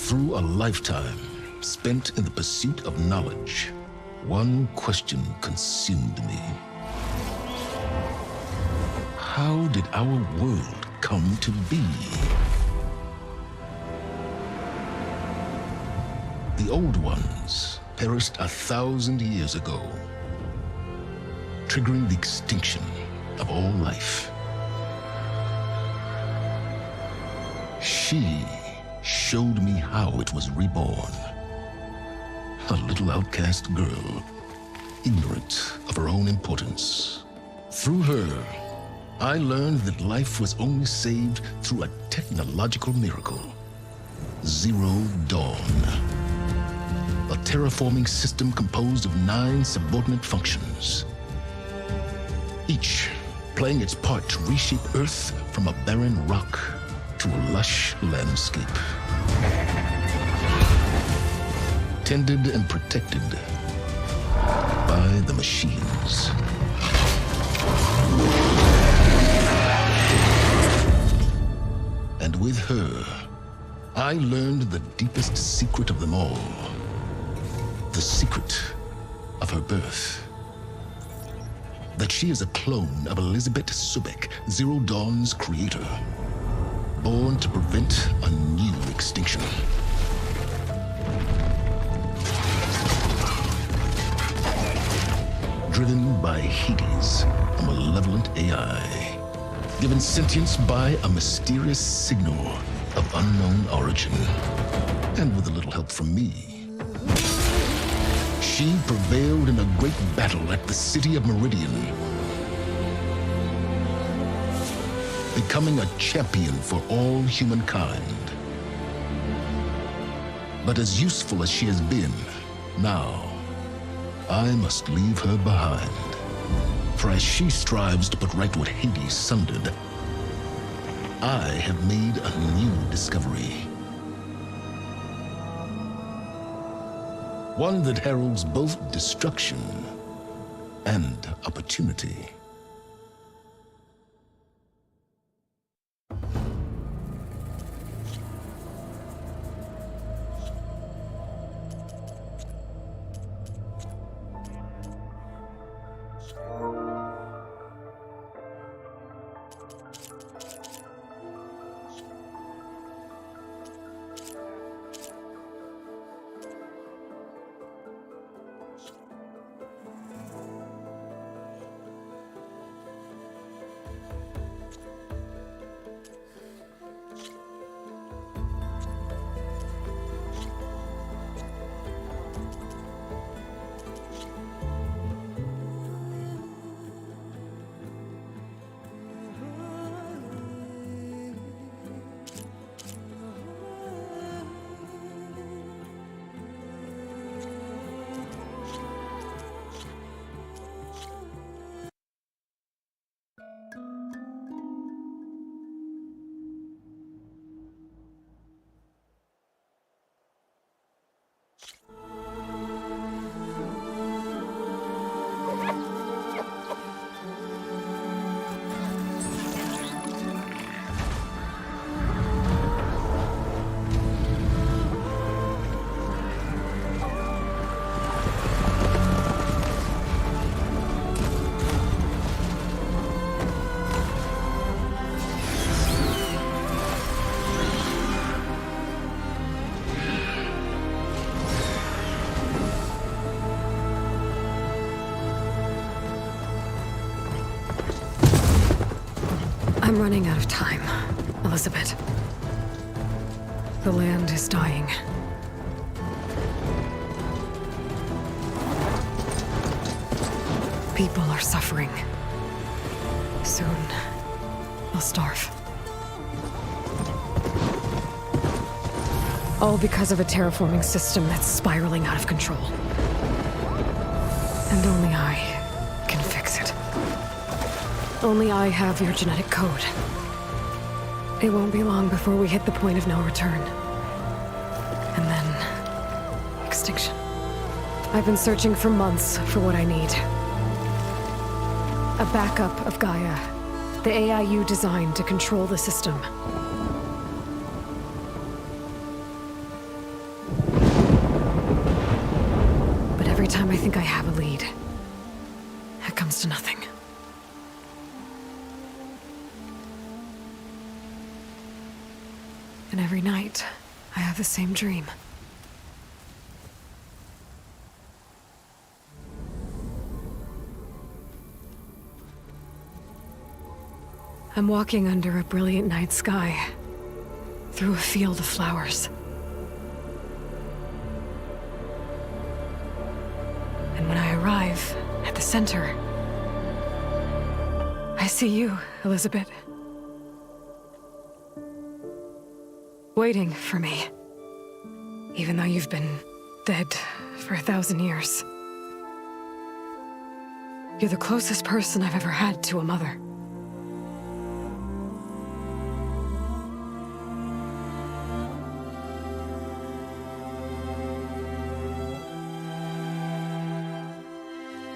Through a lifetime spent in the pursuit of knowledge, one question consumed me. How did our world come to be? The old ones perished 1,000 years ago, triggering the extinction of all life. She showed me how it was reborn. A little outcast girl, ignorant of her own importance. Through her, I learned that life was only saved through a technological miracle. Zero Dawn. A terraforming system composed of 9 subordinate functions, each playing its part to reshape Earth from a barren rock to a lush landscape. Tended and protected by the machines. And with her, I learned the deepest secret of them all. The secret of her birth. That she is a clone of Elizabeth Subek, Zero Dawn's creator. Born to prevent a new extinction. Driven by Hades, a malevolent AI. Given sentience by a mysterious signal of unknown origin. And with a little help from me, she prevailed in a great battle at the city of Meridian, becoming a champion for all humankind. But as useful as she has been, now I must leave her behind. For as she strives to put right what Hades sundered, I have made a new discovery. One that heralds both destruction and opportunity. I'm running out of time, Elizabeth. The land is dying. People are suffering. Soon, they'll starve. All because of a terraforming system that's spiraling out of control. And only I can fix it. Only I have your genetic code. It won't be long before we hit the point of no return. And then... extinction. I've been searching for months for what I need. A backup of Gaia. The AI you designed to control the system. time I think I have a lead, it comes to nothing. And every night, I have the same dream. I'm walking under a brilliant night sky, through a field of flowers. And when I arrive at the center, I see you, Elizabeth. Waiting for me. Even though you've been dead for 1,000 years. You're the closest person I've ever had to a mother.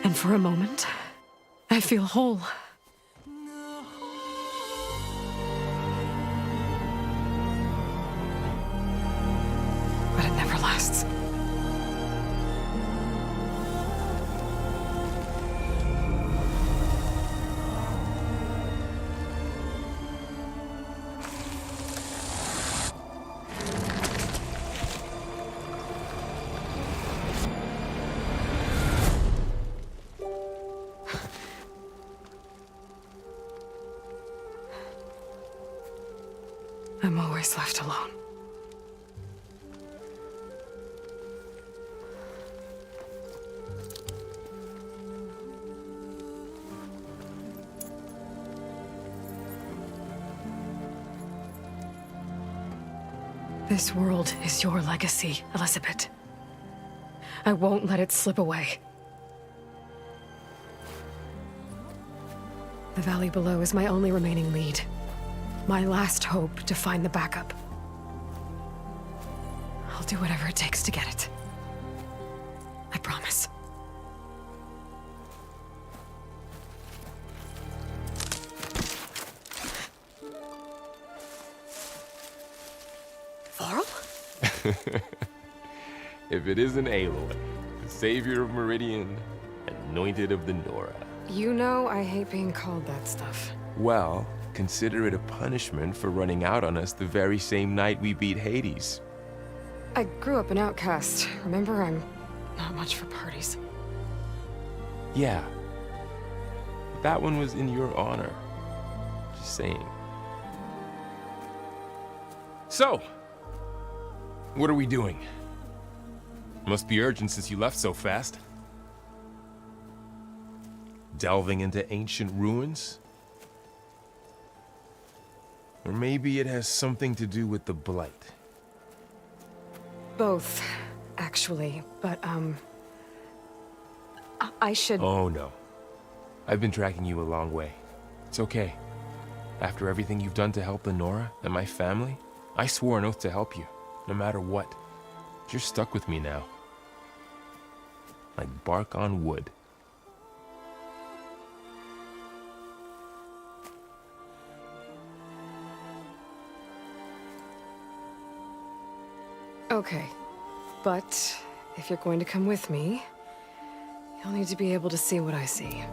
And for a moment, I feel whole. But it never lasts. I'm always left alone. This world is your legacy, Elizabeth. I won't let it slip away. The valley below is my only remaining lead. My last hope to find the backup. I'll do whatever it takes to get it. I promise. Varl? If it isn't Aloy, the savior of Meridian, anointed of the Nora. You know I hate being called that stuff. Well, consider it a punishment for running out on us the very same night we beat Hades. I grew up an outcast. Remember, I'm not much for parties. Yeah. That one was in your honor. Just saying. So, what are we doing? Must be urgent since you left so fast. Delving into ancient ruins? Or maybe it has something to do with the Blight. Both, actually, but, I should... Oh, no. I've been tracking you a long way. It's okay. After everything you've done to help the Nora and my family, I swore an oath to help you, no matter what. You're stuck with me now. Like bark on wood. Okay, but if you're going to come with me, you'll need to be able to see what I see.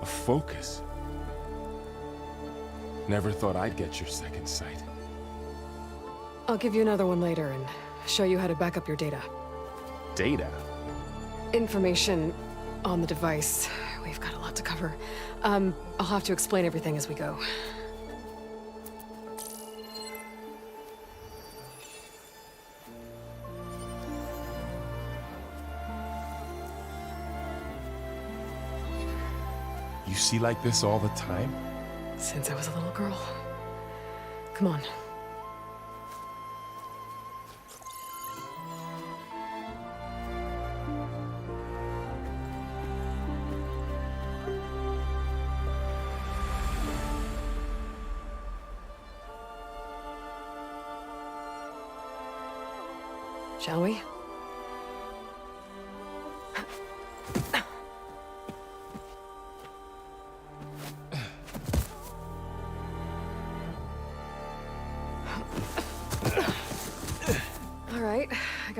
A focus? Never thought I'd get your second sight. I'll give you another one later and show you how to back up your data. Data? Information on the device. We've got a lot to cover. I'll have to explain everything as we go. You see like this all the time? Since I was a little girl. Come on. Shall we?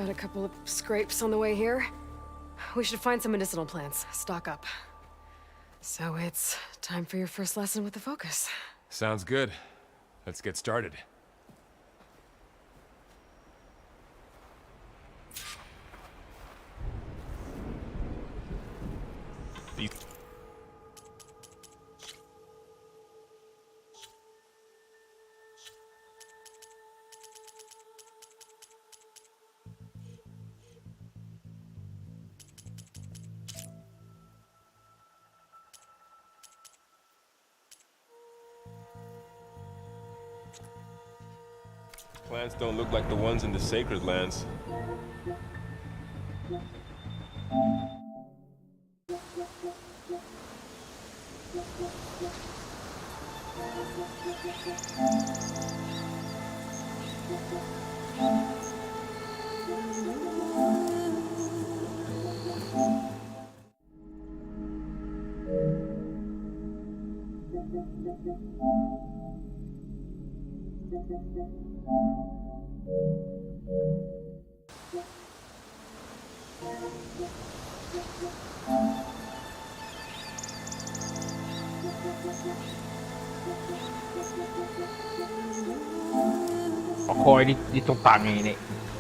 Got a couple of scrapes on the way here. We should find some medicinal plants, stock up. So it's time for your first lesson with the focus. Sounds good. Let's get started. Plants don't look like the ones in the sacred lands.你做棒的呢！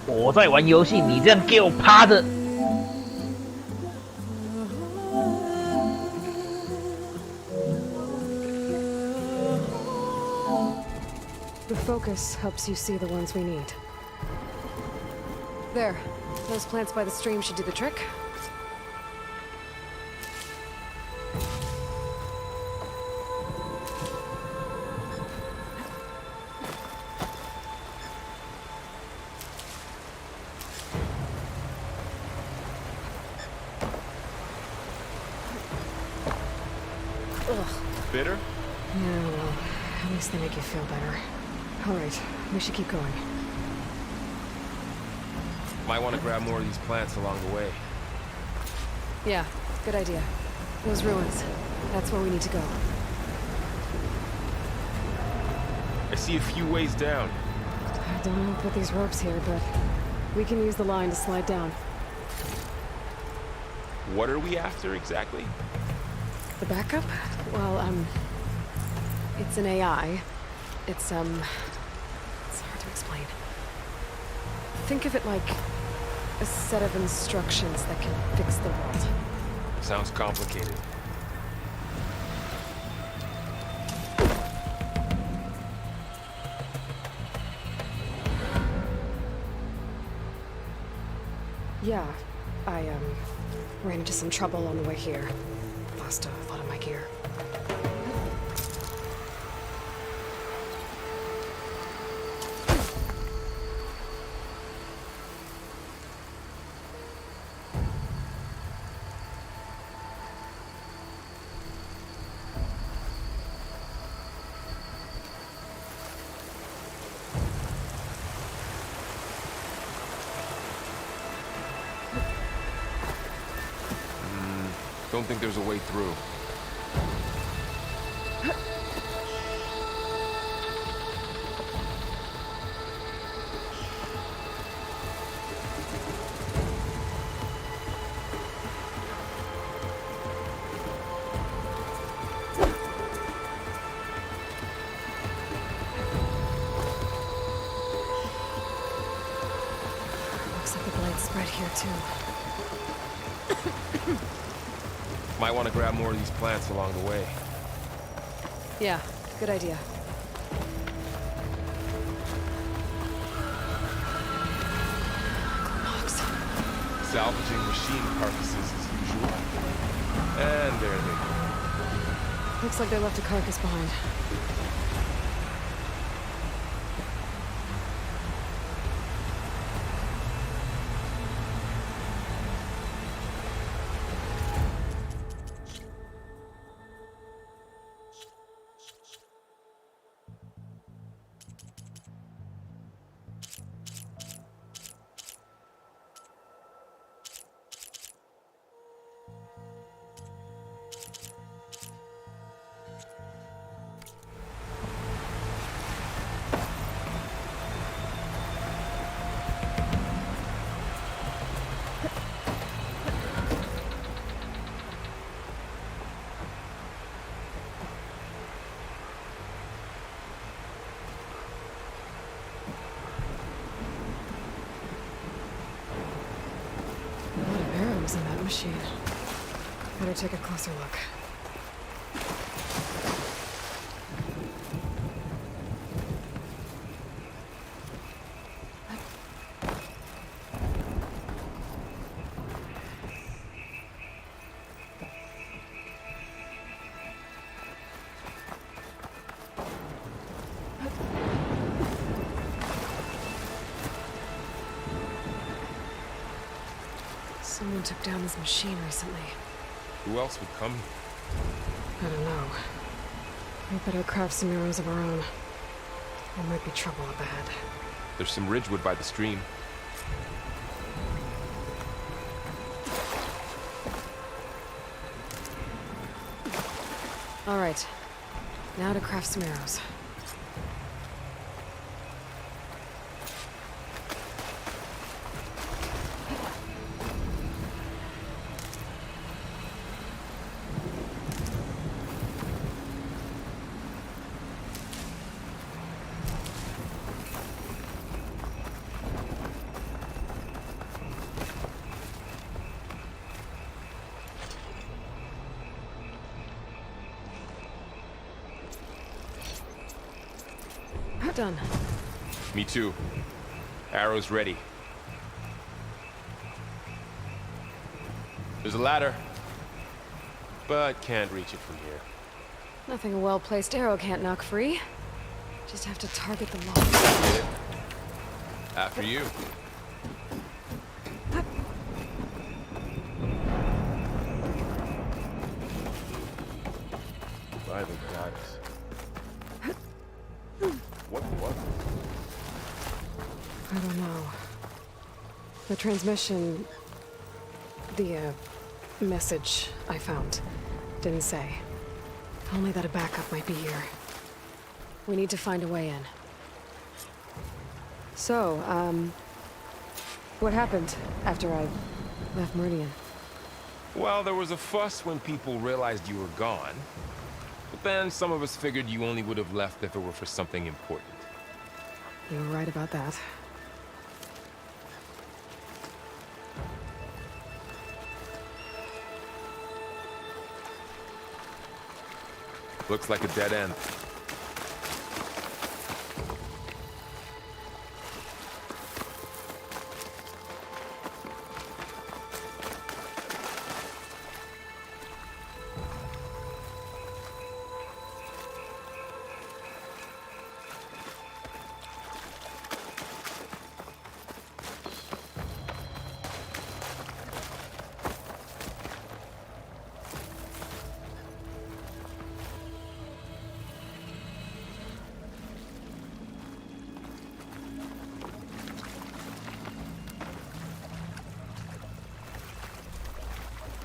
我在玩游戏，你这样给我趴着。The focus helps you see the ones we need. There. Those plants by the stream should do the trick. Bitter? Yeah, well, at least they make you feel better. All right, we should keep going. Might want to grab more of these plants along the way. Yeah, good idea. Those ruins. That's where we need to go. I see a few ways down. I don't know who put these ropes here, but we can use the line to slide down. What are we after exactly? The backup? Well, it's an AI. It's hard to explain. Think of it like a set of instructions that can fix the world. Sounds complicated. Yeah, I, ran into some trouble on the way here. Lost a lot of my gear. Don't think there's a way through. Looks like the blades spread here too. Might want to grab more of these plants along the way. Yeah, good idea. Logs. Salvaging machine carcasses as usual. And there they go. Looks like they left a carcass behind. machine. Better take a closer look. Someone took down this machine recently. Who else would come here? I don't know. We better craft some arrows of our own. There might be trouble up ahead. There's some ridgewood by the stream. All right. Now to craft some arrows. Done. Me too. Arrows ready. There's a ladder, but can't reach it from here. Nothing a well-placed arrow can't knock free. Just have to target the mark. After you. By the goddess. What? I don't know. The transmission... The, message I found didn't say. Only that a backup might be here. We need to find a way in. So, what happened after I left Meridian? Well, there was a fuss when people realized you were gone. But then some of us figured you only would have left if it were for something important. You were right about that. Looks like a dead end.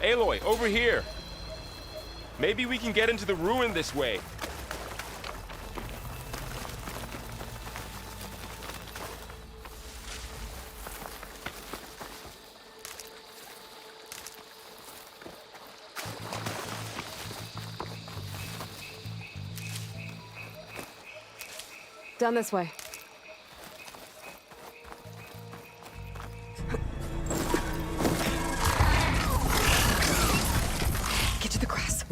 Aloy, over here! Maybe we can get into the ruin this way. Down this way. Get to the grass.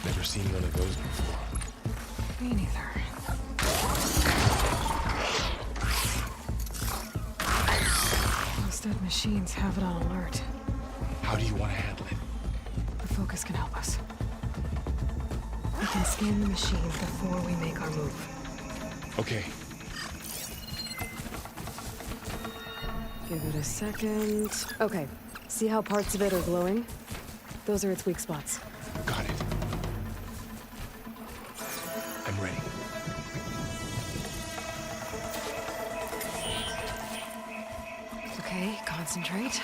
Never seen one of those before. Me neither. Those dead machines have it on alert. How do you want to handle it? The focus can help us. We can scan the machines before we make our move. Okay. Give it a second. Okay. See how parts of it are glowing? Those are its weak spots. Got it. I'm ready. Okay, concentrate.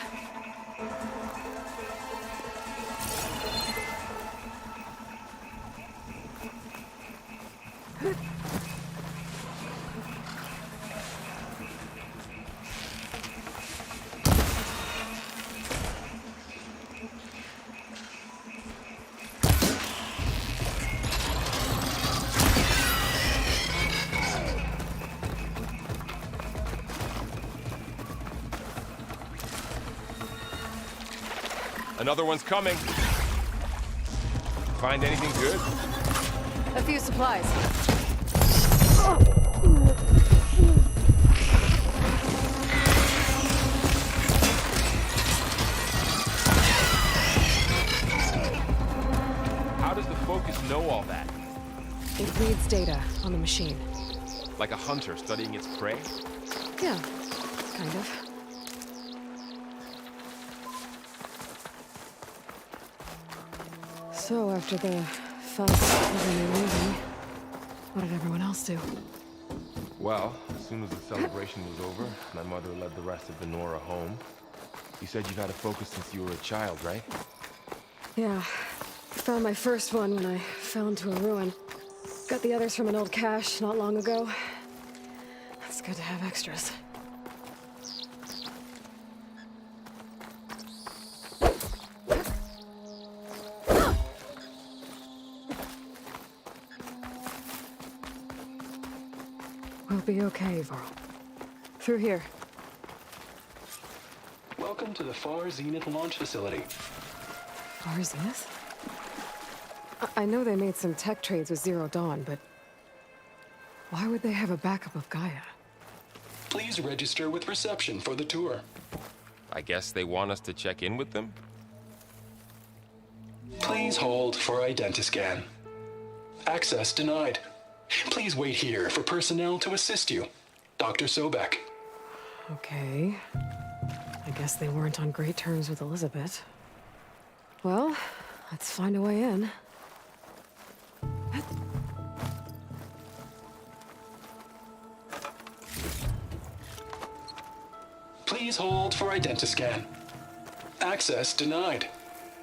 Another one's coming. Find anything good? A few supplies. How does the focus know all that? It reads data on the machine. Like a hunter studying its prey? Yeah, kind of. So, after the fuss over me leaving, what did everyone else do? Well, as soon as the celebration was over, my mother led the rest of the Nora home. You said you've had a focus since you were a child, right? Yeah. Found my first one when I fell into a ruin. Got the others from an old cache not long ago. It's good to have extras. We'll be okay, Varl. Through here. Welcome to the Far Zenith launch facility. Far Zenith? I know they made some tech trades with Zero Dawn, but why would they have a backup of Gaia? Please register with reception for the tour. I guess they want us to check in with them? Please hold for identiscan. Access denied. Please wait here for personnel to assist you. Dr. Sobek. Okay. I guess they weren't on great terms with Elizabeth. Well, let's find a way in. Please hold for identiscan. Access denied.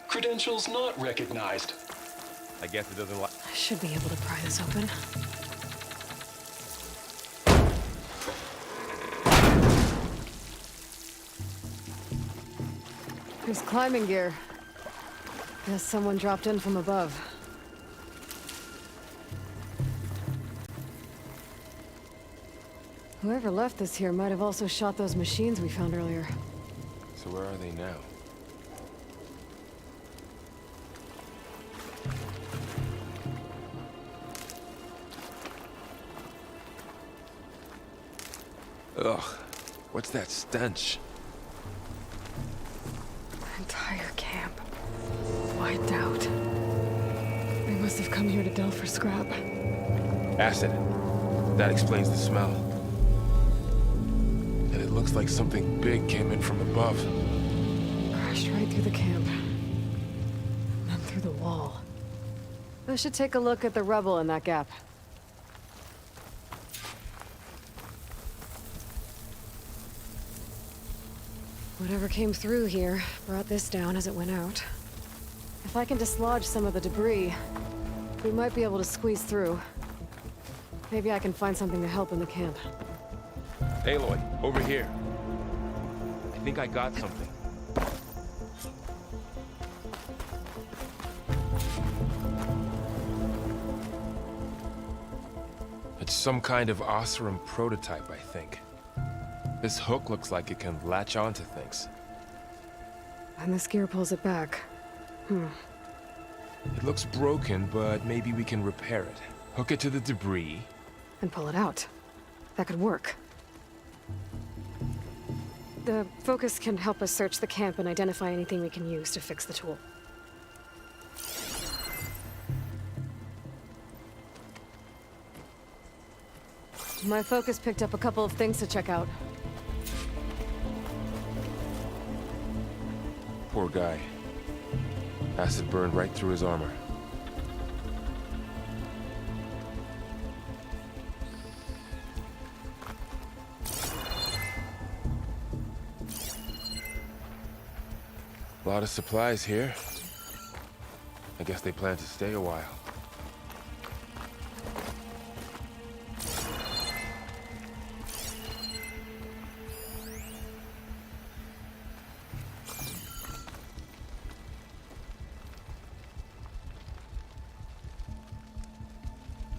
Credentials not recognized. I guess it doesn't like... I should be able to pry this open. There's climbing gear. Guess someone dropped in from above. Whoever left this here might have also shot those machines we found earlier. So where are they now? Ugh, what's that stench? Entire camp. Wiped out. They must have come here to delve for scrap. Acid. That explains the smell. And it looks like something big came in from above. Crashed right through the camp. And then through the wall. I should take a look at the rubble in that gap. Whatever came through here brought this down as it went out. If I can dislodge some of the debris, we might be able to squeeze through. Maybe I can find something to help in the camp. Aloy, over here. I think I got something. It's some kind of Oseram prototype, I think. This hook looks like it can latch onto things. And this gear pulls it back. It looks broken, but maybe we can repair it. Hook it to the debris. And pull it out. That could work. The focus can help us search the camp and identify anything we can use to fix the tool. My focus picked up a couple of things to check out. Poor guy. Acid burned right through his armor. A lot of supplies here. I guess they plan to stay a while.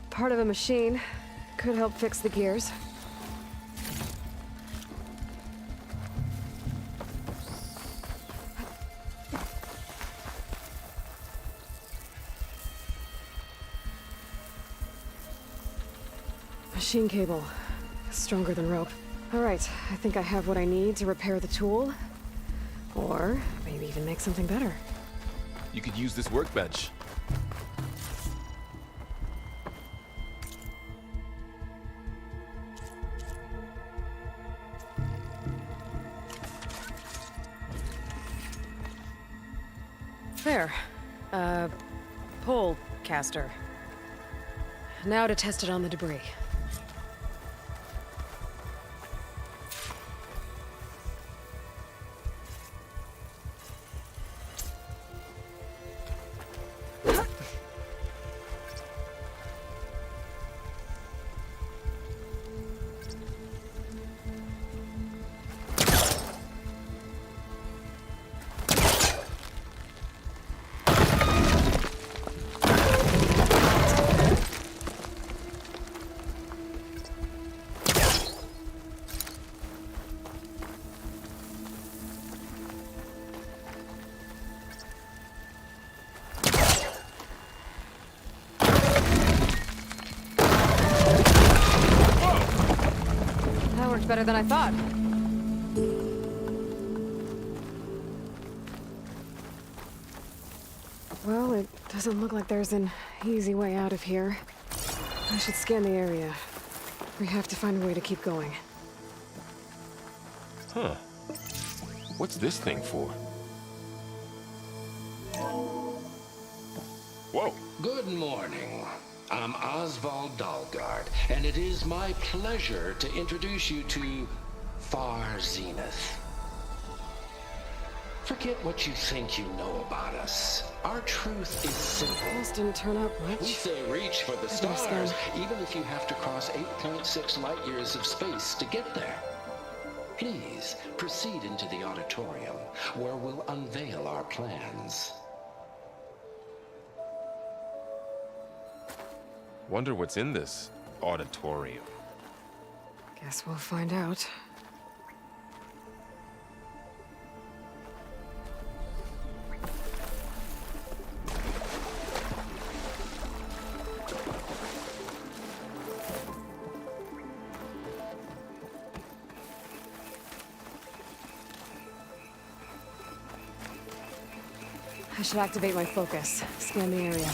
Part of a machine. Could help fix the gears. Machine cable. Stronger than rope. Alright, I think I have what I need to repair the tool. Or maybe even make something better. You could use this workbench. There. Pole caster. Now to test it on the debris. Better than I thought. Well, it doesn't look like there's an easy way out of here. I should scan the area. We have to find a way to keep going. Huh. What's this thing for? Whoa! Good morning. I'm Oswald Dalgard, and it is my pleasure to introduce you to Far Zenith. Forget what you think you know about us. Our truth is simple. This didn't turn out We much. say reach for the better stars, scan. even if you have to cross 8.6 light years of space to get there. Please proceed into the auditorium, where we'll unveil our plans. Wonder what's in this auditorium. Guess we'll find out. I should activate my focus. Scan the area.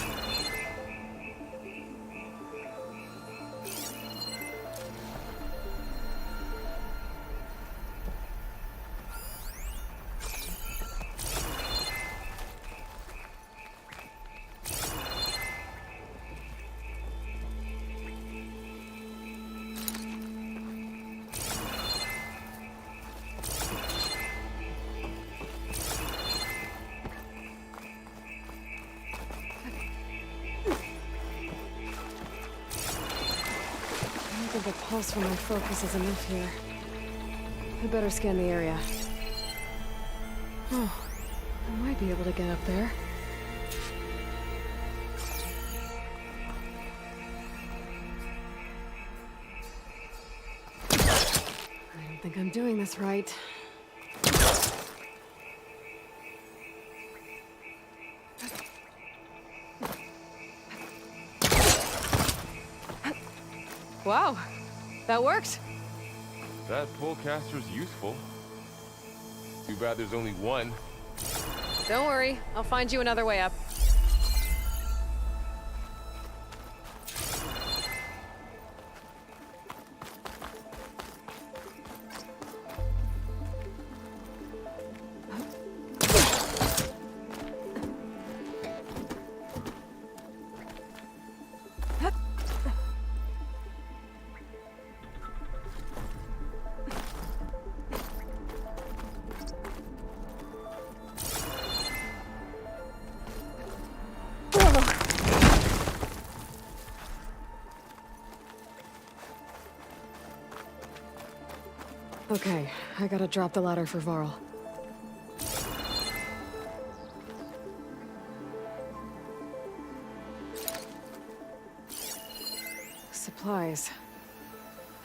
I think the pulse from my focus is enough here. I better scan the area. Oh, I might be able to get up there. I don't think I'm doing this right. Wow, that worked. That polecaster's useful. Too bad there's only one. Don't worry, I'll find you another way up. Okay, I gotta drop the ladder for Varl. Supplies.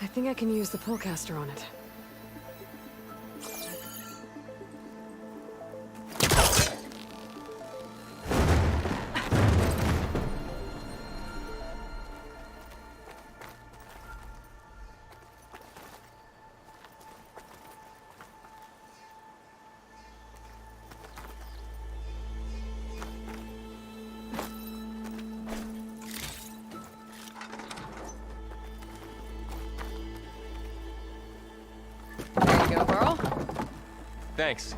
I think I can use the polecaster on it. Thanks.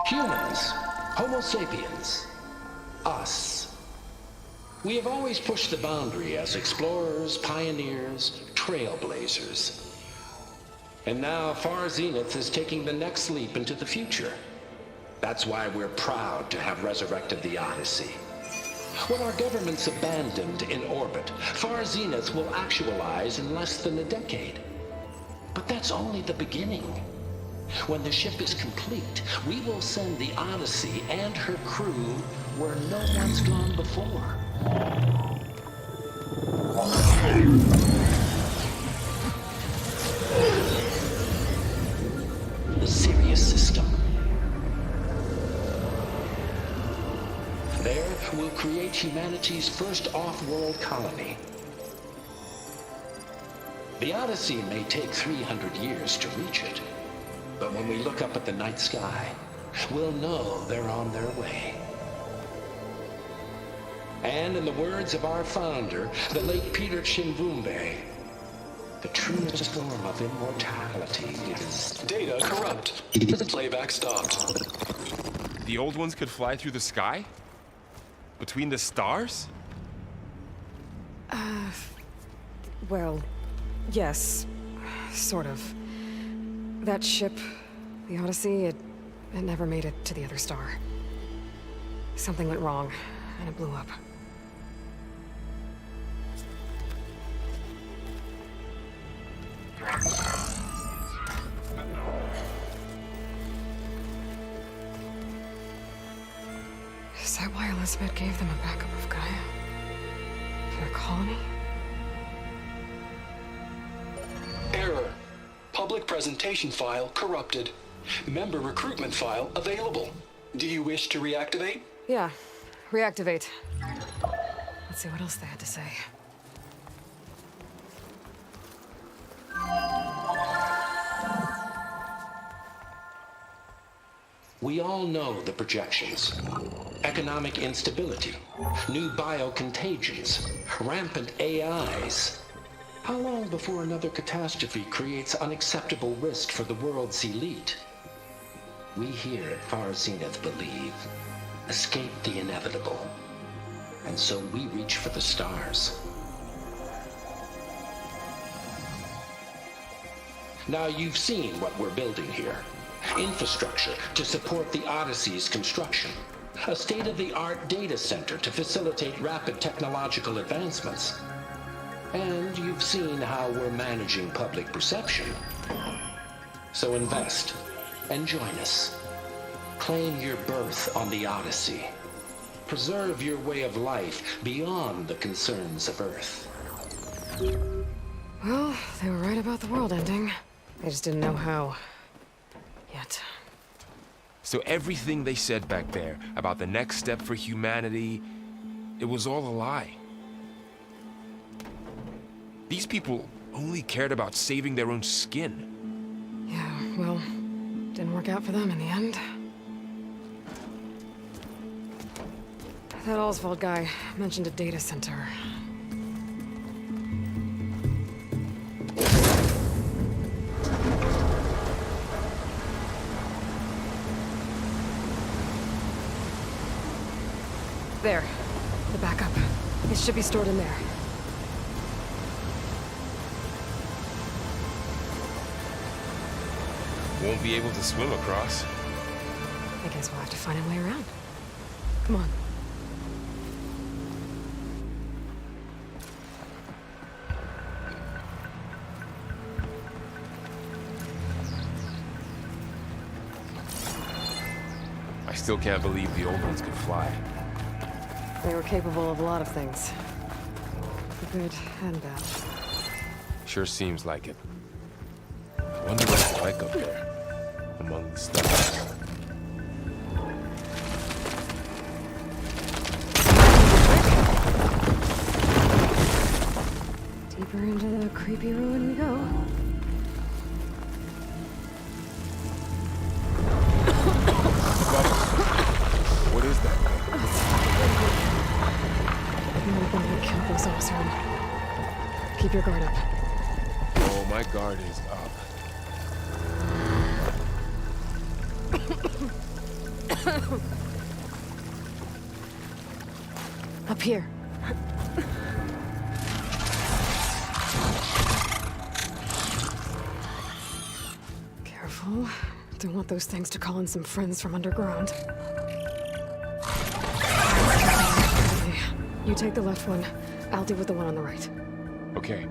Humans, Homo sapiens, us. We have always pushed the boundary as explorers, pioneers, trailblazers. And now Far Zenith is taking the next leap into the future. That's why we're proud to have resurrected the Odyssey. When our government's abandoned in orbit, Far Zenith will actualize in less than a decade. But that's only the beginning. When the ship is complete, we will send the Odyssey and her crew where no one's gone before. The Sirius system. There, we'll create humanity's first off-world colony. The Odyssey may take 300 years to reach it. But when we look up at the night sky, we'll know they're on their way. And in the words of our founder, the late Peter Chimvumbe, the truest form of immortality is... Data corrupt. Playback stopped. The old ones could fly through the sky? Between the stars? Well, yes. Sort of. That ship, the Odyssey, it never made it to the other star. Something went wrong, and it blew up. Is that why Elizabeth gave them a backup of Gaia? For their colony? Error. Public presentation file corrupted. Member recruitment file available. Do you wish to reactivate? Yeah, reactivate. Let's see what else they had to say. We all know the projections. Economic instability, new biocontagions, rampant AIs. How long before another catastrophe creates unacceptable risk for the world's elite? We here at Far Zenith believe, escape the inevitable. And so we reach for the stars. Now you've seen what we're building here. Infrastructure to support the Odyssey's construction. A state-of-the-art data center to facilitate rapid technological advancements. And you've seen how we're managing public perception. So invest and join us. Claim your berth on the Odyssey. Preserve your way of life beyond the concerns of Earth. Well, they were right about the world ending. They just didn't know how. Yet. So everything they said back there about the next step for humanity, it was all a lie. These people only cared about saving their own skin. Yeah, well, didn't work out for them in the end. That Oswald guy mentioned a data center. There. The backup. It should be stored in there. Won't be able to swim across. I guess we'll have to find a way around. Come on. I still can't believe the old ones could fly. They were capable of a lot of things. Good and bad. Sure seems like it. I wonder what it's like up there. among the stuff. Deeper into the creepy ruin we go. What is that? You might have been able to kill those Osram. Keep your guard up. Oh, my guard is up. Up here. Careful. Don't want those things to call in some friends from underground. Okay. You take the left one. I'll deal with the one on the right. Okay.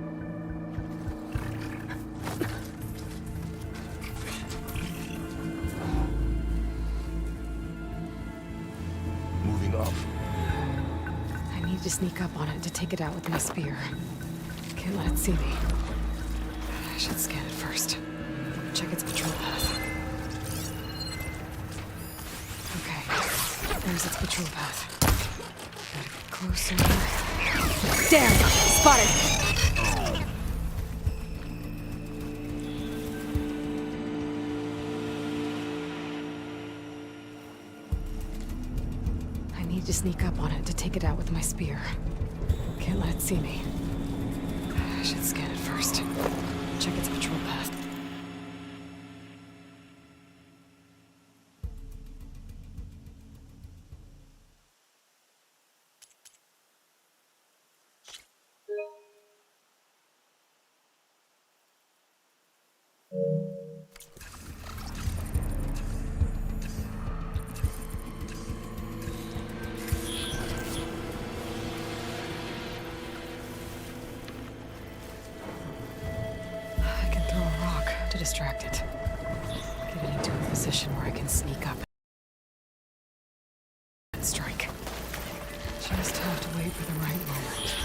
Moving up. I need to sneak up on it to take it out with my spear. Can't let it see me. I should scan it first. Check its patrol path. Okay. There's its patrol path. Gotta get closer. Damn! Spotted! I need to sneak up on it to take it out with my spear. Can't let it see me. I should scan it first. Check its patrol path. I can throw a rock to distract it. Get it into a position where I can sneak up and strike. Just have to wait for the right moment.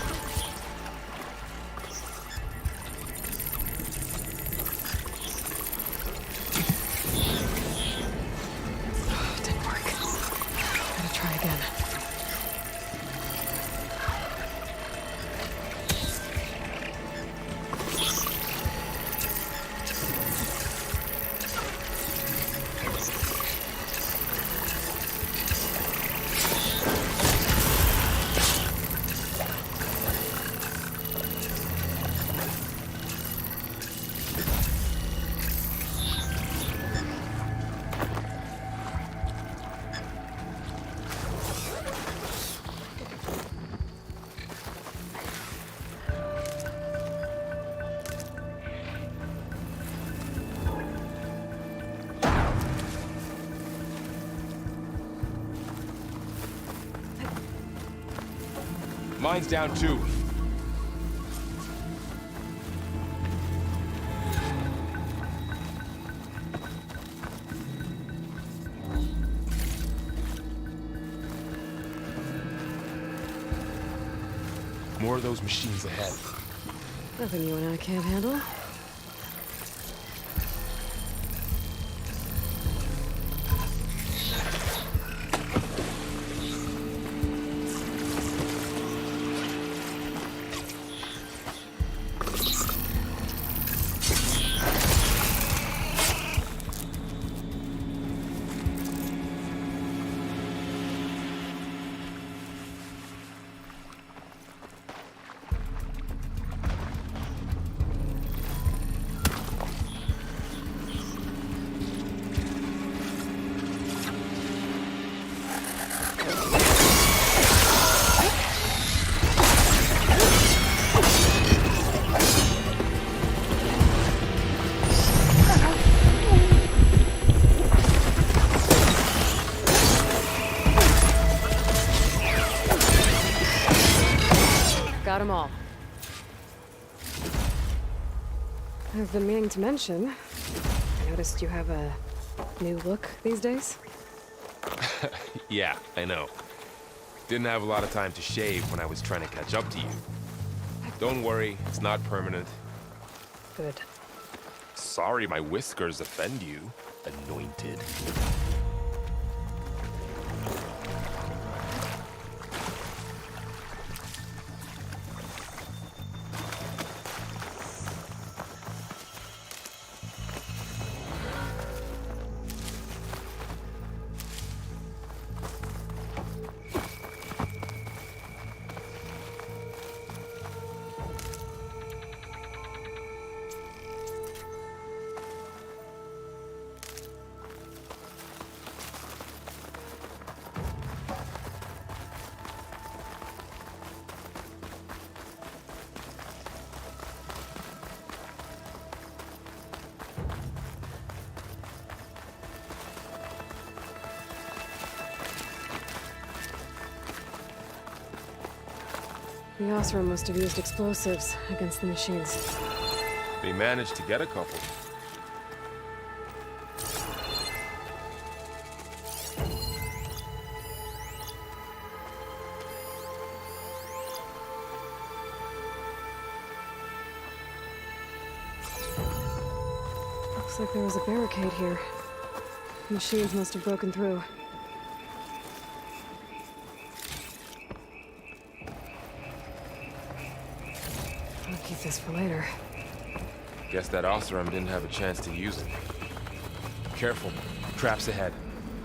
Didn't work. Gotta try again. Mine's down too. More of those machines ahead. Nothing you and I can't handle. Got them all. I've been meaning to mention, I noticed you have a new look these days. Yeah, I know. Didn't have a lot of time to shave when I was trying to catch up to you. Don't worry, it's not permanent. Good. Sorry my whiskers offend you. anointed. The Osram must have used explosives against the machines. They managed to get a couple. Looks like there was a barricade here. Machines must have broken through. I'll keep this for later. Guess that Osram didn't have a chance to use it. Careful. Traps ahead.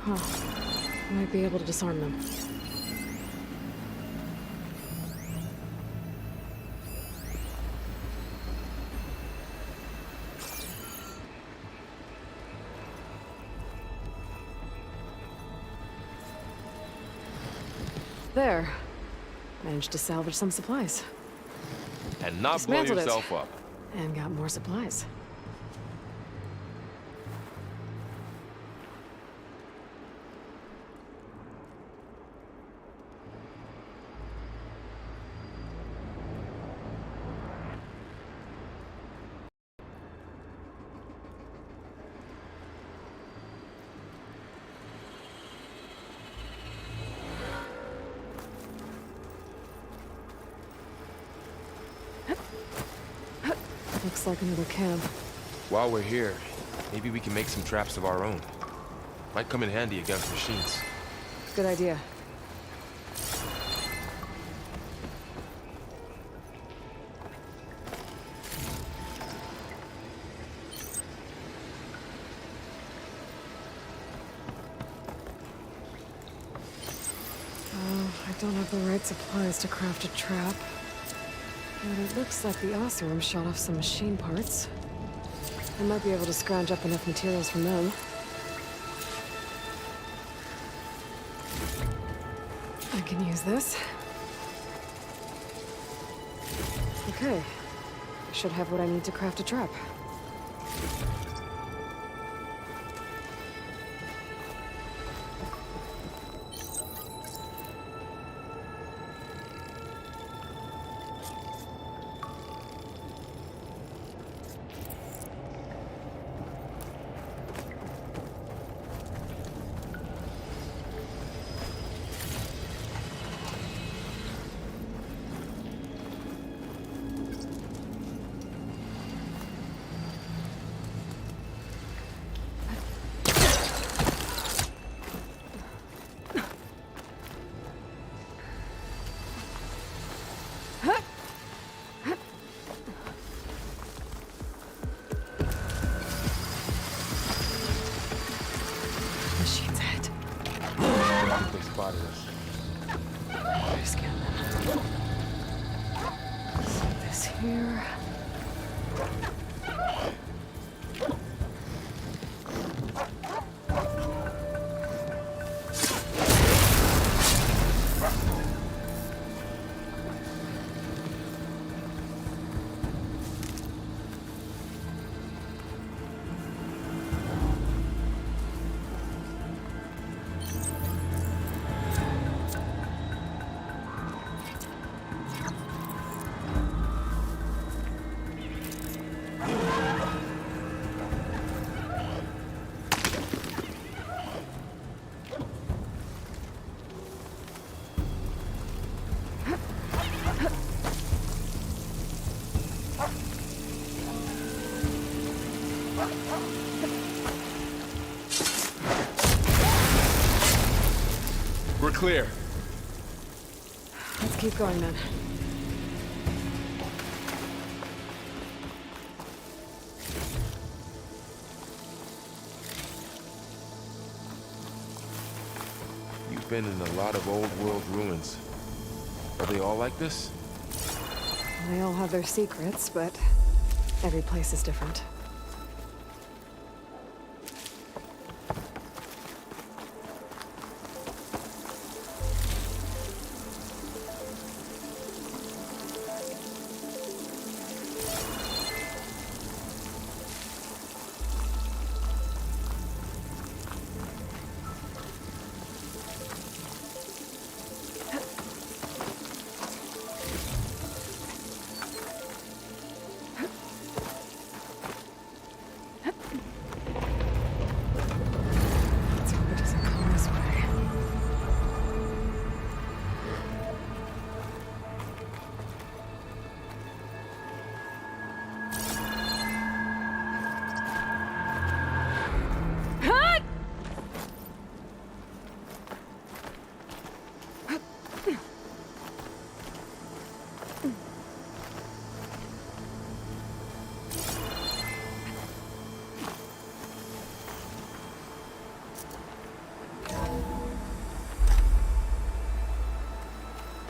Huh. Might be able to disarm them. There. Managed to salvage some supplies. And not blow Dismantled it. yourself up. And got more supplies. Looks like another camp. While we're here, maybe we can make some traps of our own. Might come in handy against machines. Good idea. I don't have the right supplies to craft a trap. But it looks like the Osram shot off some machine parts. I might be able to scrounge up enough materials from them. I can use this. Okay. I should have what I need to craft a trap. Machine's ahead. I think they spotted us. I scan them. Set this here. clear. Let's keep going then. You've been in a lot of old world ruins. Are they all like this? They all have their secrets, but every place is different.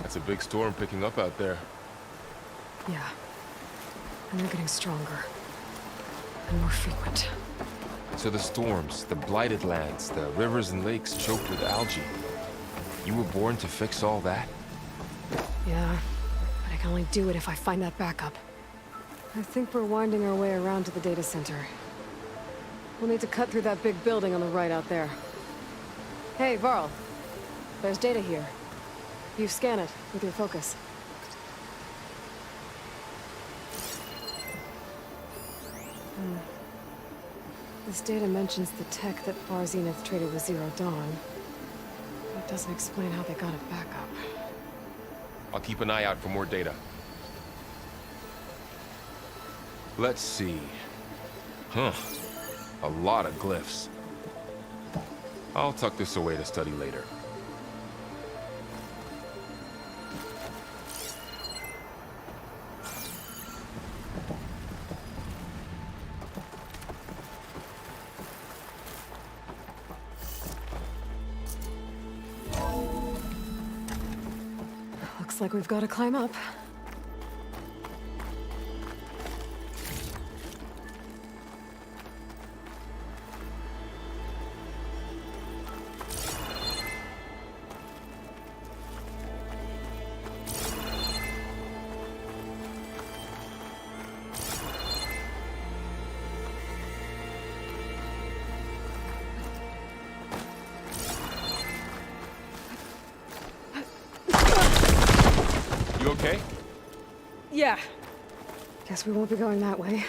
It's a big storm picking up out there. Yeah. And they're getting stronger. And more frequent. So the storms, the blighted lands, the rivers and lakes choked with algae. You were born to fix all that? Yeah. But I can only do it if I find that backup. I think we're winding our way around to the data center. We'll need to cut through that big building on the right out there. Hey, Varl. There's data here. You scan it with your focus. This data mentions the tech that Far Zenith traded with Zero Dawn. It doesn't explain how they got it back up. I'll keep an eye out for more data. Let's see. Huh. A lot of glyphs. I'll tuck this away to study later. Looks like we've got to climb up. You okay? Yeah. Guess we won't be going that way.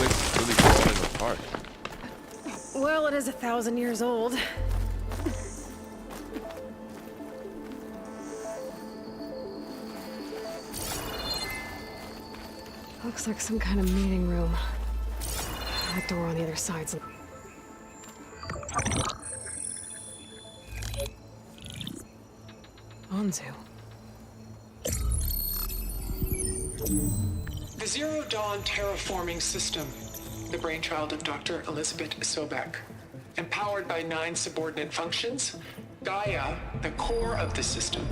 It's really falling apart. Well, it is 1,000 years old. Looks like some kind of meeting room. That door on the other side's... Anzu. The Zero Dawn terraforming system, the brainchild of Dr. Elizabeth Sobek. Empowered by 9 subordinate functions, Gaia, the core of the system,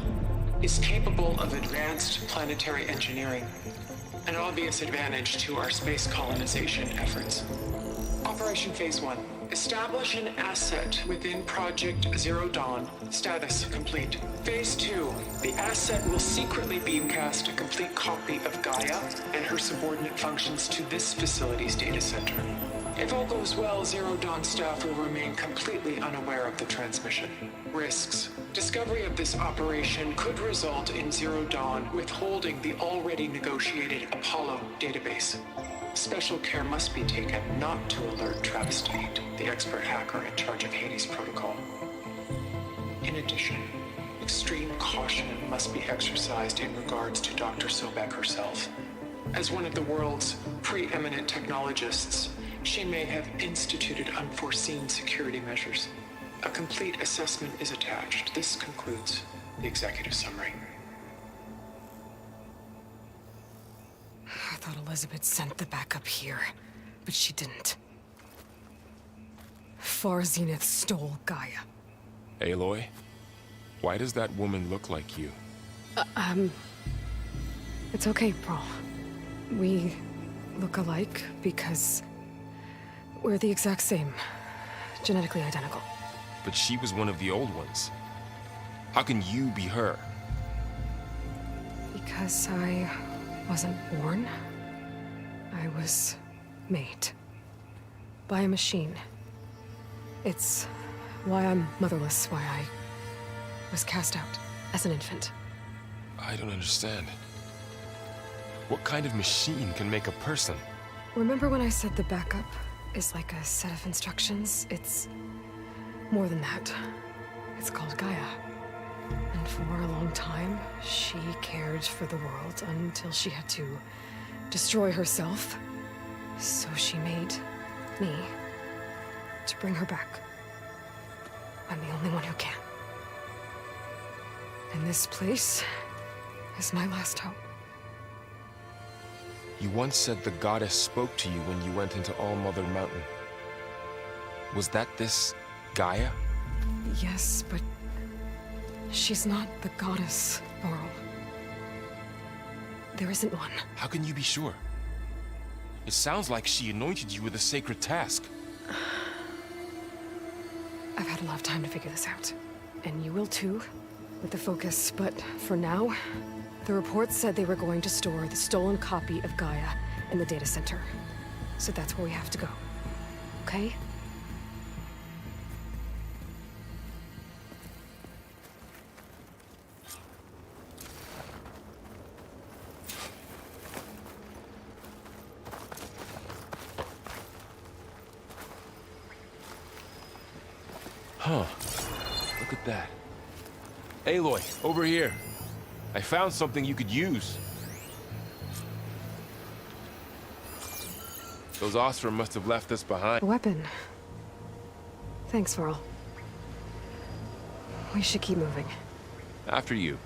is capable of advanced planetary engineering, an obvious advantage to our space colonization efforts. Operation Phase 1. Establish an asset within Project Zero Dawn. Status complete. Phase 2. The asset will secretly beamcast a complete copy of Gaia and her subordinate functions to this facility's data center. If all goes well, Zero Dawn staff will remain completely unaware of the transmission. Risks. Discovery of this operation could result in Zero Dawn withholding the already negotiated Apollo database. Special care must be taken not to alert Travis Tate, the expert hacker in charge of Hades Protocol. In addition, extreme caution must be exercised in regards to Dr. Sobek herself. As one of the world's preeminent technologists, she may have instituted unforeseen security measures. A complete assessment is attached. This concludes the executive summary. I thought Elizabeth sent the backup here, but she didn't. Far Zenith stole Gaia. Aloy, why does that woman look like you? It's okay, Pearl. We look alike because we're the exact same. Genetically identical. But she was one of the old ones. How can you be her? Because I wasn't born. I was made. By a machine. It's why I'm motherless, why I was cast out as an infant. I don't understand. What kind of machine can make a person? Remember when I said the backup is like a set of instructions? It's more than that. It's called Gaia. And for a long time, she cared for the world until she had to destroy herself. So she made me to bring her back. I'm the only one who can. And this place is my last hope. You once said the goddess spoke to you when you went into All-Mother Mountain. Was that this Gaia? Yes, but she's not the goddess, Laurel. There isn't one. How can you be sure? It sounds like she anointed you with a sacred task. I've had a lot of time to figure this out. And you will too, with the focus. But for now, the reports said they were going to store the stolen copy of Gaia in the data center. So that's where we have to go. Okay? Huh. Look at that. Aloy, over here. I found something you could use. Those Ostrom must have left us behind. A weapon. Thanks, Varl. We should keep moving. After you.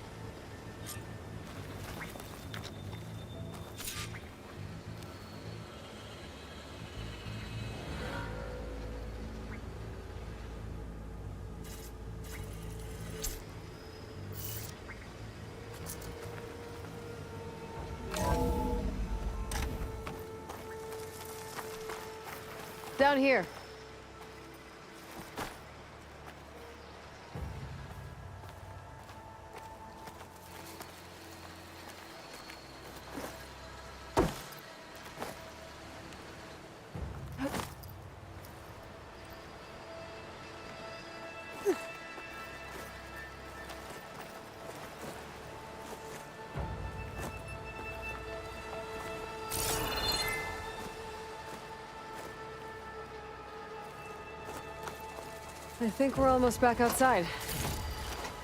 Down here. I think we're almost back outside.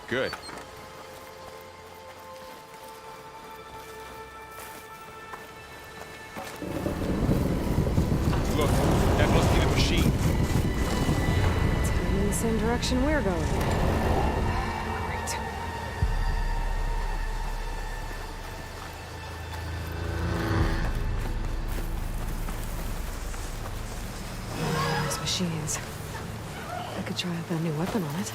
Good. Look, that must be the machine. It's heading in the same direction we're going. Great. Those machines. I could try out that new weapon on it.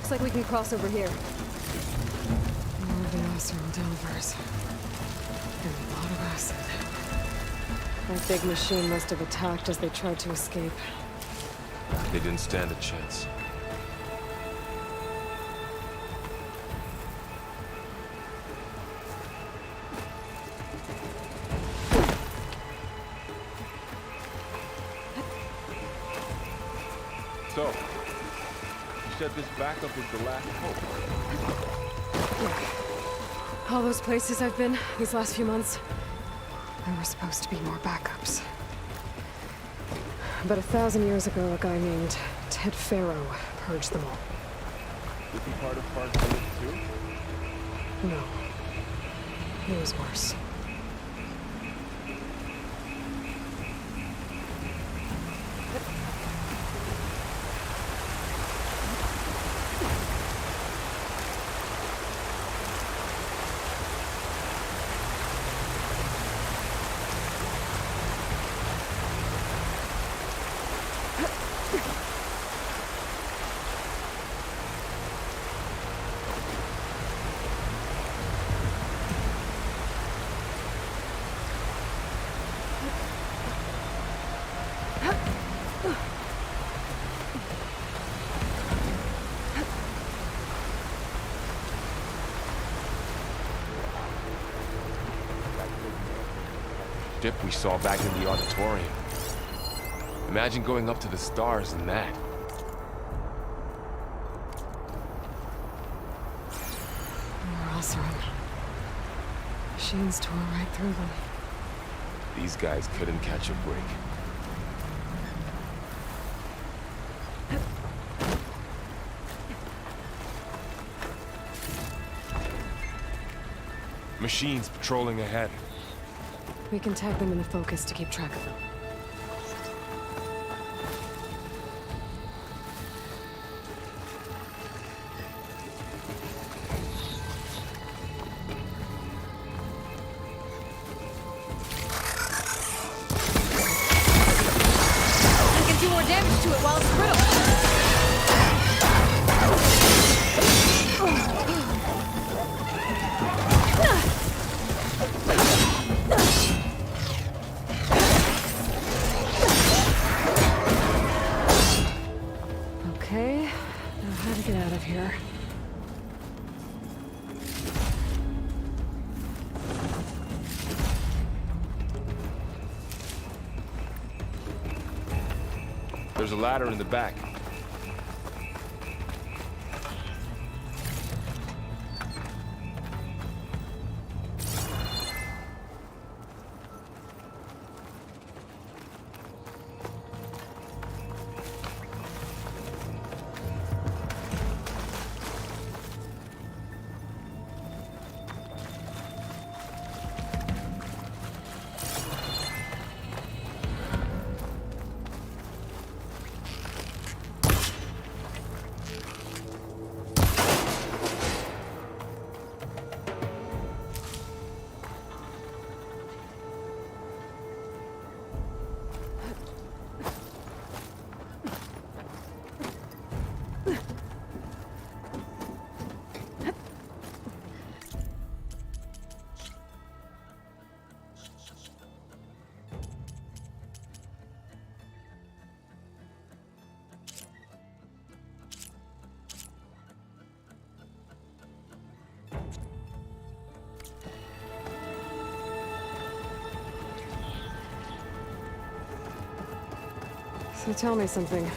Looks like we can cross over here. More of the Osram delvers. And a lot of acid. That big machine must have attacked as they tried to escape. They didn't stand a chance. So, you said this backup is the last hope. Yeah. All those places I've been these last few months, there were supposed to be more backups. But 1,000 years ago, a guy named Ted Pharaoh purged them all. Was he part of Part 2? No. He was worse. Ship we saw back in the auditorium. Imagine going up to the stars in that. More Osram. Machines tore right through them. These guys couldn't catch a break. Machines patrolling ahead. We can tag them in the focus to keep track of them. I can do more damage to it while it's brittle. Okay, now how to get out of here. There's a ladder in the back. So tell me something.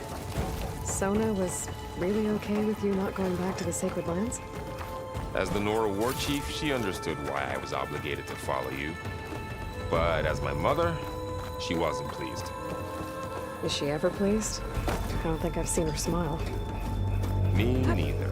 Sona was really okay with you not going back to the Sacred Lands? As the Nora war chief, she understood why I was obligated to follow you. But as my mother, she wasn't pleased. Is she ever pleased? I don't think I've seen her smile. Me neither.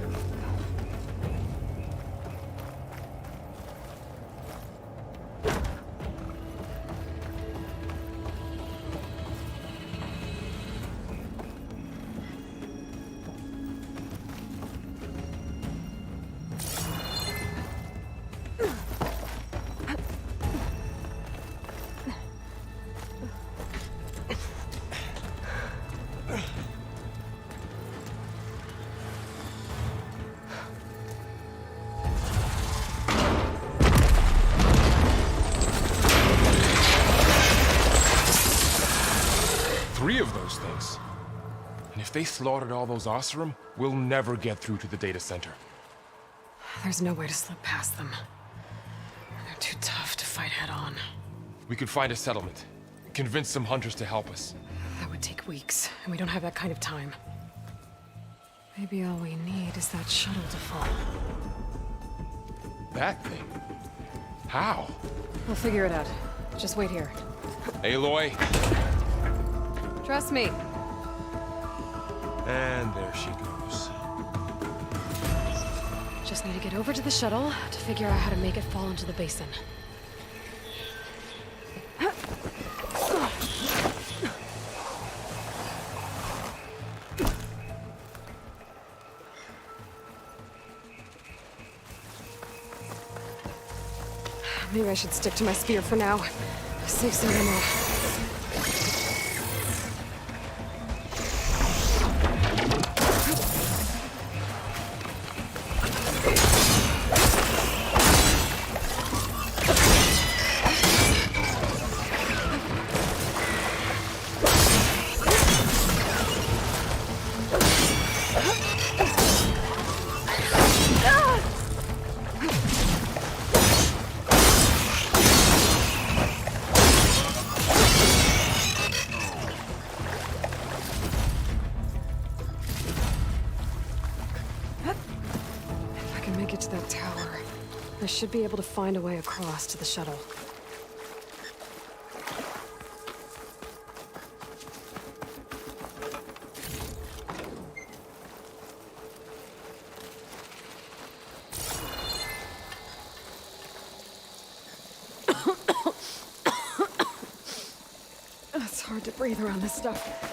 If they slaughtered all those Oseram, we'll never get through to the data center. There's no way to slip past them. They're too tough to fight head-on. We could find a settlement. Convince some hunters to help us. That would take weeks, and we don't have that kind of time. Maybe all we need is that shuttle to fall. That thing? How? We'll figure it out. Just wait here. Aloy. Trust me. And there she goes. Just need to get over to the shuttle to figure out how to make it fall into the basin. Maybe I should stick to my spear for now. Save some ammo. I should be able to find a way across to the shuttle. It's hard to breathe around this stuff.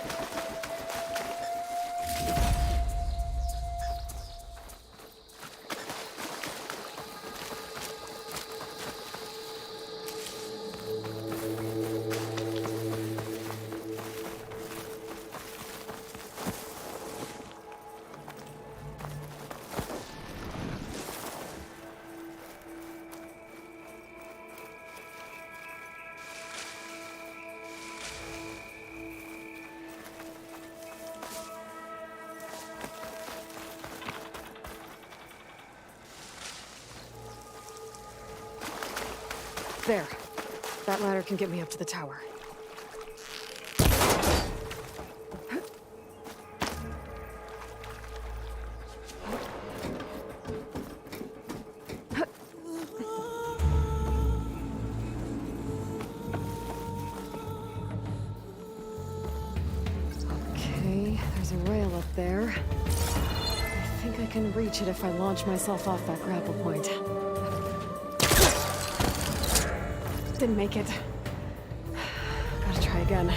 There. That ladder can get me up to the tower. Okay, there's a rail up there. I think I can reach it if I launch myself off that grapple point. Didn't make it. Gotta try again.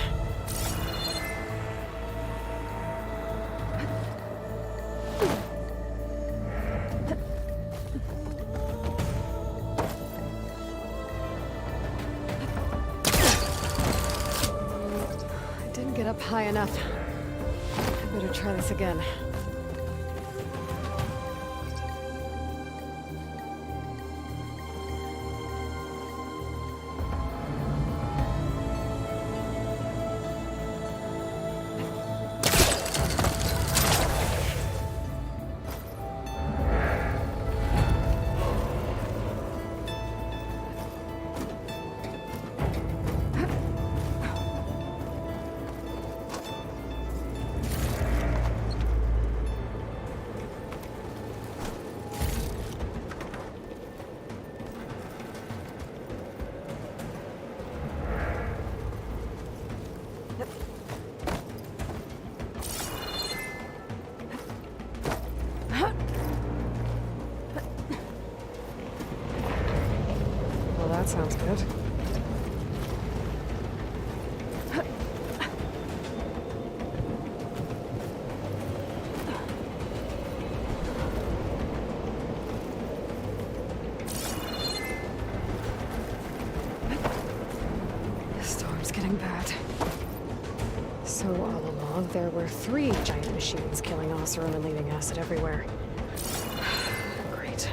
I didn't get up high enough. I better try this again. That sounds good. The storm's getting bad. So all along, there were 3 giant machines killing Oseram and leaving acid everywhere. Great.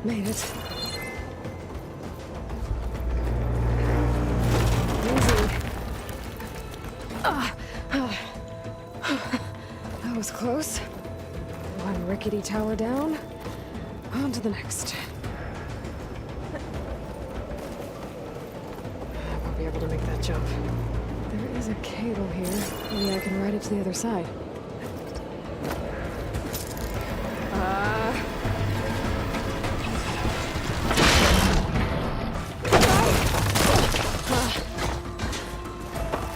Made it. Easy. That was close. One rickety tower down. On to the next. I won't be able to make that jump. There is a cable here. Maybe I can ride it to the other side.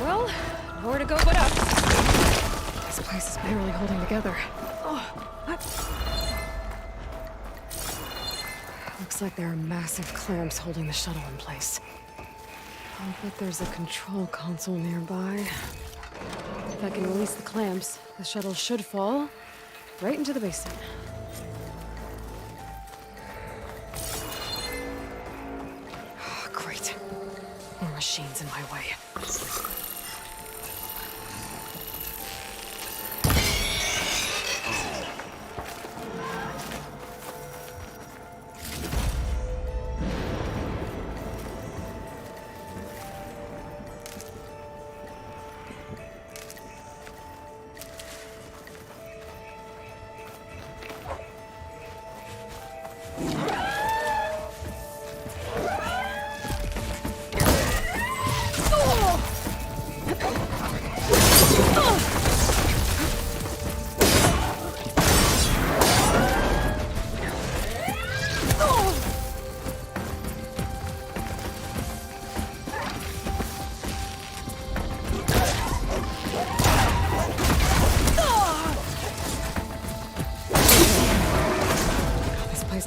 Well, nowhere to go but up. This place is barely holding together. Looks like there are massive clamps holding the shuttle in place. I'll bet there's a control console nearby. If I can release the clamps, the shuttle should fall right into the basin. Great. More machines in my way.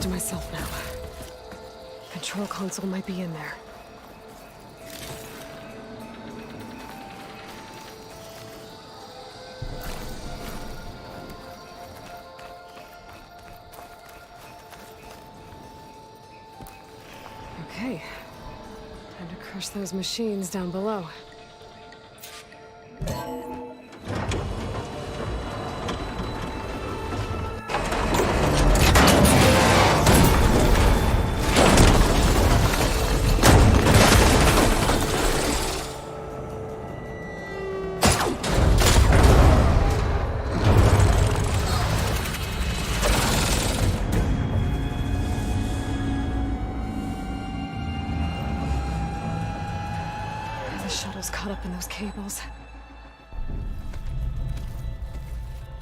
To myself now. Control console might be in there. Okay. Time to crush those machines down below. Caught up in those cables.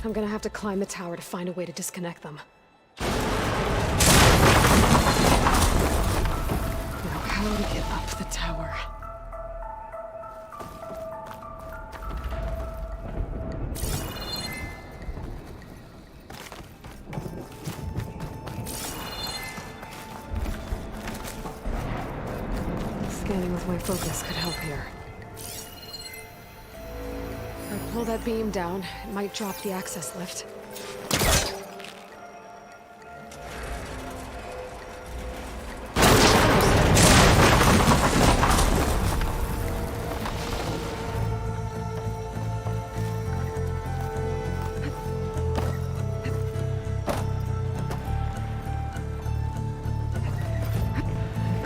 I'm gonna have to climb the tower to find a way to disconnect them. Now, how to get up the tower? Scanning with my focus could help here. Pull that beam down, it might drop the access lift. I've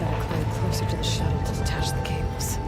got to climb closer to the shuttle to detach the cables.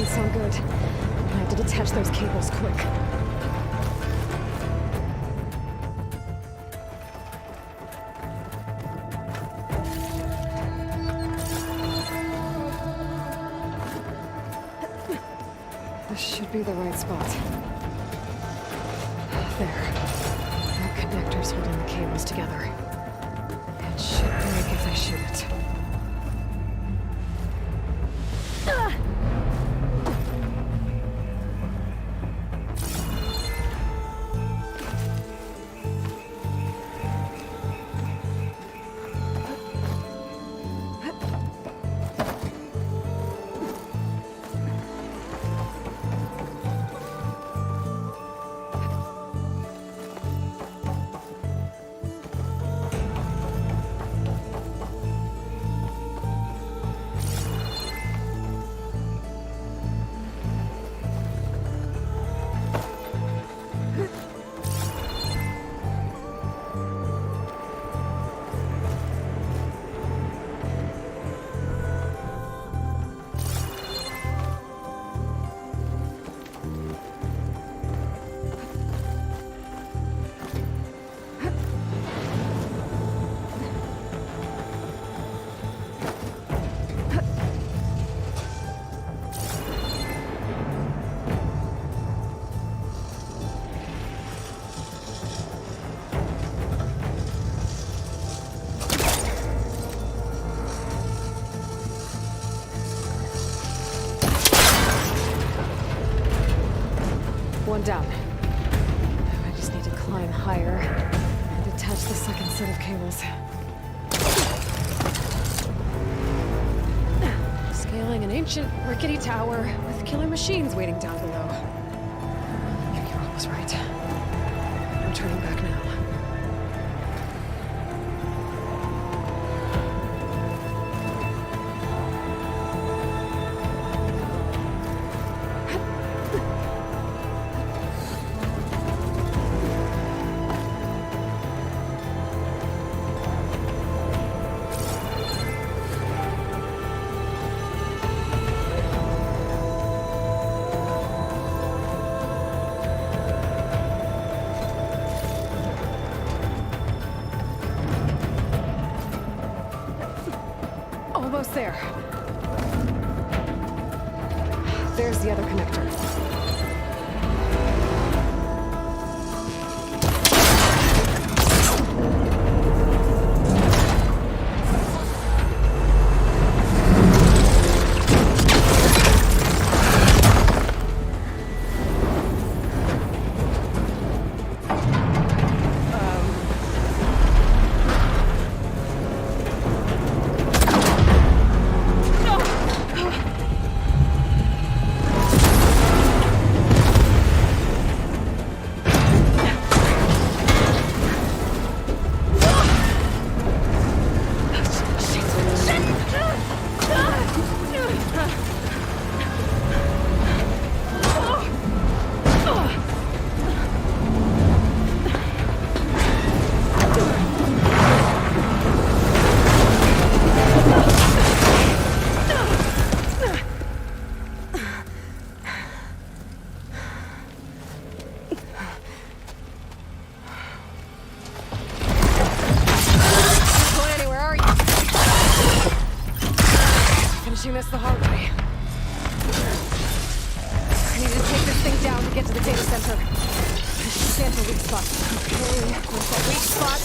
Sound good. I have to detach those cables quick. This should be the right spot. There. That connector's holding the cables together. It should break if I shoot it. one down. I just need to climb higher and attach the second set of cables. Scaling an ancient, rickety tower with killer machines waiting down below. You're almost right. No turning back now. Almost there. There's the other connector. Finishing this the hard way. I need to take this thing down to get to the data center. Stand for weak spot. Okay, what's that weak spot?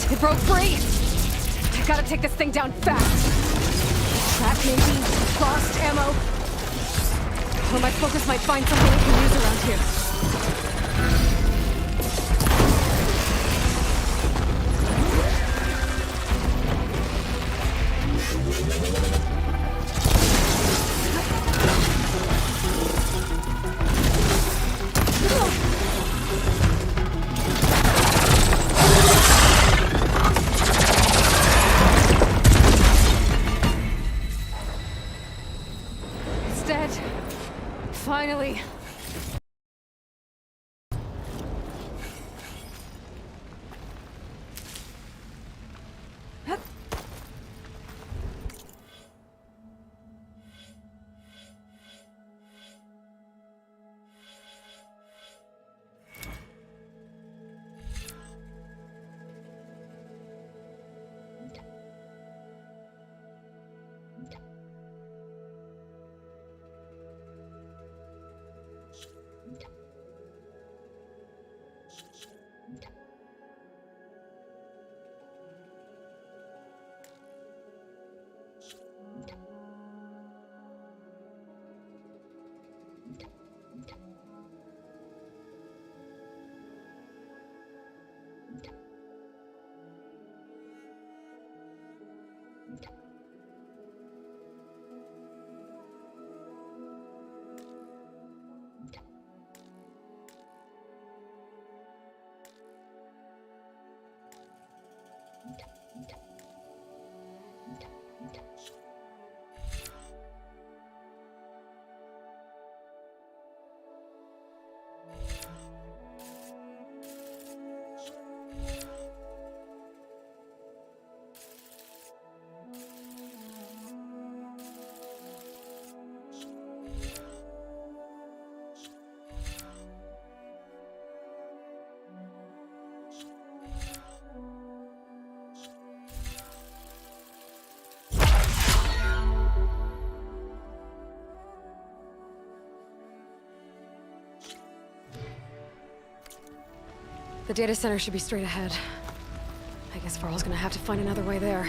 It broke free! I gotta take this thing down fast. Trap maybe? Lost ammo? Or my focus might find something we can use around here. Finally. The data center should be straight ahead. I guess Varl's gonna have to find another way there.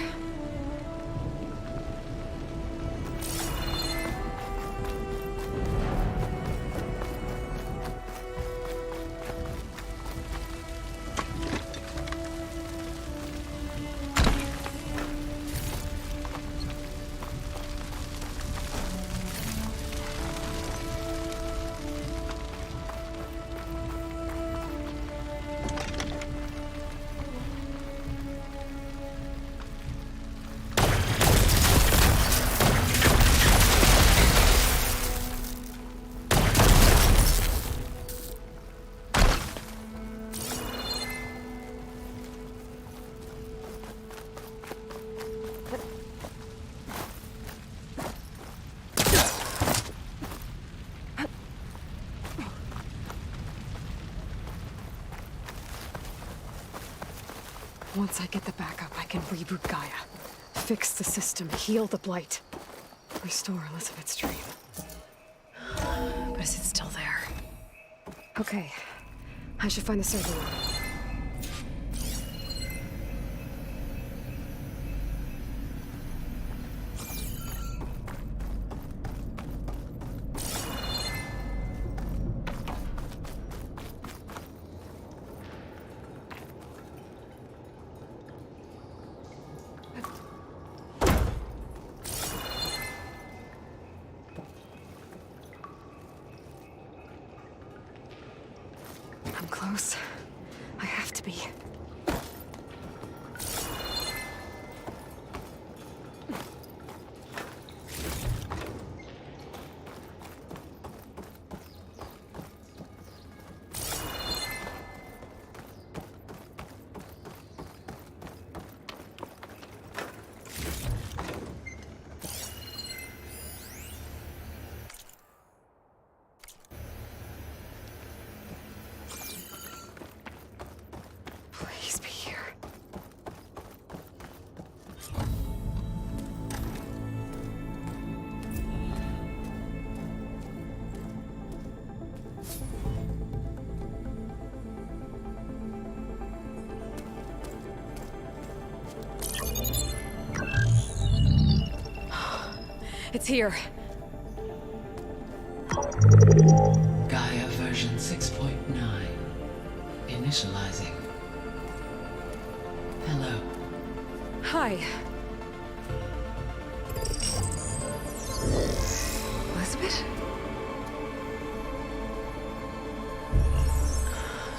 Once I get the backup, I can reboot Gaia. Fix the system, heal the blight. Restore Elizabeth's dream. But is it still there? Okay. I should find the server room. I'm close. I have to be. Please be here. It's here. Gaia version 6.9. Initializing. Hello. Hi. Elizabeth?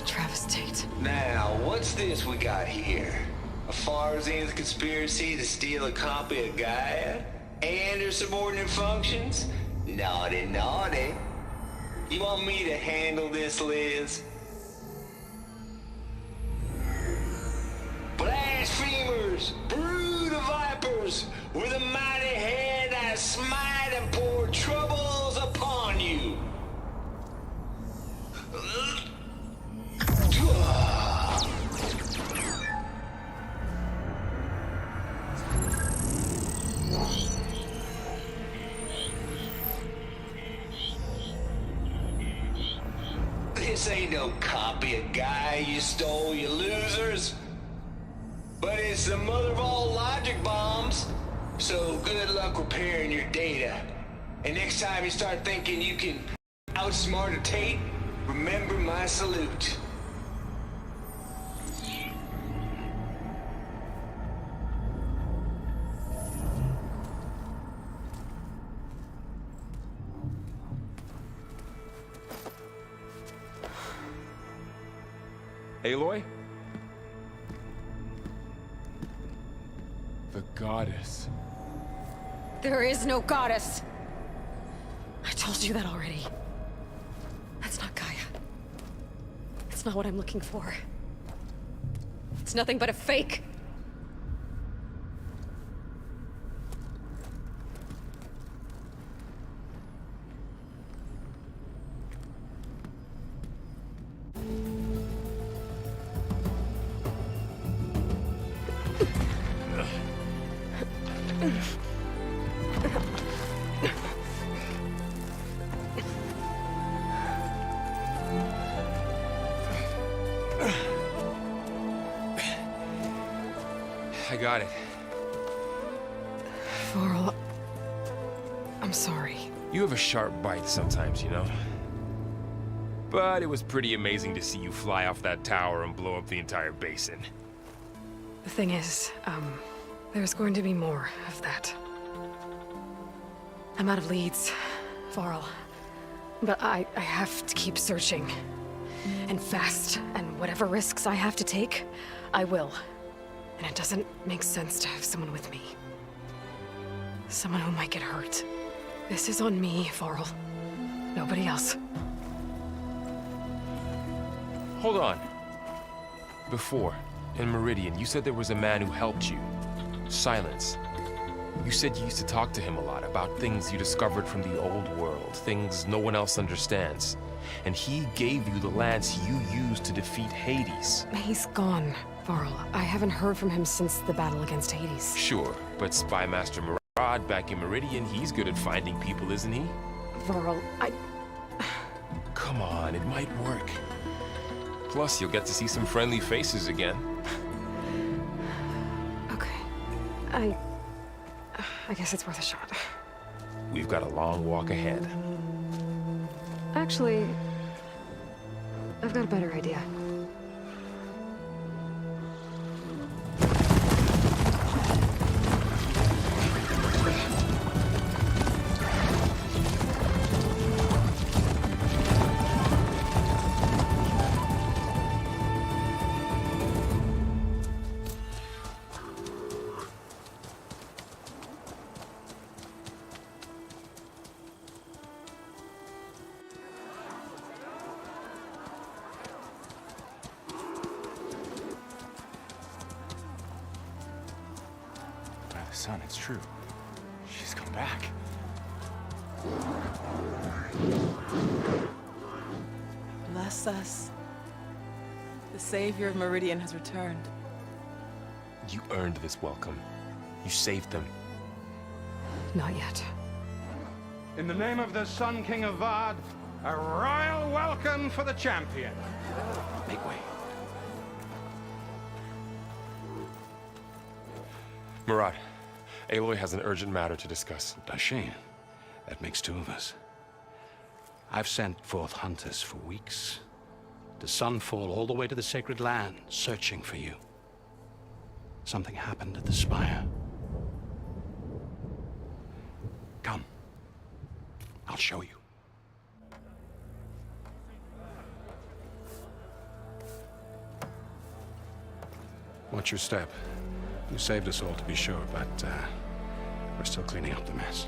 Travis Tate. Now, what's this we got here? A Farzian's conspiracy to steal a copy of Gaia? And her subordinate functions? Naughty, naughty. You want me to handle this, Liz? Blasphemers! Brood of vipers! With a mighty hand I smite and pour troubles upon you! This ain't no copy of Gaia you stole, you losers. But it's the mother of all logic bombs. So good luck repairing your data. And next time you start thinking you can outsmart a Tate, remember my salute. Aloy? The goddess. There is no goddess. I told you that already. That's not Gaia. It's not what I'm looking for. It's nothing but a fake. got it. Varl, I'm sorry. You have a sharp bite sometimes, you know? But it was pretty amazing to see you fly off that tower and blow up the entire basin. The thing is, there's going to be more of that. I'm out of leads, Varl. But I have to keep searching. And fast, and whatever risks I have to take, I will. And it doesn't make sense to have someone with me. Someone who might get hurt. This is on me, Varl. Nobody else. Hold on. Before, in Meridian, you said there was a man who helped you. Silence. You said you used to talk to him a lot about things you discovered from the old world, things no one else understands. And he gave you the lance you used to defeat Hades. He's gone, Varl. I haven't heard from him since the battle against Hades. Sure, but Spy Master Murad back in Meridian, he's good at finding people, isn't he? Varl, Come on, it might work. Plus, you'll get to see some friendly faces again. Okay. I guess it's worth a shot. We've got a long walk ahead. Actually, I've got a better idea. Son, it's true. She's come back. Bless us. The savior of Meridian has returned. You earned this welcome. You saved them. Not yet. In the name of the Sun King of Vard, a royal welcome for the champion. Make way. Murad, Aloy has an urgent matter to discuss. Does she? That makes two of us. I've sent forth hunters for weeks. To Sunfall all the way to the Sacred Land, searching for you. Something happened at the Spire. Come. I'll show you. Watch your step. You saved us all, to be sure, but we're still cleaning up the mess.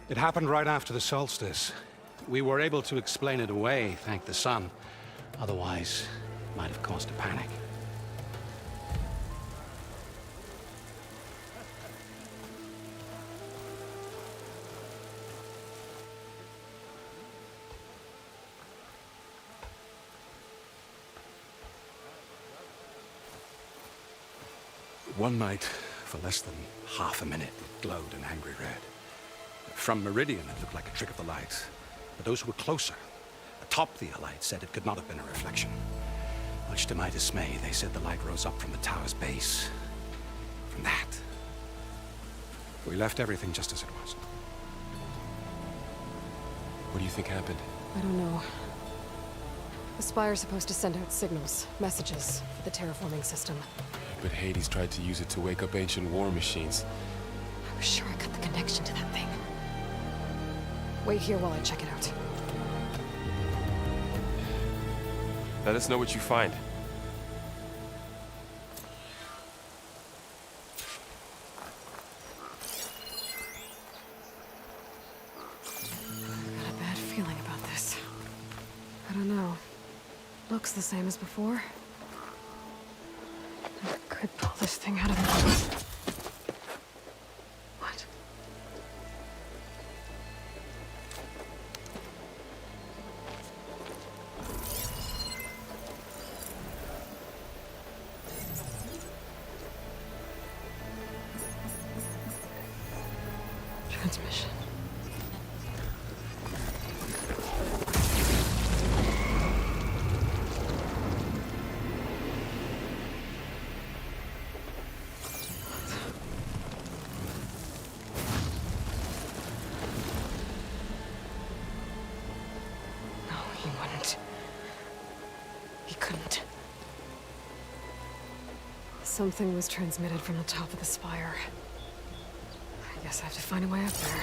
It happened right after the solstice. We were able to explain it away, thank the sun. Otherwise, it might have caused a panic. One night, for less than half a minute, it glowed an angry red. From Meridian, it looked like a trick of the light. But those who were closer, atop the Allied, said it could not have been a reflection. Much to my dismay, they said the light rose up from the tower's base. From that. We left everything just as it was. What do you think happened? I don't know. The Spire's supposed to send out signals, messages, for the terraforming system. But Hades tried to use it to wake up ancient war machines. I was sure I got the connection to that thing. Wait here while I check it out. Let us know what you find. I got a bad feeling about this. I don't know. Looks the same as before. I could pull this thing out of the... What? Transmission. He couldn't. Something was transmitted from the top of the spire. I guess I have to find a way up there.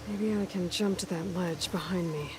Maybe I can jump to that ledge behind me.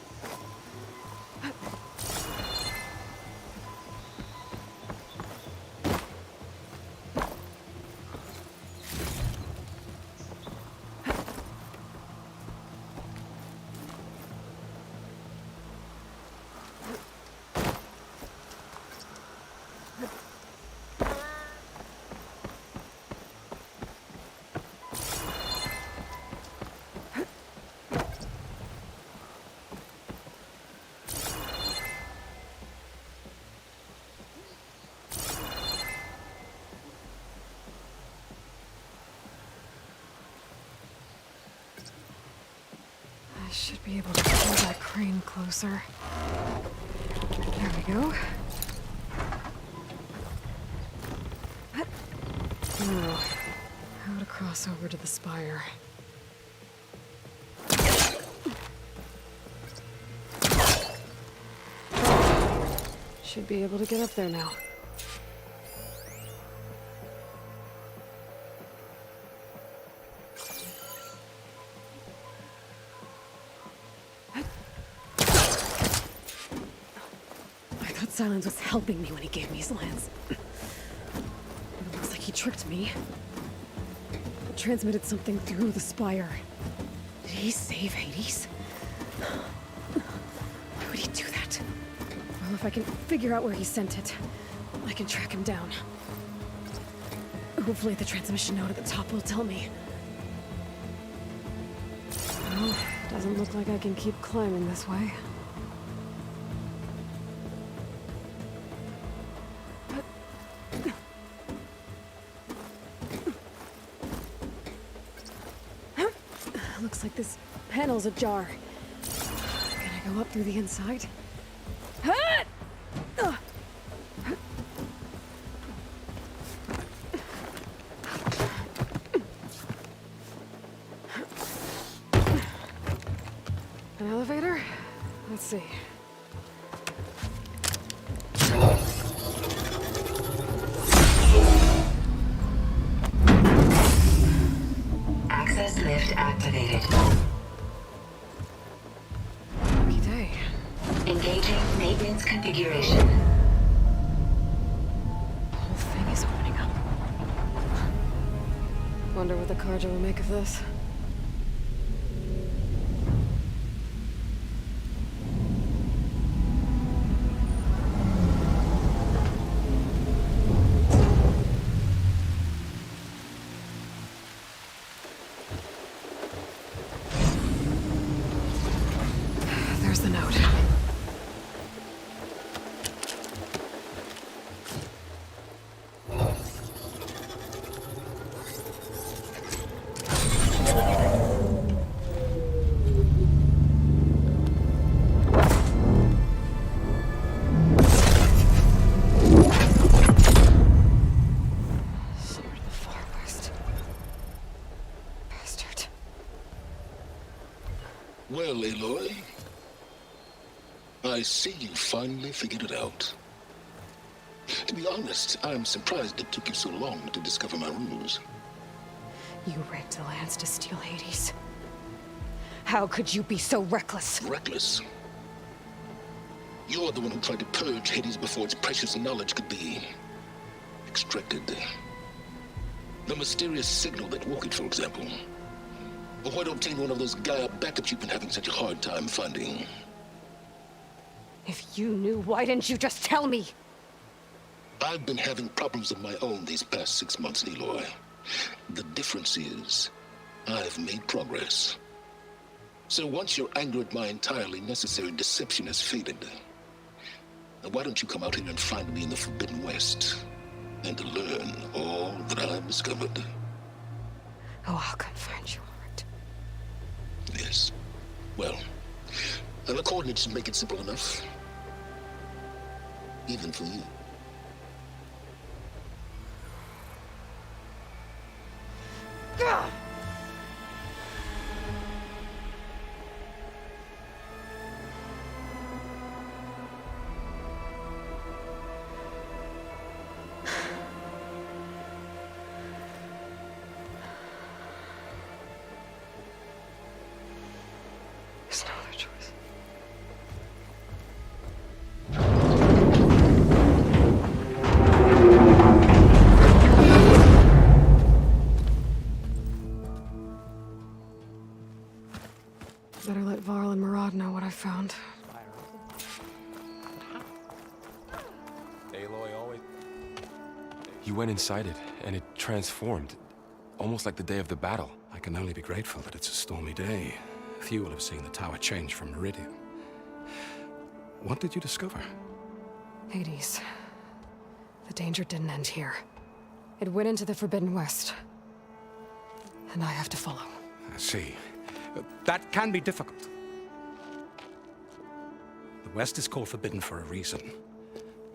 I should be able to pull that crane closer. There we go. Now, how to cross over to the spire. Should be able to get up there now. Silence was helping me when he gave me his lance. It looks like he tricked me. It transmitted something through the spire. Did he save Hades? Why would he do that? Well, if I can figure out where he sent it, I can track him down. Hopefully the transmission note at the top will tell me. Well, doesn't look like I can keep climbing this way. Looks like this panel's ajar. Can I go up through the inside? An elevator? Let's see. Access lift activated. Lucky day. Engaging maintenance configuration. The whole thing is opening up. Wonder what the Carja will make of this. There's the note. Sword of the Far West. Bastard. Well, Aloy, I see you finally figured it out. To be honest, I'm surprised it took you so long to discover my ruse. You rigged the lance to steal Hades. How could you be so reckless? Reckless? You're the one who tried to purge Hades before its precious knowledge could be extracted. The mysterious signal that woke it, for example. Or why to obtain one of those Gaia backups you've been having such a hard time finding. If you knew, why didn't you just tell me? I've been having problems of my own these past 6 months, Aloy. The difference is, I've made progress. So once your anger at my entirely necessary deception has faded, now why don't you come out here and find me in the Forbidden West, and to learn all that I've discovered? Oh, I'll come find you, all right. Yes. Well, and the coordinates should make it simple enough. Even for you. Better let Varl and Murad know what I found. Aloy always... You went inside it, and it transformed. Almost like the day of the battle. I can only be grateful that it's a stormy day. Few will have seen the tower change from Meridian. What did you discover? Hades. The danger didn't end here. It went into the Forbidden West. And I have to follow. I see. That can be difficult. The West is called Forbidden for a reason.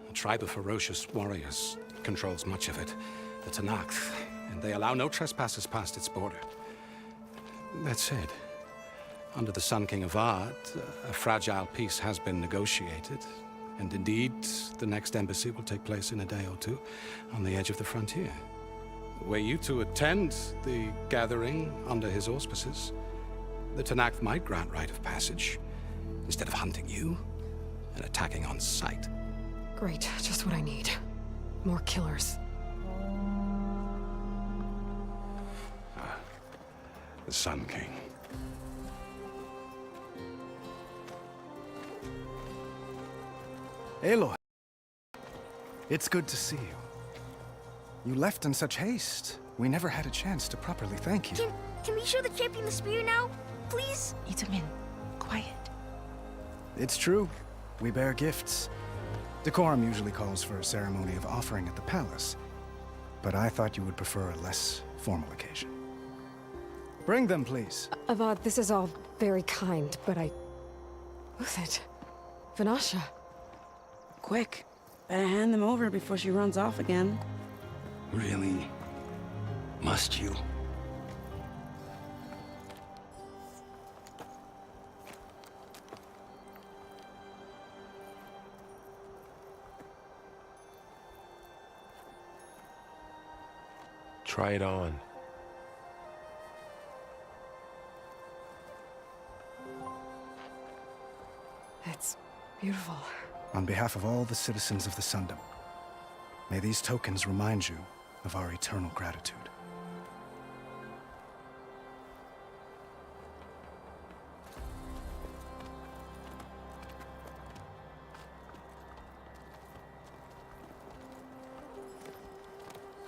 A tribe of ferocious warriors controls much of it, the Tenakth, and they allow no trespassers past its border. That said, under the Sun King of Ard, a fragile peace has been negotiated, and indeed, the next embassy will take place in a day or two on the edge of the frontier. Were you to attend the gathering under his auspices, the Tenakth might grant right of passage, instead of hunting you and attacking on sight. Great, just what I need. More killers. The Sun King. Aloy, it's good to see you. You left in such haste. We never had a chance to properly thank you. Can we show the champion the spear now? Please? Itamin, quiet. It's true. We bear gifts. Decorum usually calls for a ceremony of offering at the palace, but I thought you would prefer a less formal occasion. Bring them, please. Avad, this is all very kind, but Who's it? Vanasha. Quick. Better hand them over before she runs off again. Really? Must you? Try it on. It's beautiful. On behalf of all the citizens of the Sundom, may these tokens remind you of our eternal gratitude.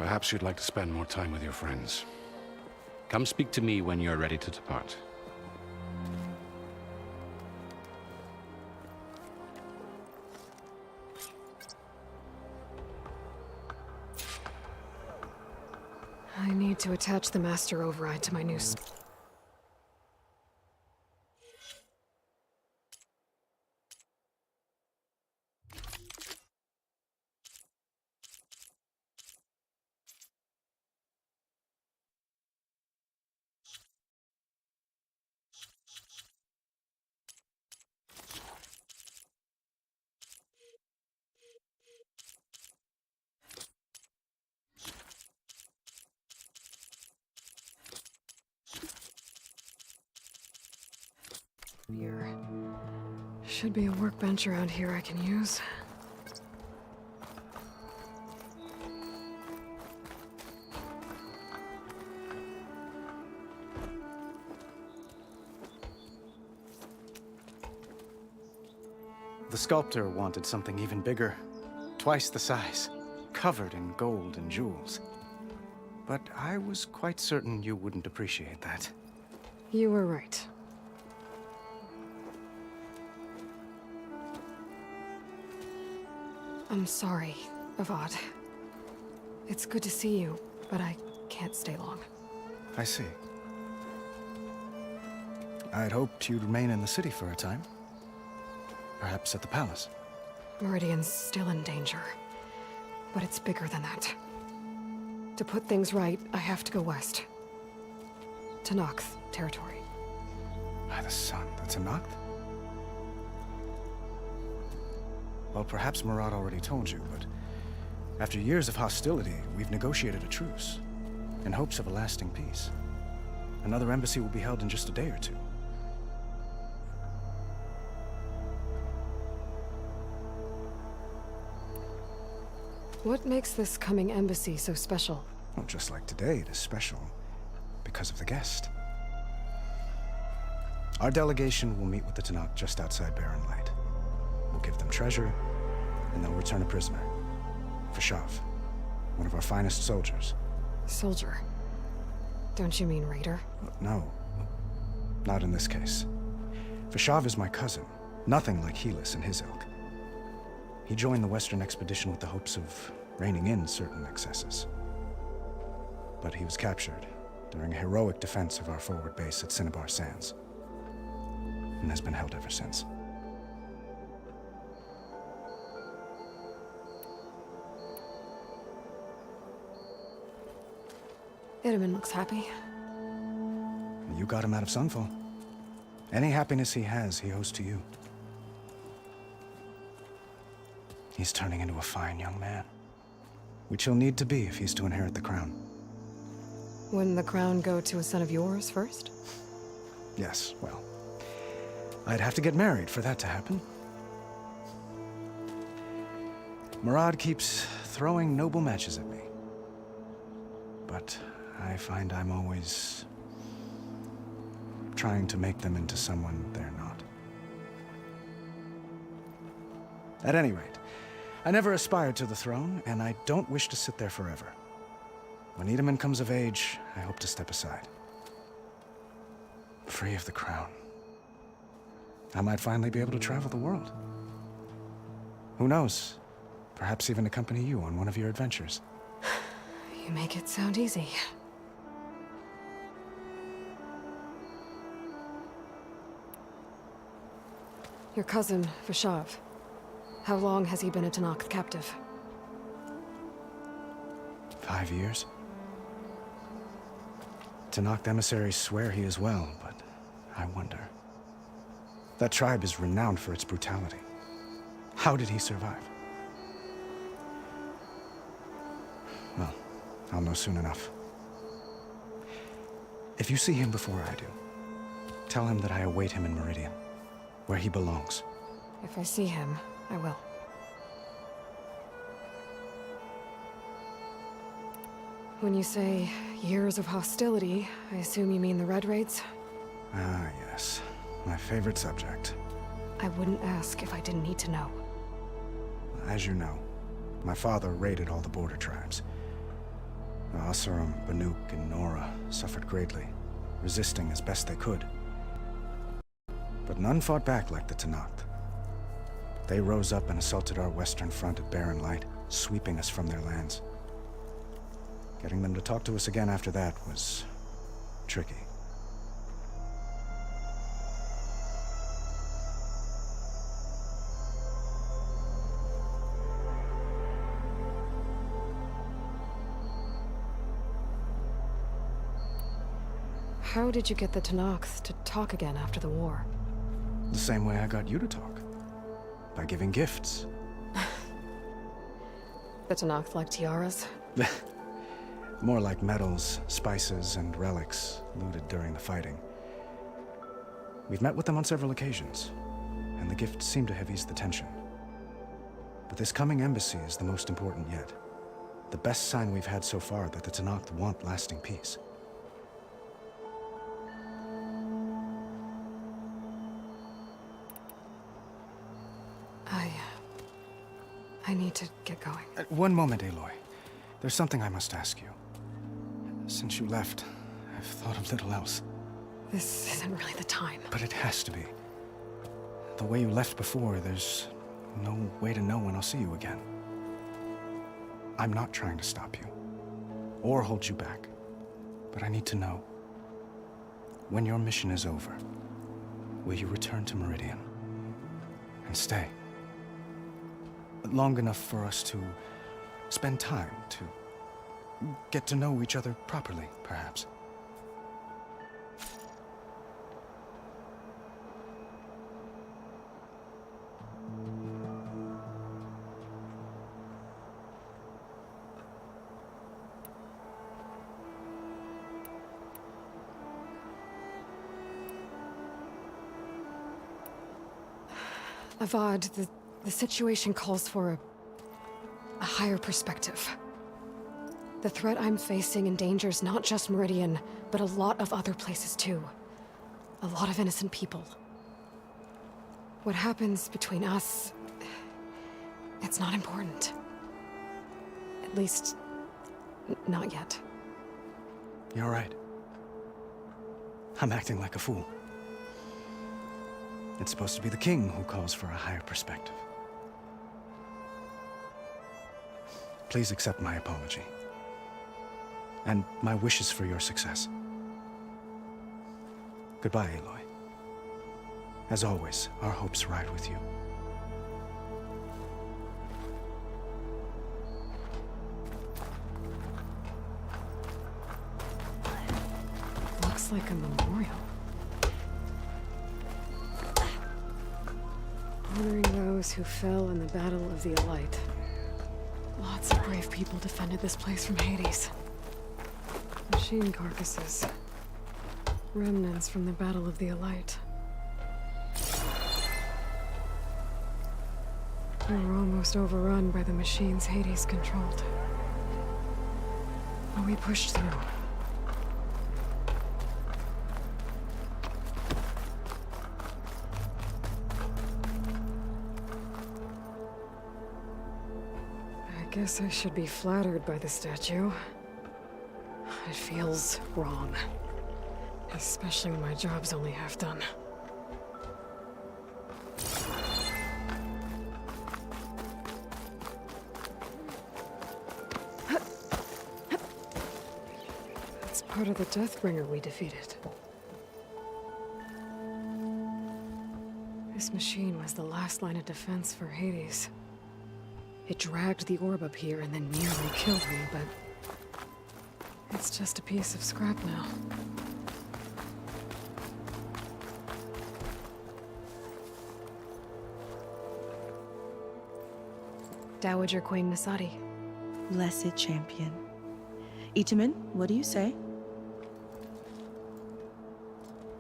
Perhaps you'd like to spend more time with your friends. Come speak to me when you're ready to depart. I need to attach the master override to my new Here. Should be a workbench around here I can use. The sculptor wanted something even bigger, twice the size, covered in gold and jewels. But I was quite certain you wouldn't appreciate that. You were right. I'm sorry, Avad. It's good to see you, but I can't stay long. I see. I'd hoped you'd remain in the city for a time. Perhaps at the palace. Meridian's still in danger, but it's bigger than that. To put things right, I have to go west. Tenakth territory. By the sun, the Tenakth? Well, perhaps Murad already told you, but after years of hostility, we've negotiated a truce, in hopes of a lasting peace. Another embassy will be held in just a day or two. What makes this coming embassy so special? Well, just like today, it is special because of the guest. Our delegation will meet with the Tanakh just outside Barren Light. We'll give them treasure, and they'll return a prisoner. Fashav, one of our finest soldiers. Soldier? Don't you mean raider? No, not in this case. Fashav is my cousin, nothing like Helis and his ilk. He joined the Western expedition with the hopes of reining in certain excesses. But he was captured during a heroic defense of our forward base at Cinnabar Sands, and has been held ever since. Itaman looks happy. You got him out of Sunfall. Any happiness he has, he owes to you. He's turning into a fine young man, which he'll need to be if he's to inherit the crown. Wouldn't the crown go to a son of yours first? Yes, well, I'd have to get married for that to happen. Murad keeps throwing noble matches at me, but I find I'm always trying to make them into someone they're not. At any rate, I never aspired to the throne, and I don't wish to sit there forever. When Itaman comes of age, I hope to step aside. Free of the crown. I might finally be able to travel the world. Who knows? Perhaps even accompany you on one of your adventures. You make it sound easy. Your cousin, Fashav. How long has he been a Tanakh captive? 5 years. Tanakh emissaries swear he is well, but I wonder. That tribe is renowned for its brutality. How did he survive? Well, I'll know soon enough. If you see him before I do, tell him that I await him in Meridian, where he belongs. If I see him, I will. When you say years of hostility, I assume you mean the Red Raids? Ah, yes. My favorite subject. I wouldn't ask if I didn't need to know. As you know, my father raided all the border tribes. The Asuram, Banuk, and Nora suffered greatly, resisting as best they could. But none fought back like the Tanakh. They rose up and assaulted our western front at Barren Light, sweeping us from their lands. Getting them to talk to us again after that was tricky. How did you get the Tanakhs to talk again after the war? The same way I got you to talk. By giving gifts. The Tanakhs like tiaras? More like medals, spices, and relics looted during the fighting. We've met with them on several occasions, and the gifts seem to have eased the tension. But this coming embassy is the most important yet. The best sign we've had so far that the Tanakh want lasting peace. I need to get going. One moment, Aloy. There's something I must ask you. Since you left, I've thought of little else. This isn't really the time. But it has to be. The way you left before, there's no way to know when I'll see you again. I'm not trying to stop you, or hold you back. But I need to know. When your mission is over, will you return to Meridian? And stay? Long enough for us to spend time, to get to know each other properly, perhaps. Avad, the situation calls for a higher perspective. The threat I'm facing endangers not just Meridian, but a lot of other places too. a lot of innocent people. What happens between us, it's not important. At least, not yet. You're right. I'm acting like a fool. It's supposed to be the king who calls for a higher perspective. Please accept my apology. And my wishes for your success. Goodbye, Aloy. As always, our hopes ride with you. Looks like a memorial. Honoring those who fell in the Battle of the Elite. Lots of brave people defended this place from Hades. Machine carcasses. Remnants from the Battle of the Elite. We were almost overrun by the machines Hades controlled. But we pushed through. I guess I should be flattered by the statue. It feels wrong. Especially when my job's only half done. That's part of the Deathbringer we defeated. This machine was the last line of defense for Hades. It dragged the orb up here and then nearly killed me, but it's just a piece of scrap now. Dowager Queen Masadi. Blessed champion. Itamen, what do you say?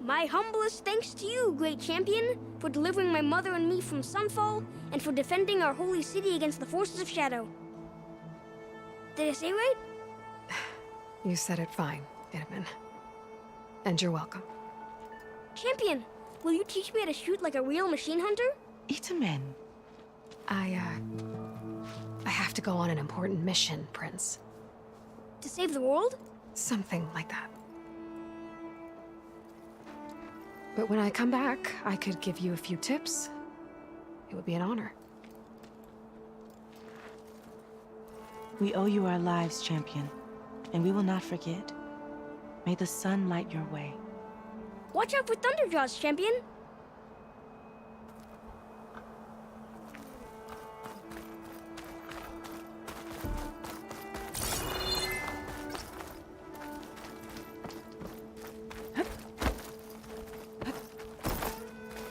My humblest thanks to you, great champion, for delivering my mother and me from Sunfall, and for defending our holy city against the forces of Shadow. Did I say right? You said it fine, Itamen. And you're welcome. Champion, will you teach me how to shoot like a real machine hunter? Itamen. I have to go on an important mission, Prince. To save the world? Something like that. But when I come back, I could give you a few tips. It would be an honor. We owe you our lives, champion, and we will not forget. May the sun light your way. Watch out for Thunderjaws, champion!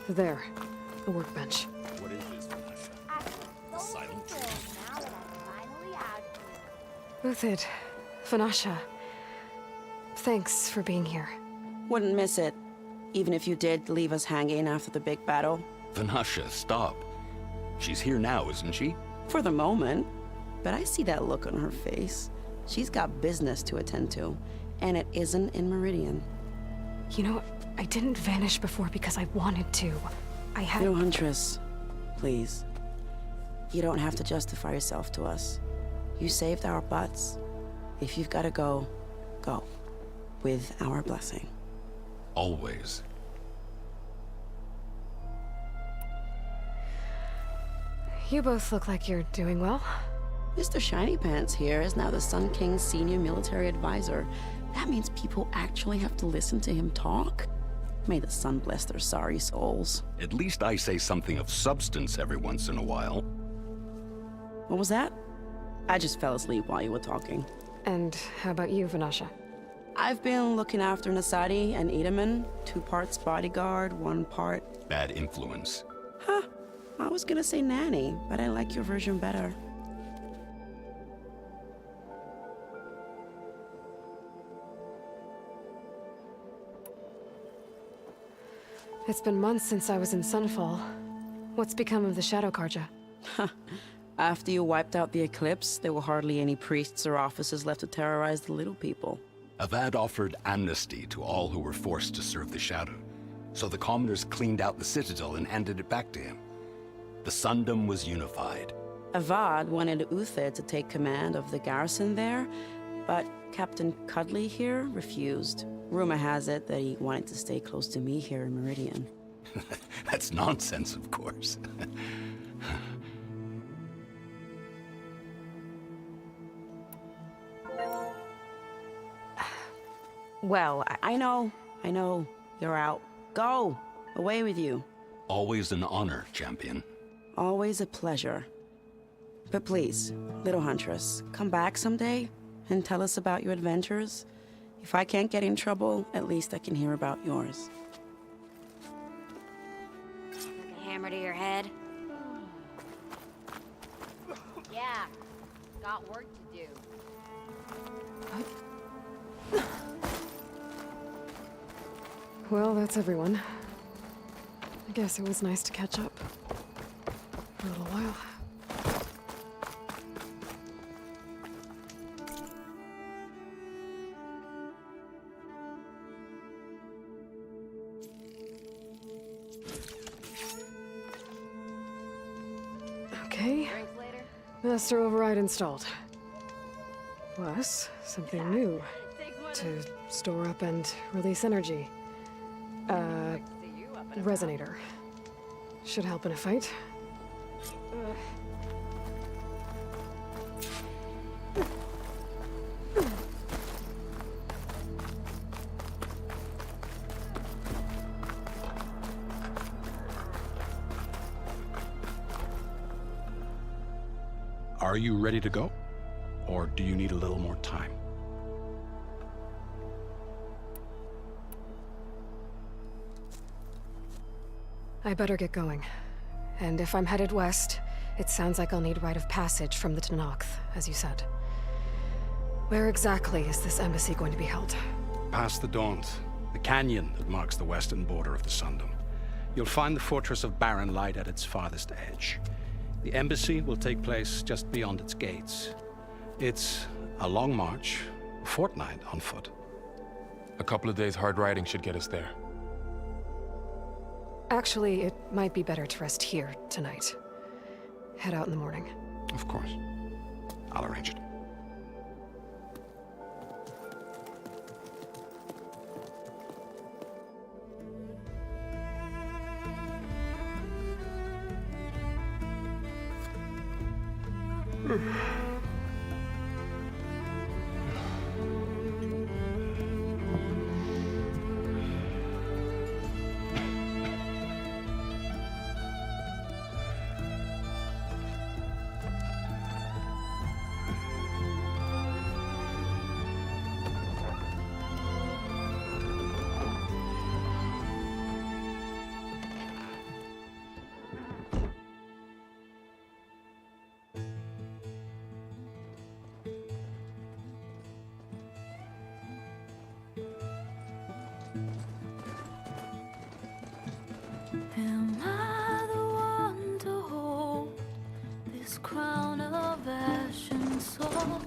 There, a workbench. What is this? Silent tree. Uthid, Vanasha, thanks for being here. Wouldn't miss it, even if you did leave us hanging after the big battle. Vanasha, stop. She's here now, isn't she? For the moment. But I see that look on her face. She's got business to attend to, and it isn't in Meridian. You know, I didn't vanish before because I wanted to. I had— No, Huntress. Please. You don't have to justify yourself to us. You saved our butts. If you've got to go, go. With our blessing. Always. You both look like you're doing well. Mr. Shiny Pants here is now the Sun King's senior military advisor. That means people actually have to listen to him talk? May the sun bless their sorry souls. At least I say something of substance every once in a while. What was that? I just fell asleep while you were talking. And how about you, Vanasha? I've been looking after Nasadi and Itamen. 2 parts bodyguard, 1 part... Bad influence. Huh. I was gonna say nanny, but I like your version better. It's been months since I was in Sunfall. What's become of the Shadow Karja? After you wiped out the Eclipse, there were hardly any priests or officers left to terrorize the little people. Avad offered amnesty to all who were forced to serve the Shadow. So the commoners cleaned out the citadel and handed it back to him. The Sundom was unified. Avad wanted Uther to take command of the garrison there, but Captain Cudley here refused. Rumor has it that he wanted to stay close to me here in Meridian. That's nonsense, of course. Well, I know. You're out. Go! Away with you. Always an honor, champion. Always a pleasure. But please, little huntress, come back someday and tell us about your adventures. If I can't get in trouble, at least I can hear about yours. Like a hammer to your head? Yeah, got work to do. Well, that's everyone. I guess it was nice to catch up. For a little while. Okay. Master override installed. Plus, something new. To store up and release energy. Resonator. Should help in a fight. Are you ready to go? Or do you need a little more time? I better get going. And if I'm headed west, it sounds like I'll need rite of passage from the Tenakth, as you said. Where exactly is this embassy going to be held? Past the Daunt, the canyon that marks the western border of the Sundom. You'll find the fortress of Barren Light at its farthest edge. The embassy will take place just beyond its gates. It's a long march, a fortnight on foot. A couple of days hard riding should get us there. Actually, it might be better to rest here tonight. Head out in the morning. Of course. I'll arrange it. Am I the one to hold this crown of ash and salt?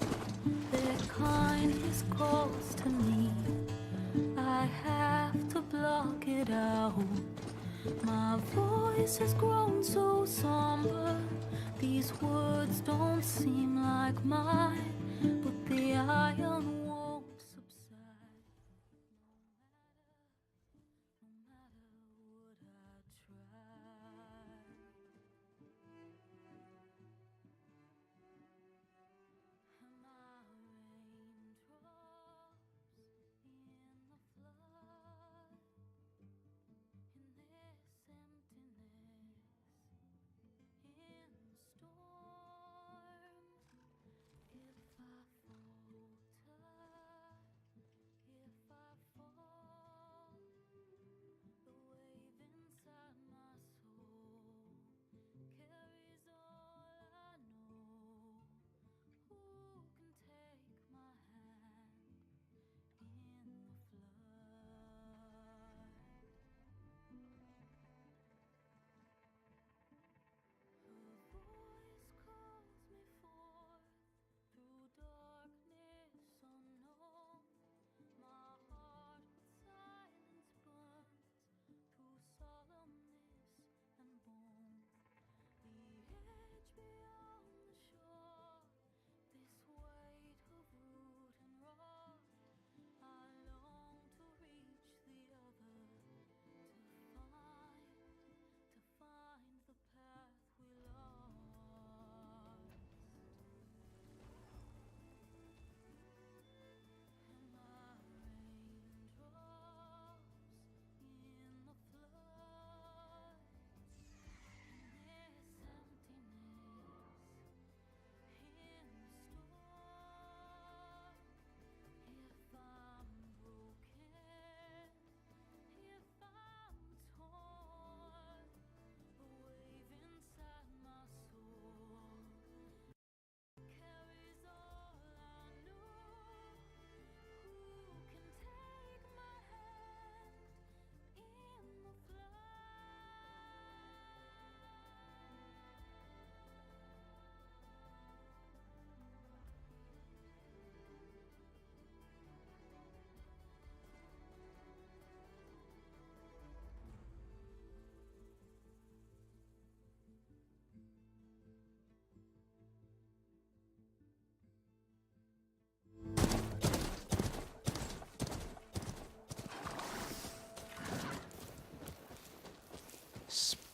Their kindness calls to me. I have to block it out. My voice has grown so somber. These words don't seem like mine, but the iron won't subside. If I falter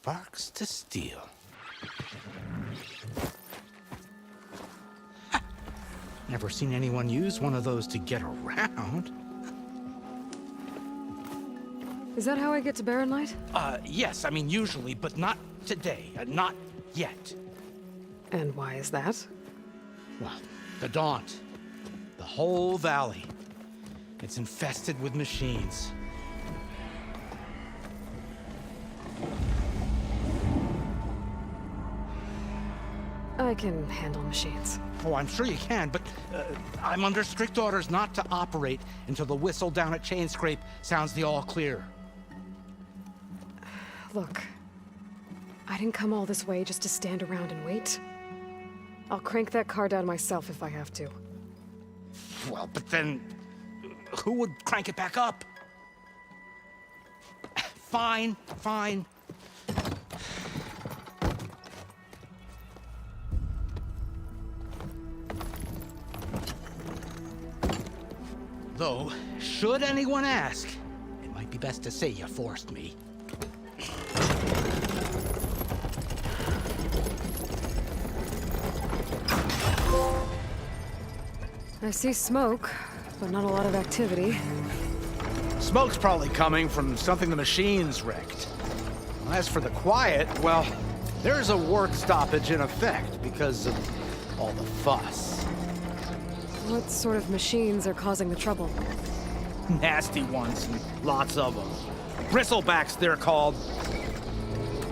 Sparks to steel. Never seen anyone use one of those to get around. Is that how I get to Barren Light? Yes, I mean usually, but not today. Not yet. And why is that? Well, the Daunt. The whole valley. It's infested with machines. I can handle machines. Oh, I'm sure you can, but I'm under strict orders not to operate until the whistle down at Chainscrape sounds the all clear. Look, I didn't come all this way just to stand around and wait. I'll crank that car down myself if I have to. Well, but then who would crank it back up? Fine, fine. Though, should anyone ask, it might be best to say you forced me. I see smoke, but not a lot of activity. Smoke's probably coming from something the machines wrecked. As for the quiet, well, there's a work stoppage in effect because of all the fuss. What sort of machines are causing the trouble? Nasty ones, and lots of them. Bristlebacks, they're called.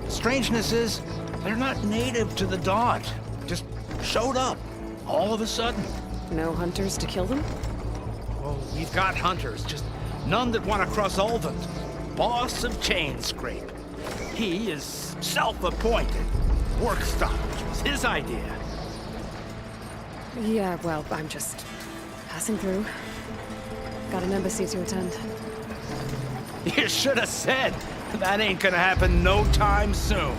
Strangeness is, they're not native to the Daunt. Just showed up, all of a sudden. No hunters to kill them? Well, we've got hunters, just none that want to cross Ulvund. Boss of Chainscrape. He is self-appointed. Work stoppage was his idea. Yeah, well, I'm just passing through. Got an embassy to attend. You should have said. That ain't gonna happen no time soon.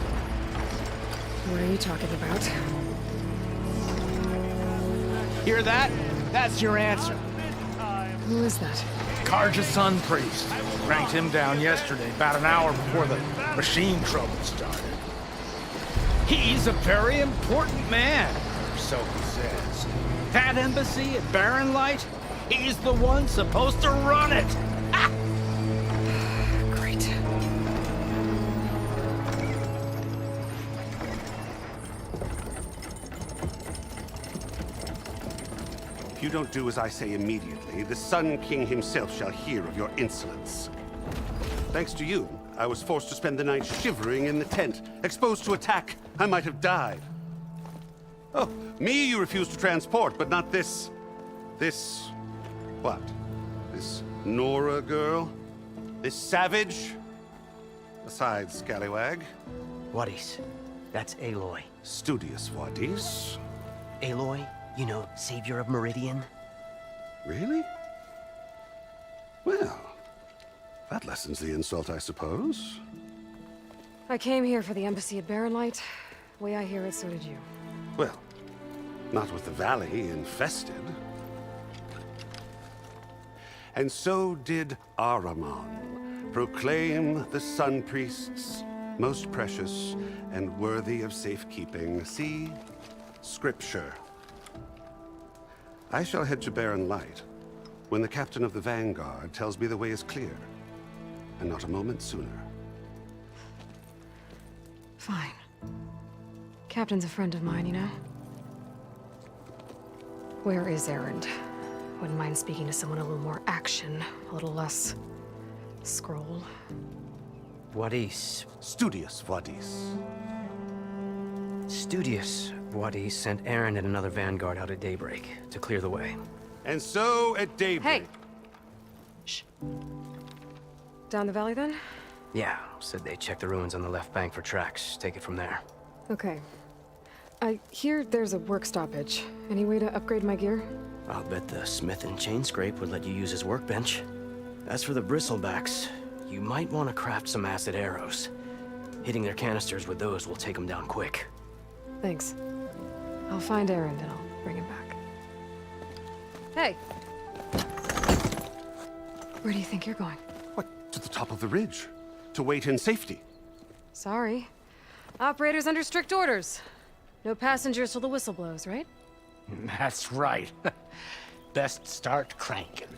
What are you talking about? Hear that? That's your answer. Who is that? Karja's Sun Priest. Ranked him down yesterday, about an hour before the machine trouble started. He's a very important man, so he says. That embassy at Barren Light, he's the one supposed to run it. Ah! Great. If you don't do as I say immediately, the Sun King himself shall hear of your insolence. Thanks to you, I was forced to spend the night shivering in the tent. Exposed to attack, I might have died. Oh, me you refuse to transport, but not this... what? This Nora girl? This savage? Besides, scallywag. Wadis. That's Aloy. Studious Wadis. Aloy, you know, savior of Meridian. Really? Well, that lessens the insult, I suppose. I came here for the embassy at Barren Light. Way I hear it, so did you. Well, not with the valley infested. And so did Ahriman proclaim the Sun Priests most precious and worthy of safekeeping. See? Scripture. I shall head to Barren Light when the captain of the Vanguard tells me the way is clear, and not a moment sooner. Fine. Captain's a friend of mine, you know? Where is Erend? Wouldn't mind speaking to someone a little more action, a little less scroll. Wadis. Studious Wadis. Studious Wadis sent Aaron and another Vanguard out at daybreak to clear the way. And so at daybreak... Hey! Shh. Down the valley, then? Yeah, said they checked the ruins on the left bank for tracks. Take it from there. Okay. I hear there's a work stoppage. Any way to upgrade my gear? I'll bet the smith in Chainscrape would let you use his workbench. As for the bristlebacks, you might want to craft some acid arrows. Hitting their canisters with those will take them down quick. Thanks. I'll find Erend and I'll bring him back. Hey! Where do you think you're going? What, to the top of the ridge? To wait in safety? Sorry. Operators under strict orders. No passengers till the whistle blows, right? That's right. Best start cranking.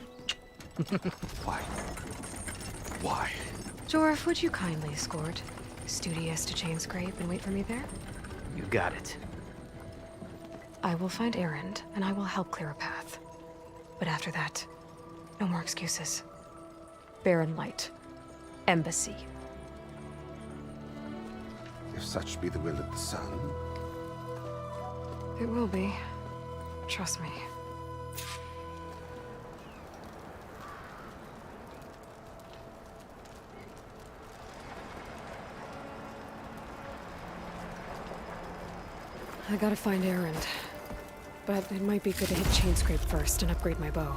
Why? Why? Jorf, would you kindly escort Studious to Chainscrape and wait for me there? You got it. I will find Erend, and I will help clear a path. But after that, no more excuses. Barren Light. Embassy. If such be the will of the sun. It will be. Trust me. I gotta find Erend. But it might be good to hit Chainscrape first and upgrade my bow.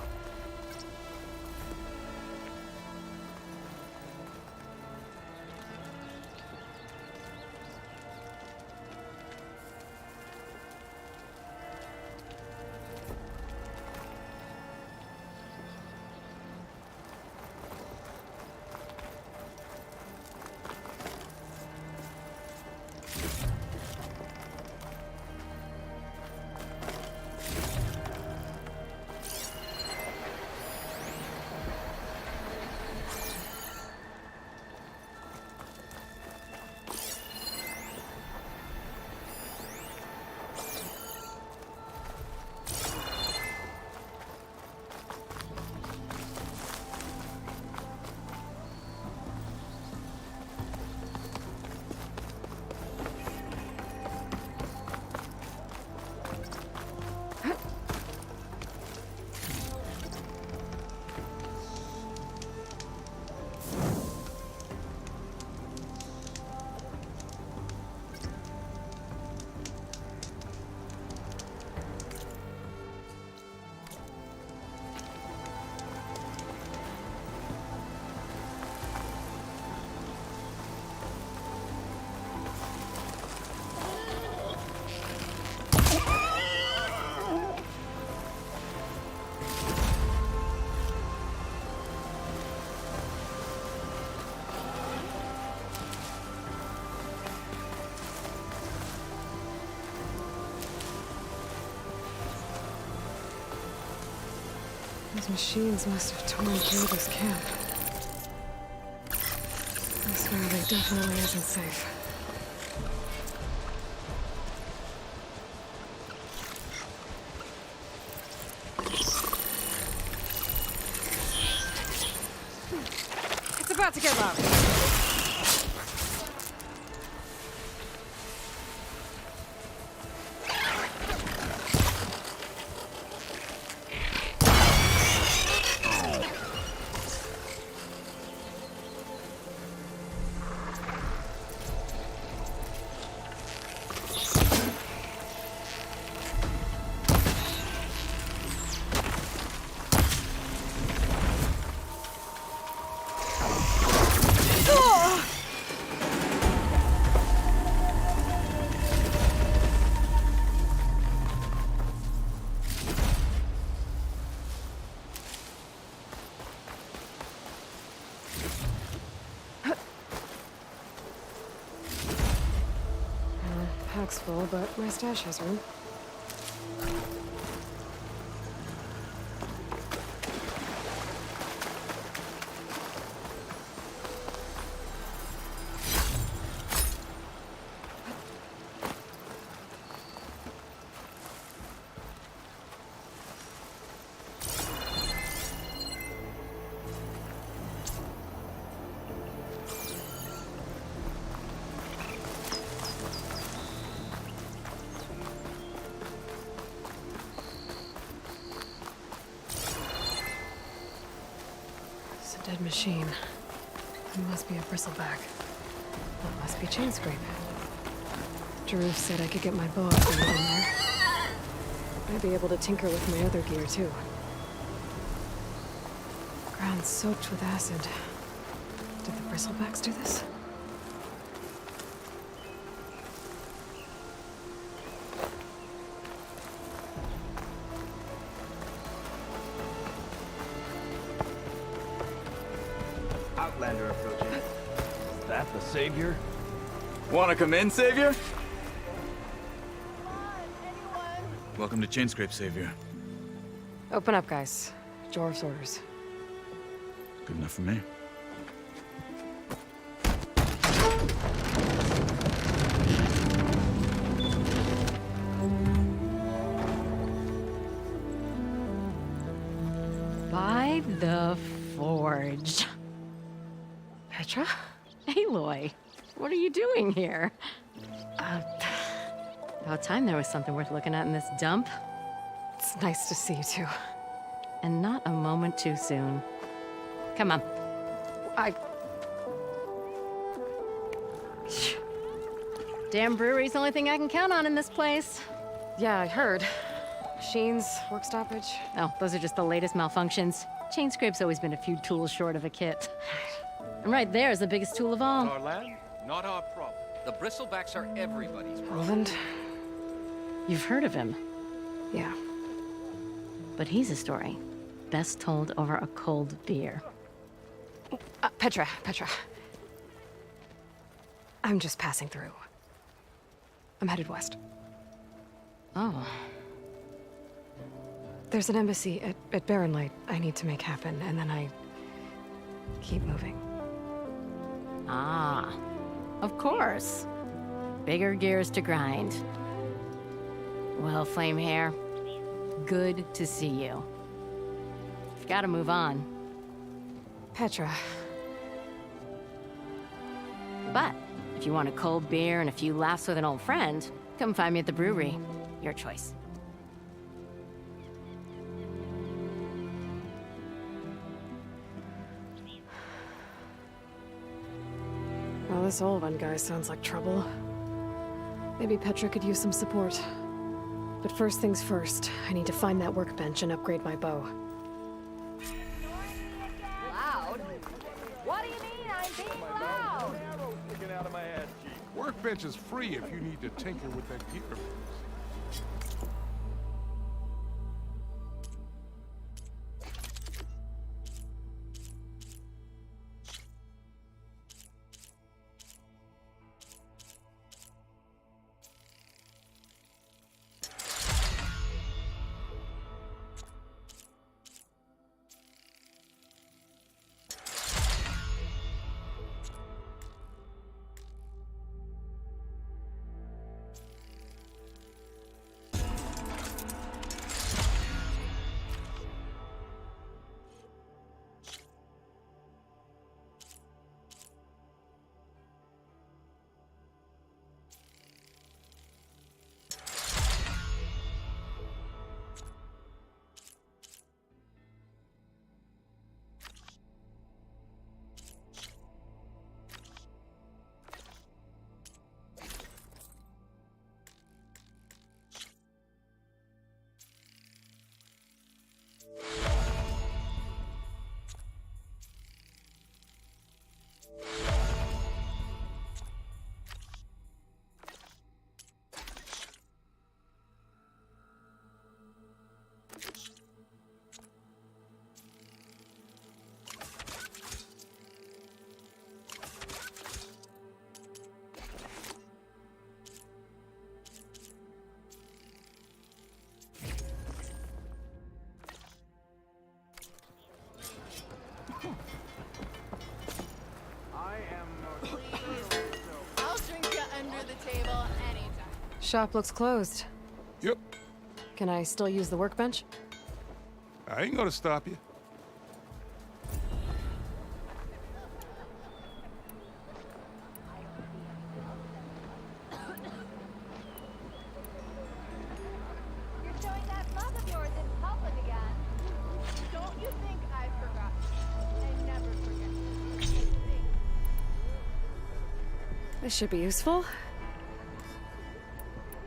Those machines must have torn through this camp. I swear they definitely isn't safe. It's about to get loud. Pack's full, but my stash has room. Dead machine. It must be a bristleback. That must be Chainscrape. Jered said I could get my bow upgraded in there. I'd be able to tinker with my other gear, too. Ground soaked with acid. Did the bristlebacks do this? Outlander approaching. Is that the savior? Wanna come in, Savior? Welcome to Chainscrape, Savior. Open up, guys. Jorv's orders. Good enough for me. By the Forge. Petra? Aloy, what are you doing here? About time there was something worth looking at in this dump. It's nice to see you too. And not a moment too soon. Come on. Damn brewery's the only thing I can count on in this place. Yeah, I heard. Machines, work stoppage. Oh, those are just the latest malfunctions. Chainscrape's always been a few tools short of a kit. And right there is the biggest tool of all. Our land, not our problem. The bristlebacks are everybody's problem. Roland? You've heard of him. Yeah. But he's a story best told over a cold beer. Petra. I'm just passing through. I'm headed west. Oh. There's an embassy at Barren Light I need to make happen, and then I keep moving. Ah, of course. Bigger gears to grind. Well, Flamehair, good to see you. Gotta move on. Petra. But if you want a cold beer and a few laughs with an old friend, come find me at the brewery. Your choice. Well, this old one guy sounds like trouble. Maybe Petra could use some support. But first things first, I need to find that workbench and upgrade my bow. Loud? What do you mean I'm being loud? Sticking out of my ass cheek. Workbench is free if you need to tinker with that gear. I'll drink you under the table anytime. Shop looks closed. Yep. Can I still use the workbench? I ain't gonna stop you. You're showing that love of yours in public again. Don't you think I forgot? I never forget. This should be useful.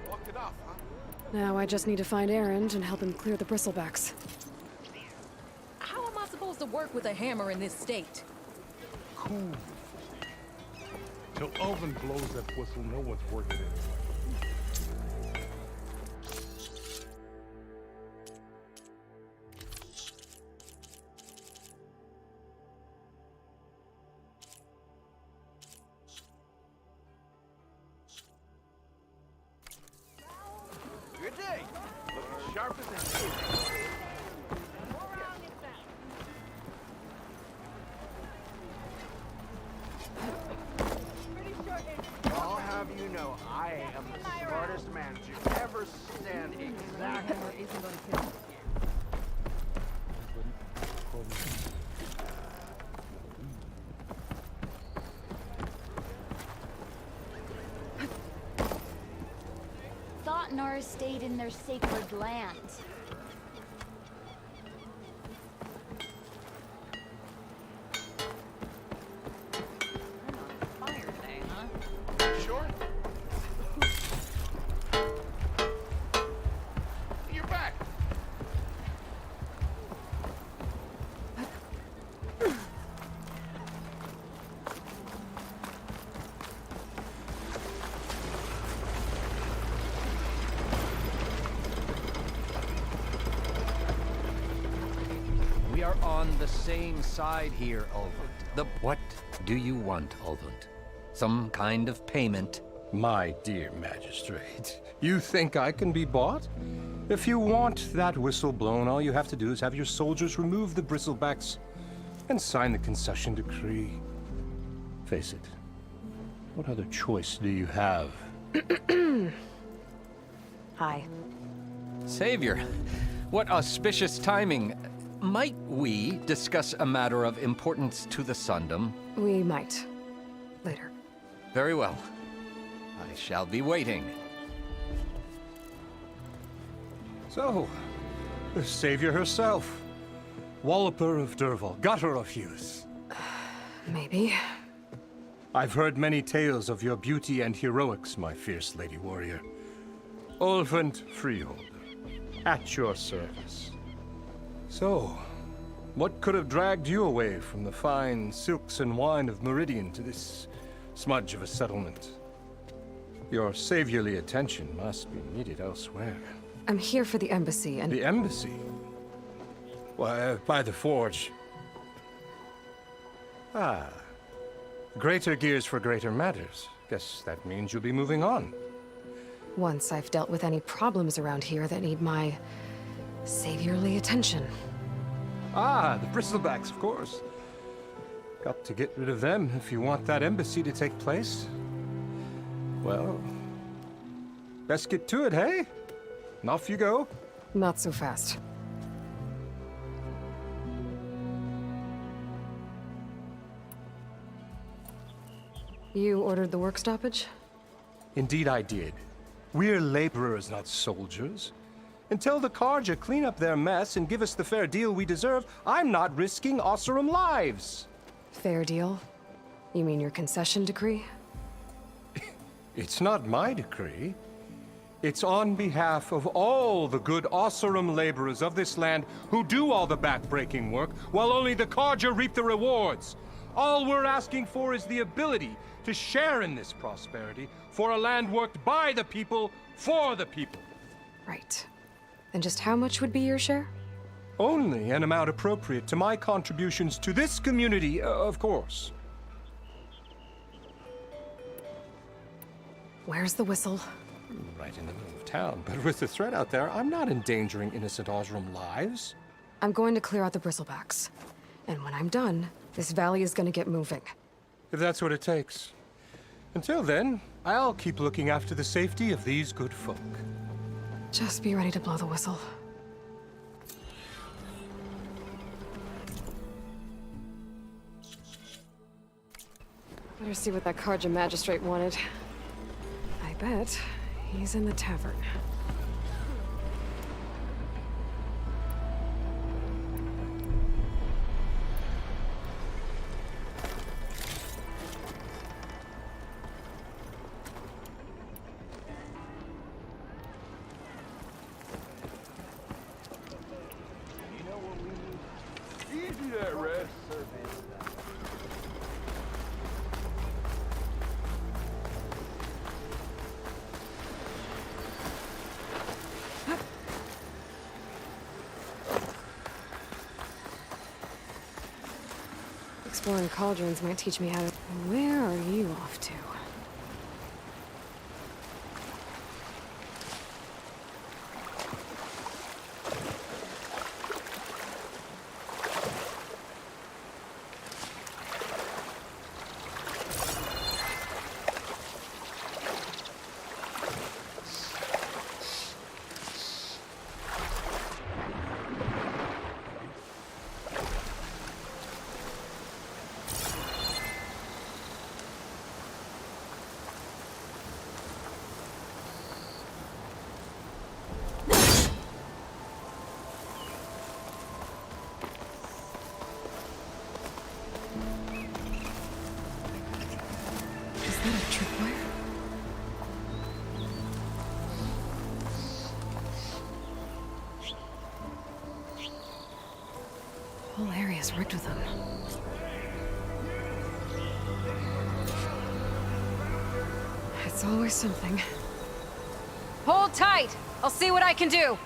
Walked it off, huh? Now I just need to find Erend and help him clear the bristlebacks. How am I supposed to work with a hammer in this state? Cool. Till Oven blows that whistle, no one's working anyway. land you ever stand exactly. Thought Nora stayed in their sacred land. Sure. You're back. We are on the same side here, Ulvund. What do you want, Ulvund? Some kind of payment? My dear magistrate, you think I can be bought? If you want that whistle blown, all you have to do is have your soldiers remove the bristlebacks and sign the concession decree. Face it, what other choice do you have? Hi. Savior, what auspicious timing. Might we discuss a matter of importance to the Sundom? We might. Later. Very well. I shall be waiting. So, the Savior herself. Walloper of Derval, gutter of youth. Maybe. I've heard many tales of your beauty and heroics, my fierce lady warrior. Ulvund Freeholder, at your service. So, what could have dragged you away from the fine silks and wine of Meridian to this smudge of a settlement? Your saviorly attention must be needed elsewhere. I'm here for the embassy and— The embassy? Why, by the forge. Ah. Greater gears for greater matters. Guess that means you'll be moving on. Once I've dealt with any problems around here that need my saviorly attention. Ah, the bristlebacks, of course. Got to get rid of them if you want that embassy to take place. Well, best get to it, hey? And off you go. Not so fast. You ordered the work stoppage? Indeed I did. We're laborers, not soldiers. Until the Carja clean up their mess and give us the fair deal we deserve, I'm not risking Osseram lives. Fair deal? You mean your concession decree? It's not my decree. It's on behalf of all the good Osseram laborers of this land who do all the back-breaking work, while only the Carja reap the rewards. All we're asking for is the ability to share in this prosperity for a land worked by the people, for the people. Right. And just how much would be your share? Only an amount appropriate to my contributions to this community, of course. Where's the whistle? Right in the middle of town, but with the threat out there, I'm not endangering innocent Osram lives. I'm going to clear out the bristlebacks. And when I'm done, this valley is going to get moving. If that's what it takes. Until then, I'll keep looking after the safety of these good folk. Just be ready to blow the whistle. Better see what that Carja magistrate wanted. I bet he's in the tavern. Easy there, Red. Exploring cauldrons might teach me how to... Where are you off to? that a tripwire? The whole area is rigged with them. It's always something. Hold tight! I'll see what I can do!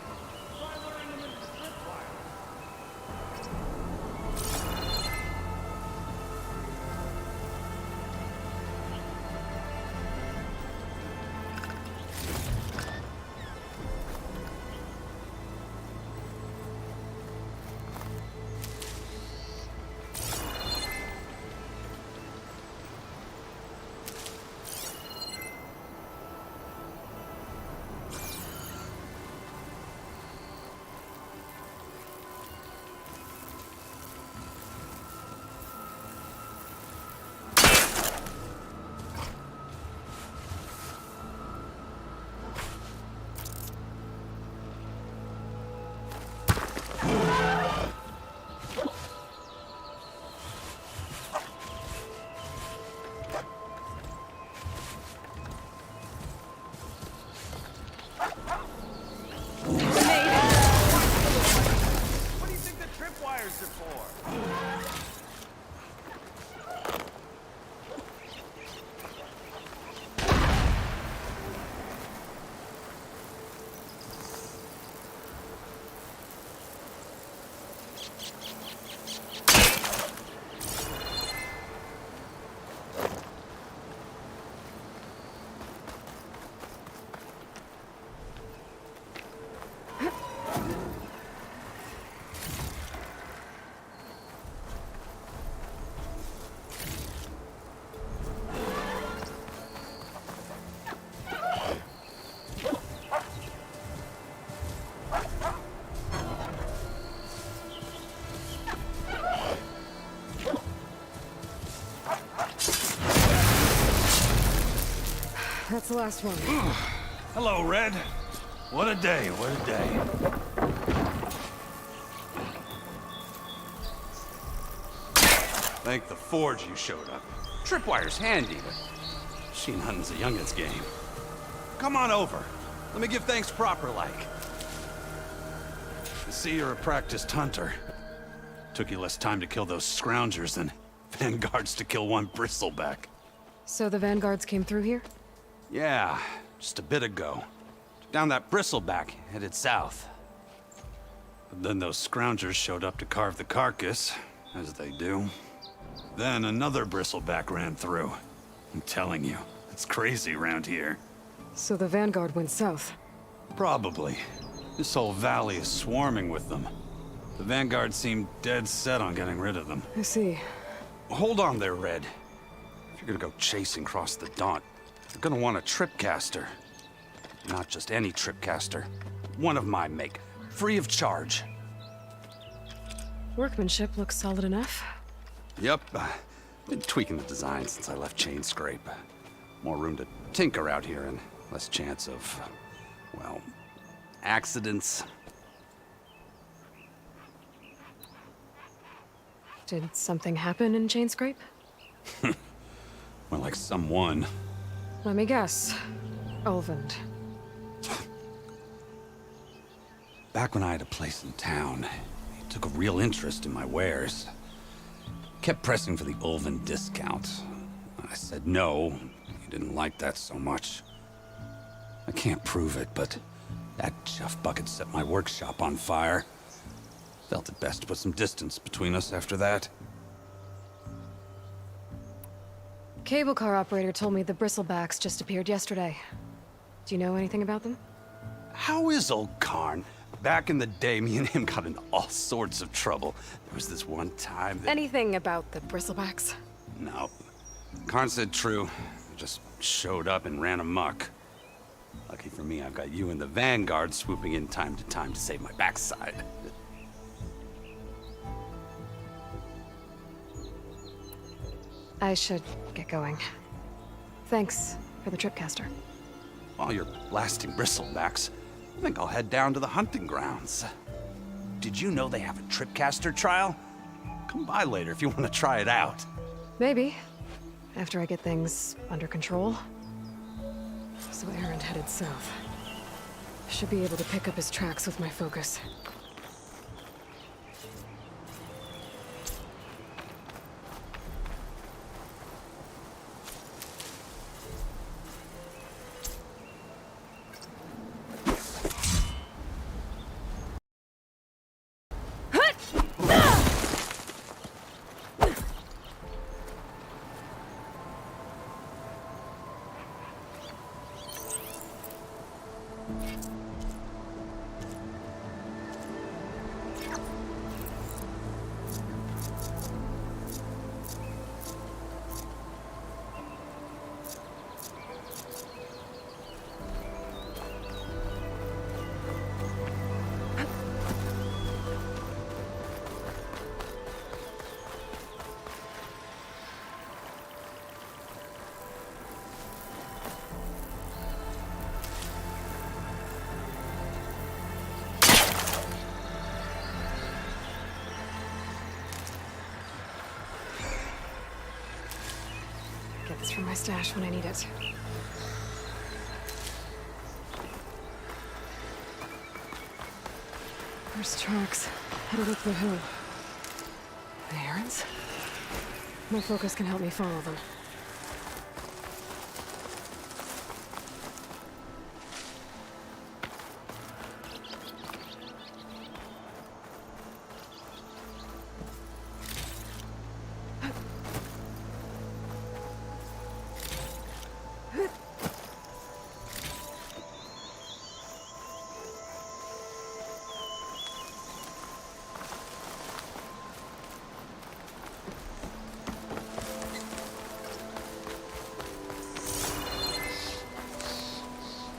That's the last one. Hello, Red. What a day, what a day. Thank the Forge you showed up. Tripwire's handy, but machine hunting's a youngin's game. Come on over. Let me give thanks proper-like. I see you're a practiced hunter. Took you less time to kill those scroungers than vanguards to kill one bristleback. So the vanguards came through here? Yeah, just a bit ago. Took down that bristleback, headed south. But then those scroungers showed up to carve the carcass, as they do. Then another bristleback ran through. I'm telling you, it's crazy around here. So the vanguard went south? Probably. This whole valley is swarming with them. The vanguard seemed dead set on getting rid of them. I see. Hold on there, Red. If you're gonna go chasing across the Daunt, you're gonna want a tripcaster. Not just any tripcaster. One of my make. Free of charge. Workmanship looks solid enough. Yep. Been tweaking the design since I left Chainscrape. More room to tinker out here and less chance of, well, accidents. Did something happen in Chainscrape? More like someone. Let me guess. Ulvund. Back when I had a place in town, he took a real interest in my wares. Kept pressing for the Ulvund discount. I said no. He didn't like that so much. I can't prove it, but that chuff bucket set my workshop on fire. Felt it best to put some distance between us after that. Cable car operator told me the bristlebacks just appeared yesterday. Do you know anything about them? How is old Karn? Back in the day, me and him got into all sorts of trouble. There was this one time that... Anything about the bristlebacks? No. Karn said true. Just showed up and ran amok. Lucky for me, I've got you and the Vanguard swooping in time to save my backside. I should get going. Thanks for the tripcaster. While you're blasting bristlebacks, I think I'll head down to the hunting grounds. Did you know they have a tripcaster trial? Come by later if you want to try it out. Maybe. after I get things under control. So Aaron headed south. Should be able to pick up his tracks with my focus. Get this from my stash when I need it. There's tracks headed up the hill. The errands? My focus can help me follow them.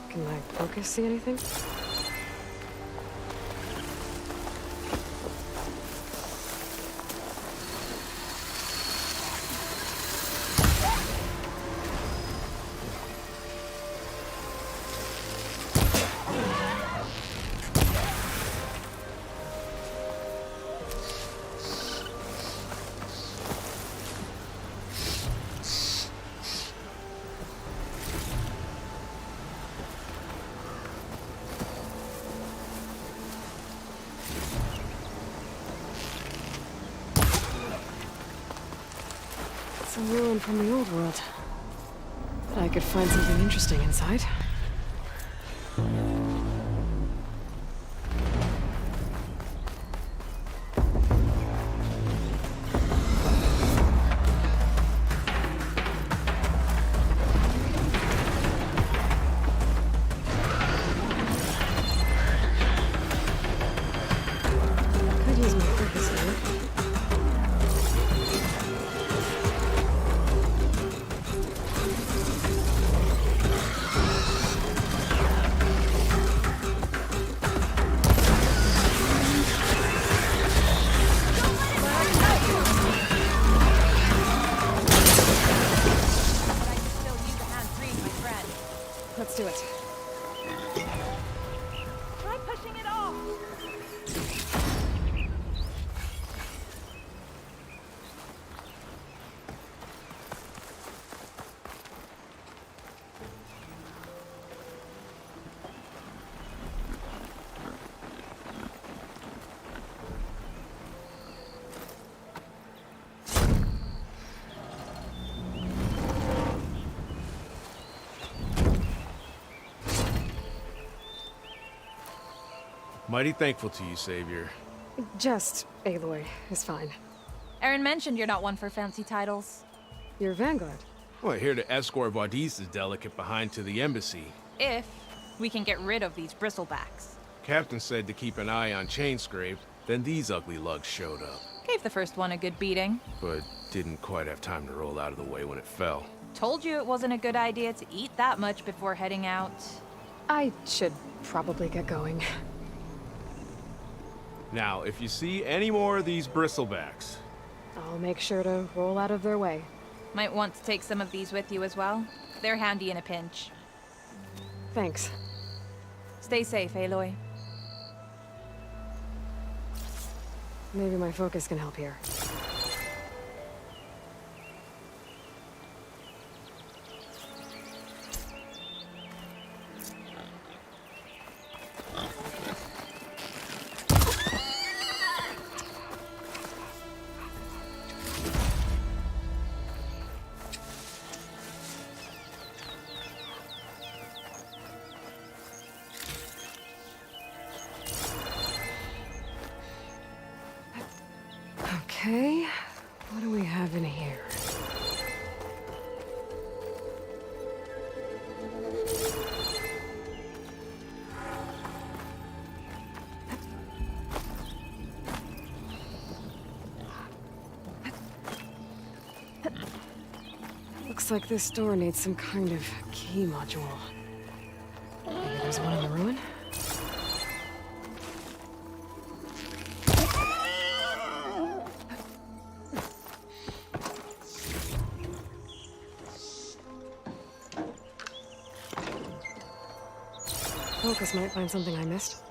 Can my focus see anything? A ruin from the old world. But I could find something interesting inside. Could use my focus here. Let's do it. Try pushing it off. Mighty thankful to you, Savior. Just Aloy is fine. Aaron mentioned you're not one for fancy titles. You're Vanguard. Well, here to escort Vaudice's delegate behind to the embassy. If we can get rid of these bristlebacks. Captain said to keep an eye on Chainscrape, then these ugly lugs showed up. Gave the first one a good beating. But didn't quite have time to roll out of the way when it fell. Told you it wasn't a good idea to eat that much before heading out. I should probably get going. Now, if you see any more of these bristlebacks... I'll make sure to roll out of their way. Might want to take some of these with you as well. They're handy in a pinch. Thanks. Stay safe, Aloy. Maybe my focus can help here. Okay, what do we have in here? Looks like this door needs some kind of key module. Maybe there's one in the ruin? Focus might find something I missed.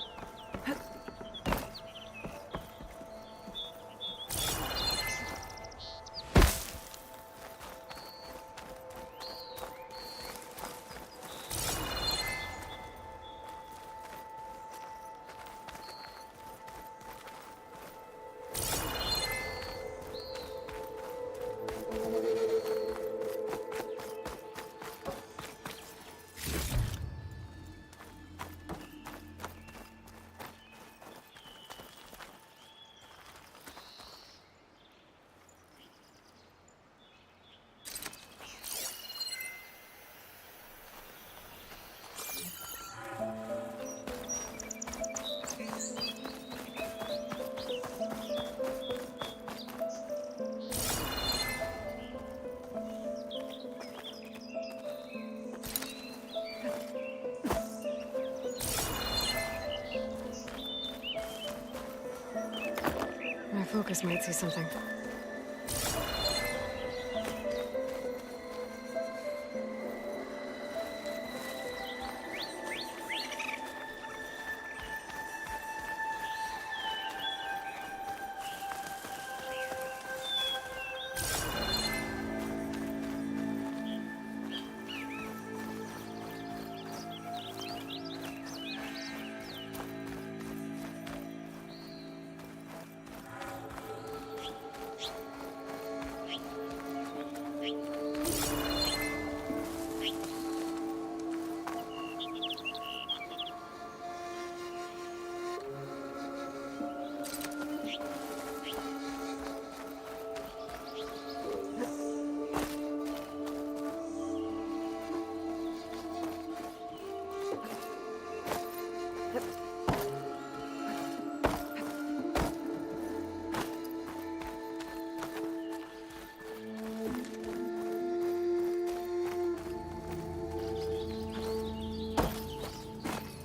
My focus might see something.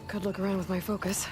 Could look around with my focus.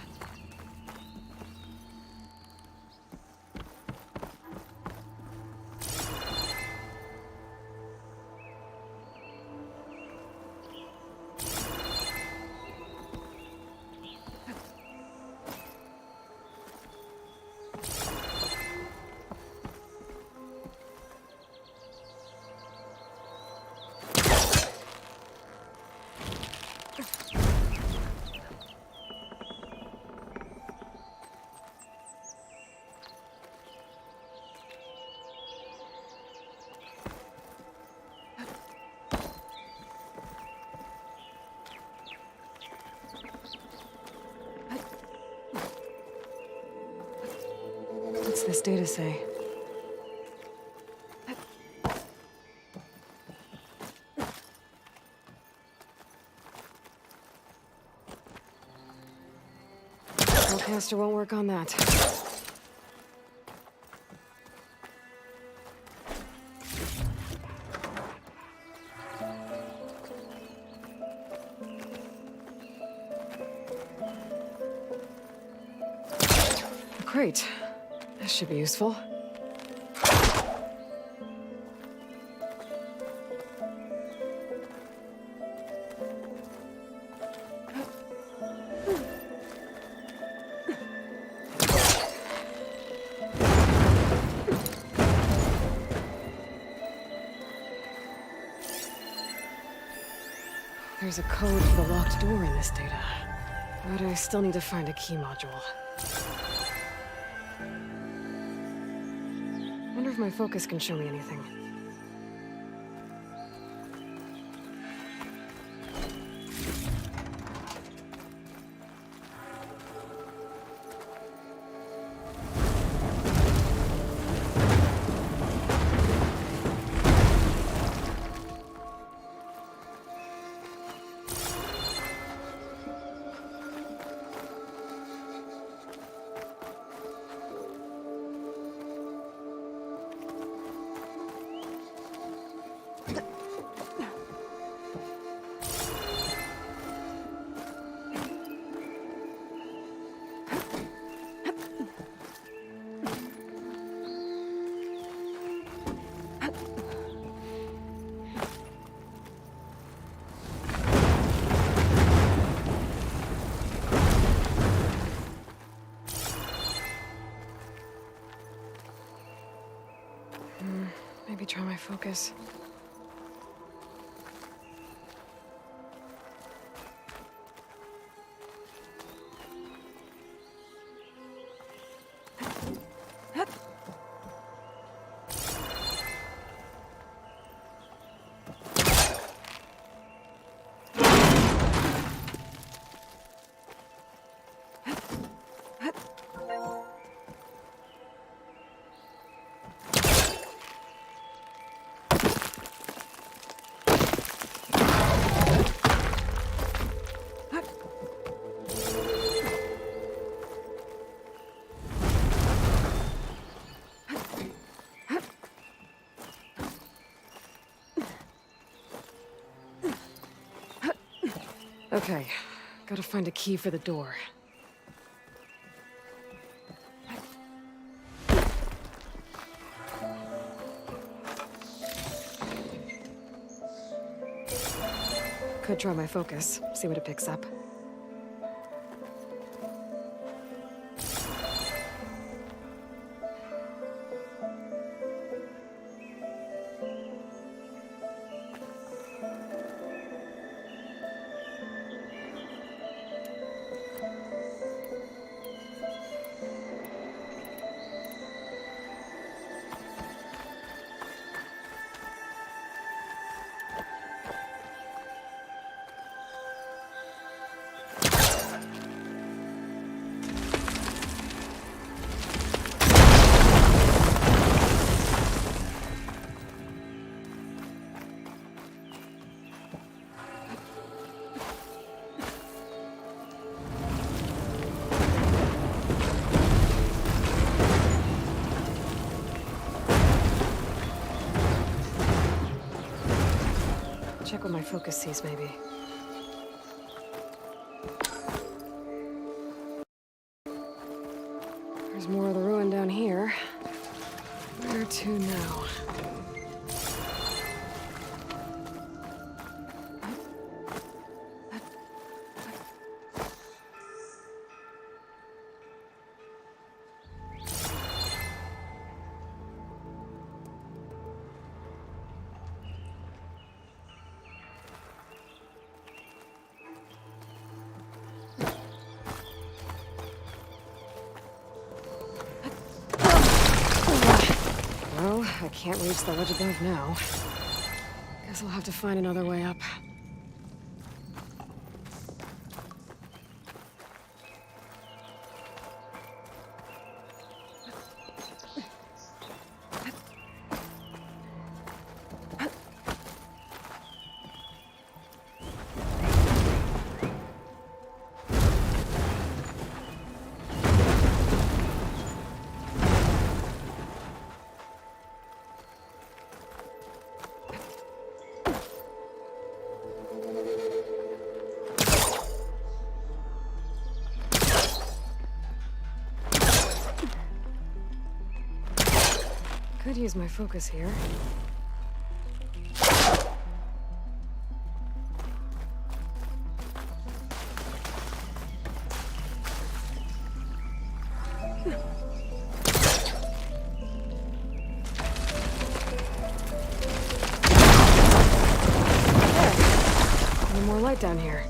What's this data say? Spellcaster won't work on that. A crate. This should be useful. There's a code for the locked door in this data, but I still need to find a key module. Wonder if my focus can show me anything. focus. Okay, gotta find a key for the door. Could try my focus, see what it picks up. Check what my focus sees, maybe. There's more of the ruin down here. Where to now? Well, I can't reach the ledge above now. Guess I'll have to find another way up. Could use my focus here. There. More light down here.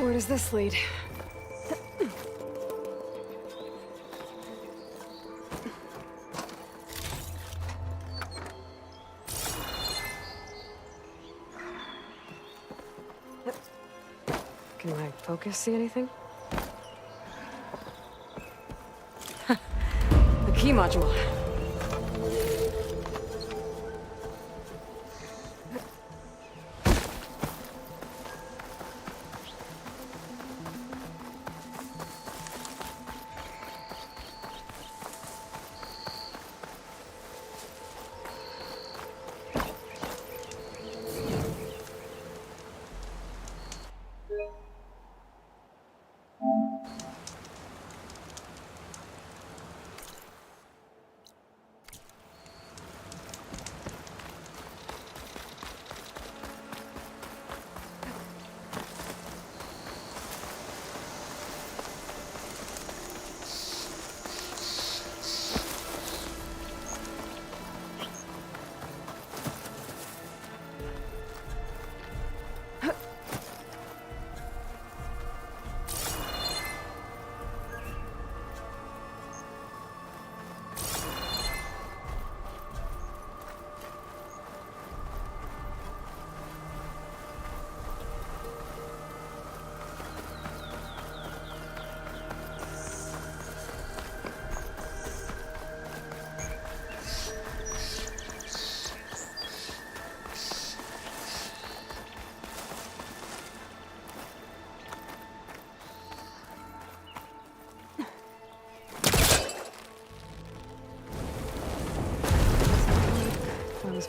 Where does this lead? Can my focus see anything? The key module.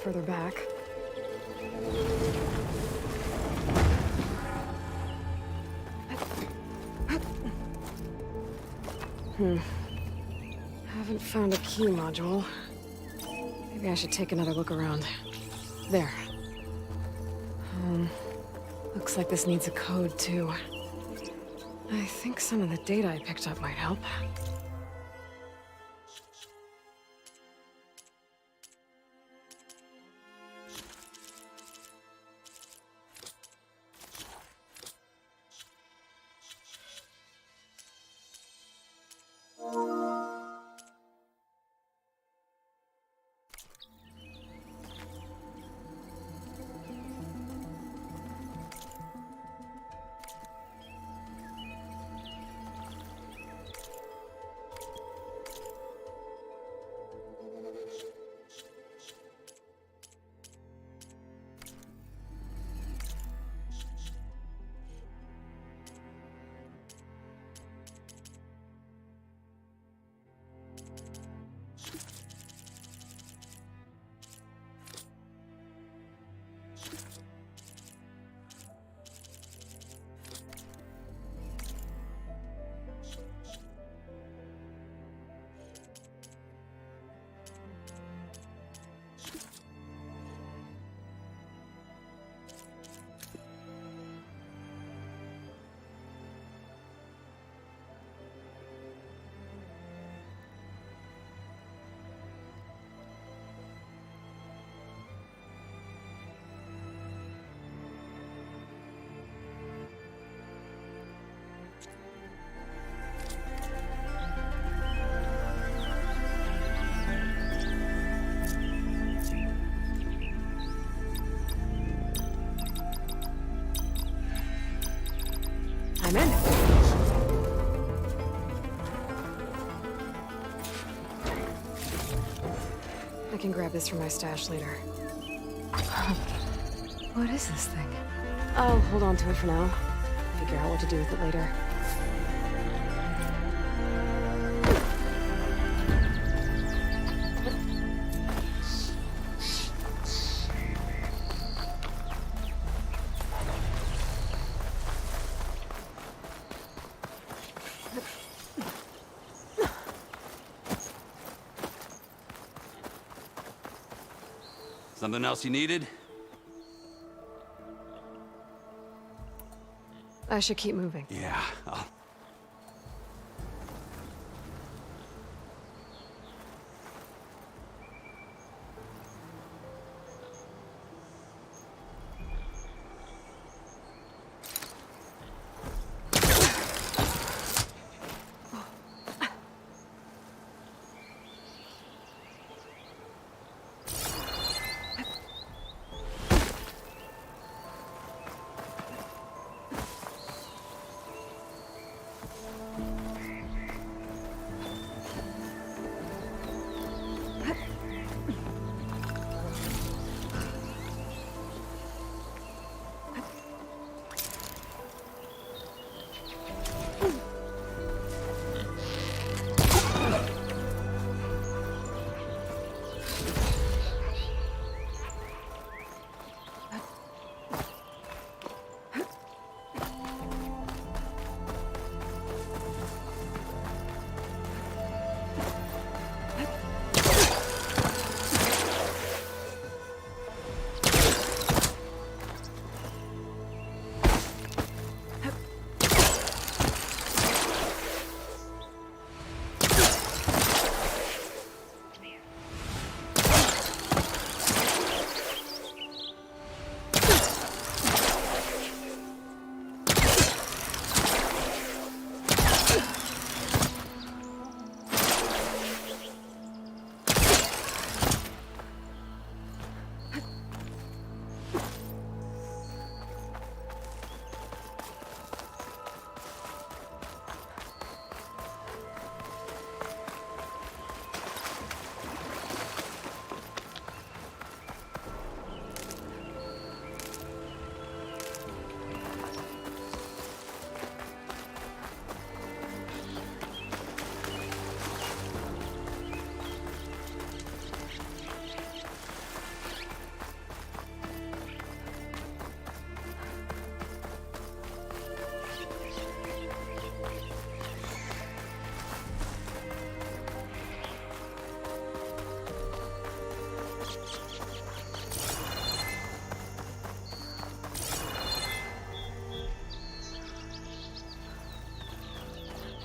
Further back. Haven't found a key module. Maybe I should take another look around. There. Looks like this needs a code too. I think some of the data I picked up might help. I'm in. I can grab this from my stash later. What is this thing? I'll hold on to it for now. Figure out what to do with it later. Something else you needed? I should keep moving. Yeah,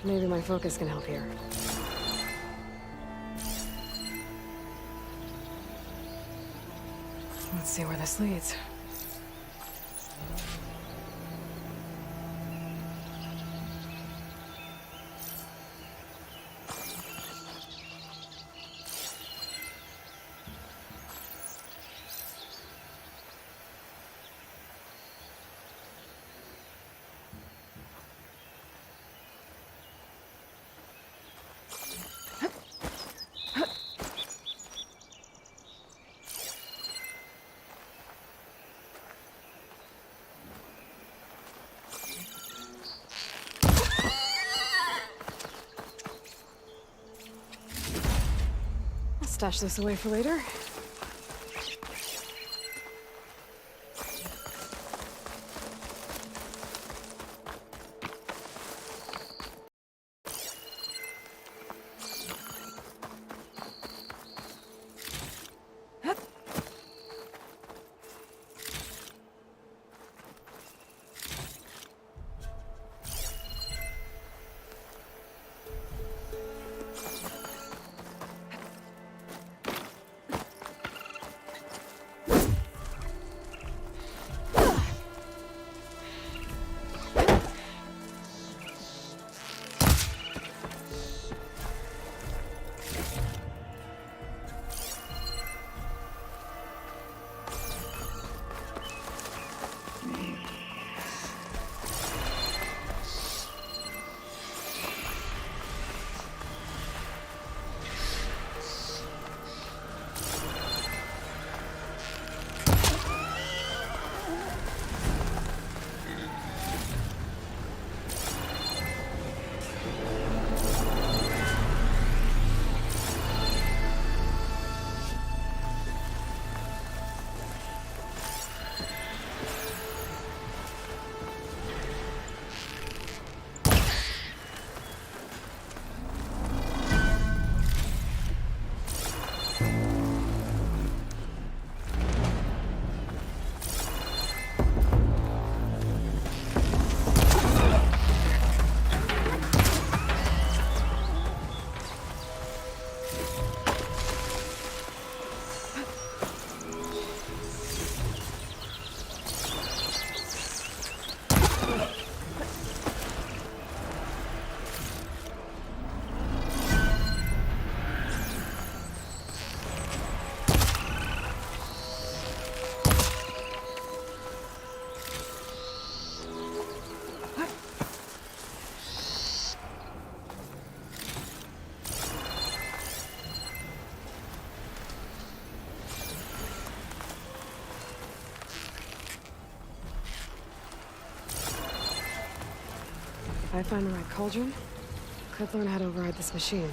Maybe my focus can help here. Let's see where this leads. Stash this away for later. If I find the right cauldron, could learn how to override this machine.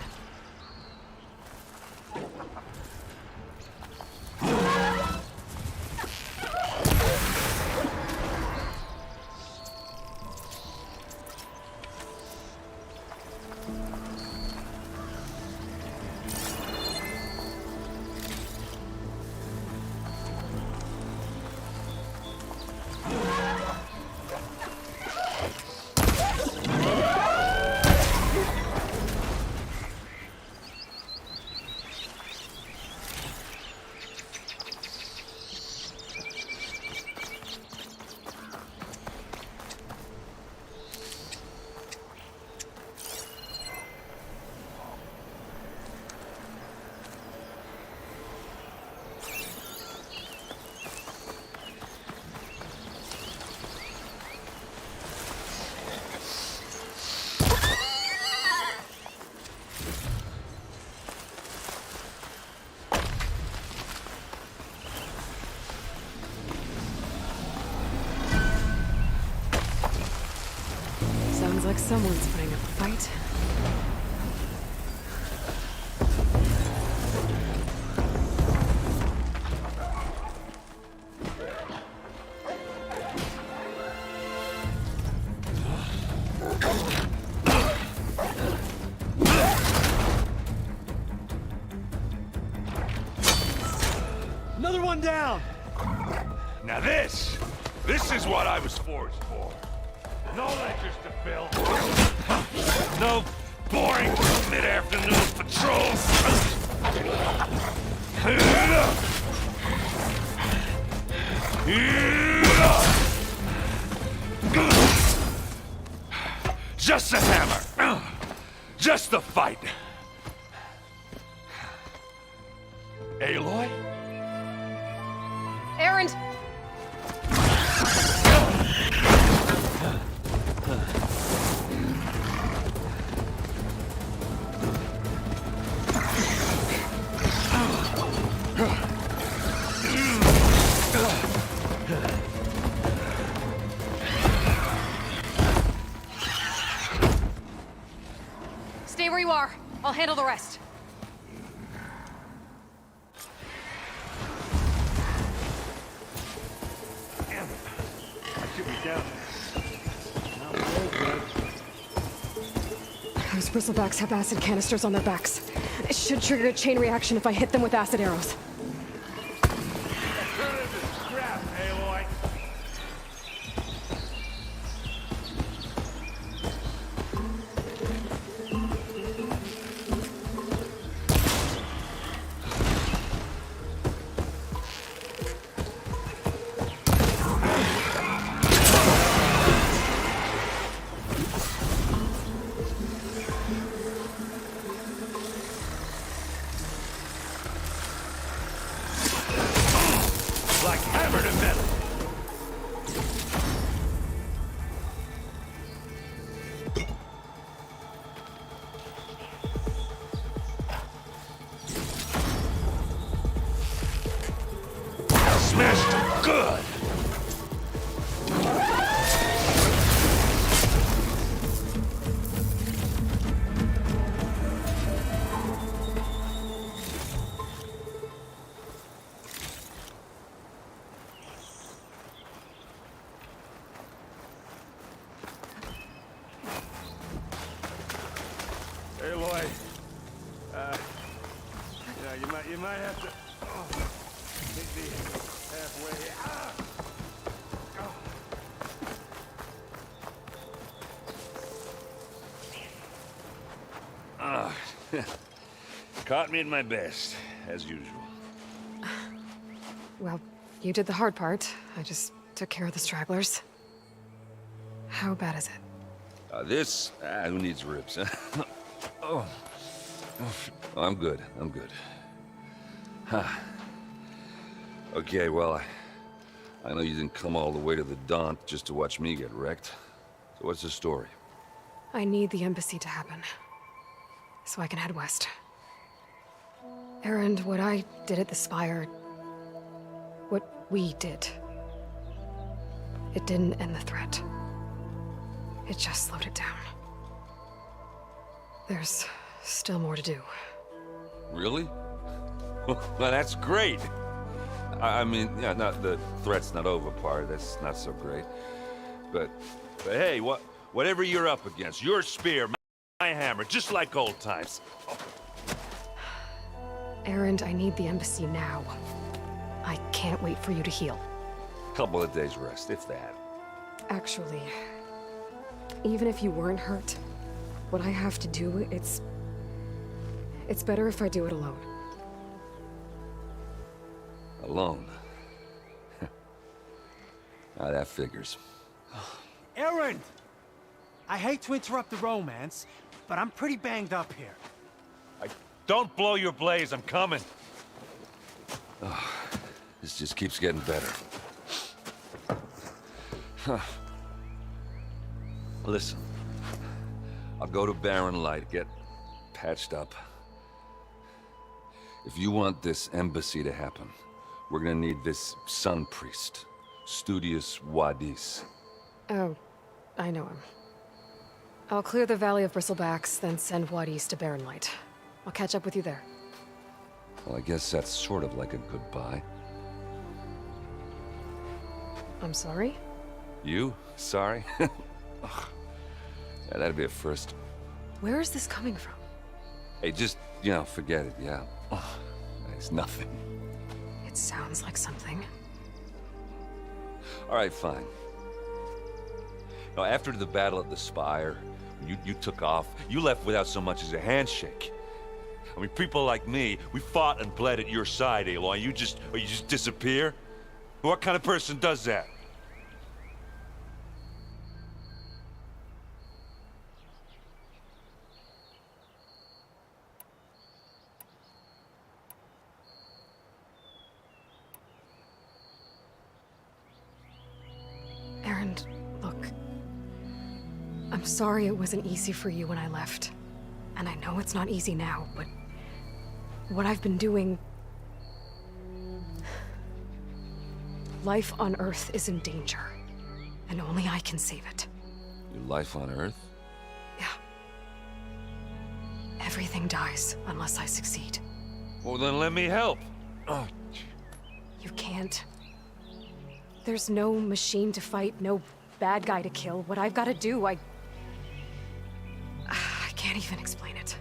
Sounds like someone's putting up a fight. Another one down! Now this is what I was forged for. No lectures to fill. No boring mid-afternoon patrols. Just a hammer. Just a fight. Aloy? Erend! Stay where you are. I'll handle the rest. Damn it. I should be down there. Those bristlebacks have acid canisters on their backs. It should trigger a chain reaction if I hit them with acid arrows. Scrap, Aloy. Like hammer to metal. Smashed good. Aloy, you might have to meet me halfway. Caught me at my best, as usual. Well, you did the hard part. I just took care of the stragglers. How bad is it? Who needs ribs? Oh, I'm good. I'm good. Huh. Okay, well, I know you didn't come all the way to the Daunt just to watch me get wrecked. So what's the story? I need the embassy to happen, so I can head west. Erend, what I did at the Spire, what we did, it didn't end the threat. It just slowed it down. There's still more to do. Really? Well, that's great. I mean, yeah, not the threat's not over part. That's not so great. But hey, whatever you're up against, your spear, my hammer, just like old times. Erend, I need the embassy now. I can't wait for you to heal. Couple of days rest, if that. Actually, even if you weren't hurt, what I have to do, it's better if I do it alone. Alone? That figures. Erend! I hate to interrupt the romance, but I'm pretty banged up here. Don't blow your blaze, I'm coming. Oh, this just keeps getting better. Listen, I'll go to Barren Light, get patched up. If you want this embassy to happen, we're gonna need this sun priest, Studius Wadis. Oh, I know him. I'll clear the Valley of Bristlebacks, then send Wadis to Barren Light. I'll catch up with you there. Well, I guess that's sort of like a goodbye. I'm sorry? You? Sorry? Ugh. Yeah, that'd be a first. Where is this coming from? Hey, just, you know, forget it, yeah. Ugh. It's nothing. It sounds like something. All right, fine. Now, after the Battle at the Spire, you took off. You left without so much as a handshake. I mean, people like me, we fought and bled at your side, Aloy. You just disappear? What kind of person does that? Erend, look. I'm sorry it wasn't easy for you when I left. And I know it's not easy now, but what I've been doing... Life on Earth is in danger, and only I can save it. Your life on Earth? Yeah. Everything dies unless I succeed. Well, then let me help. Oh. You can't. There's no machine to fight, no bad guy to kill. What I've got to do, I can't even explain it.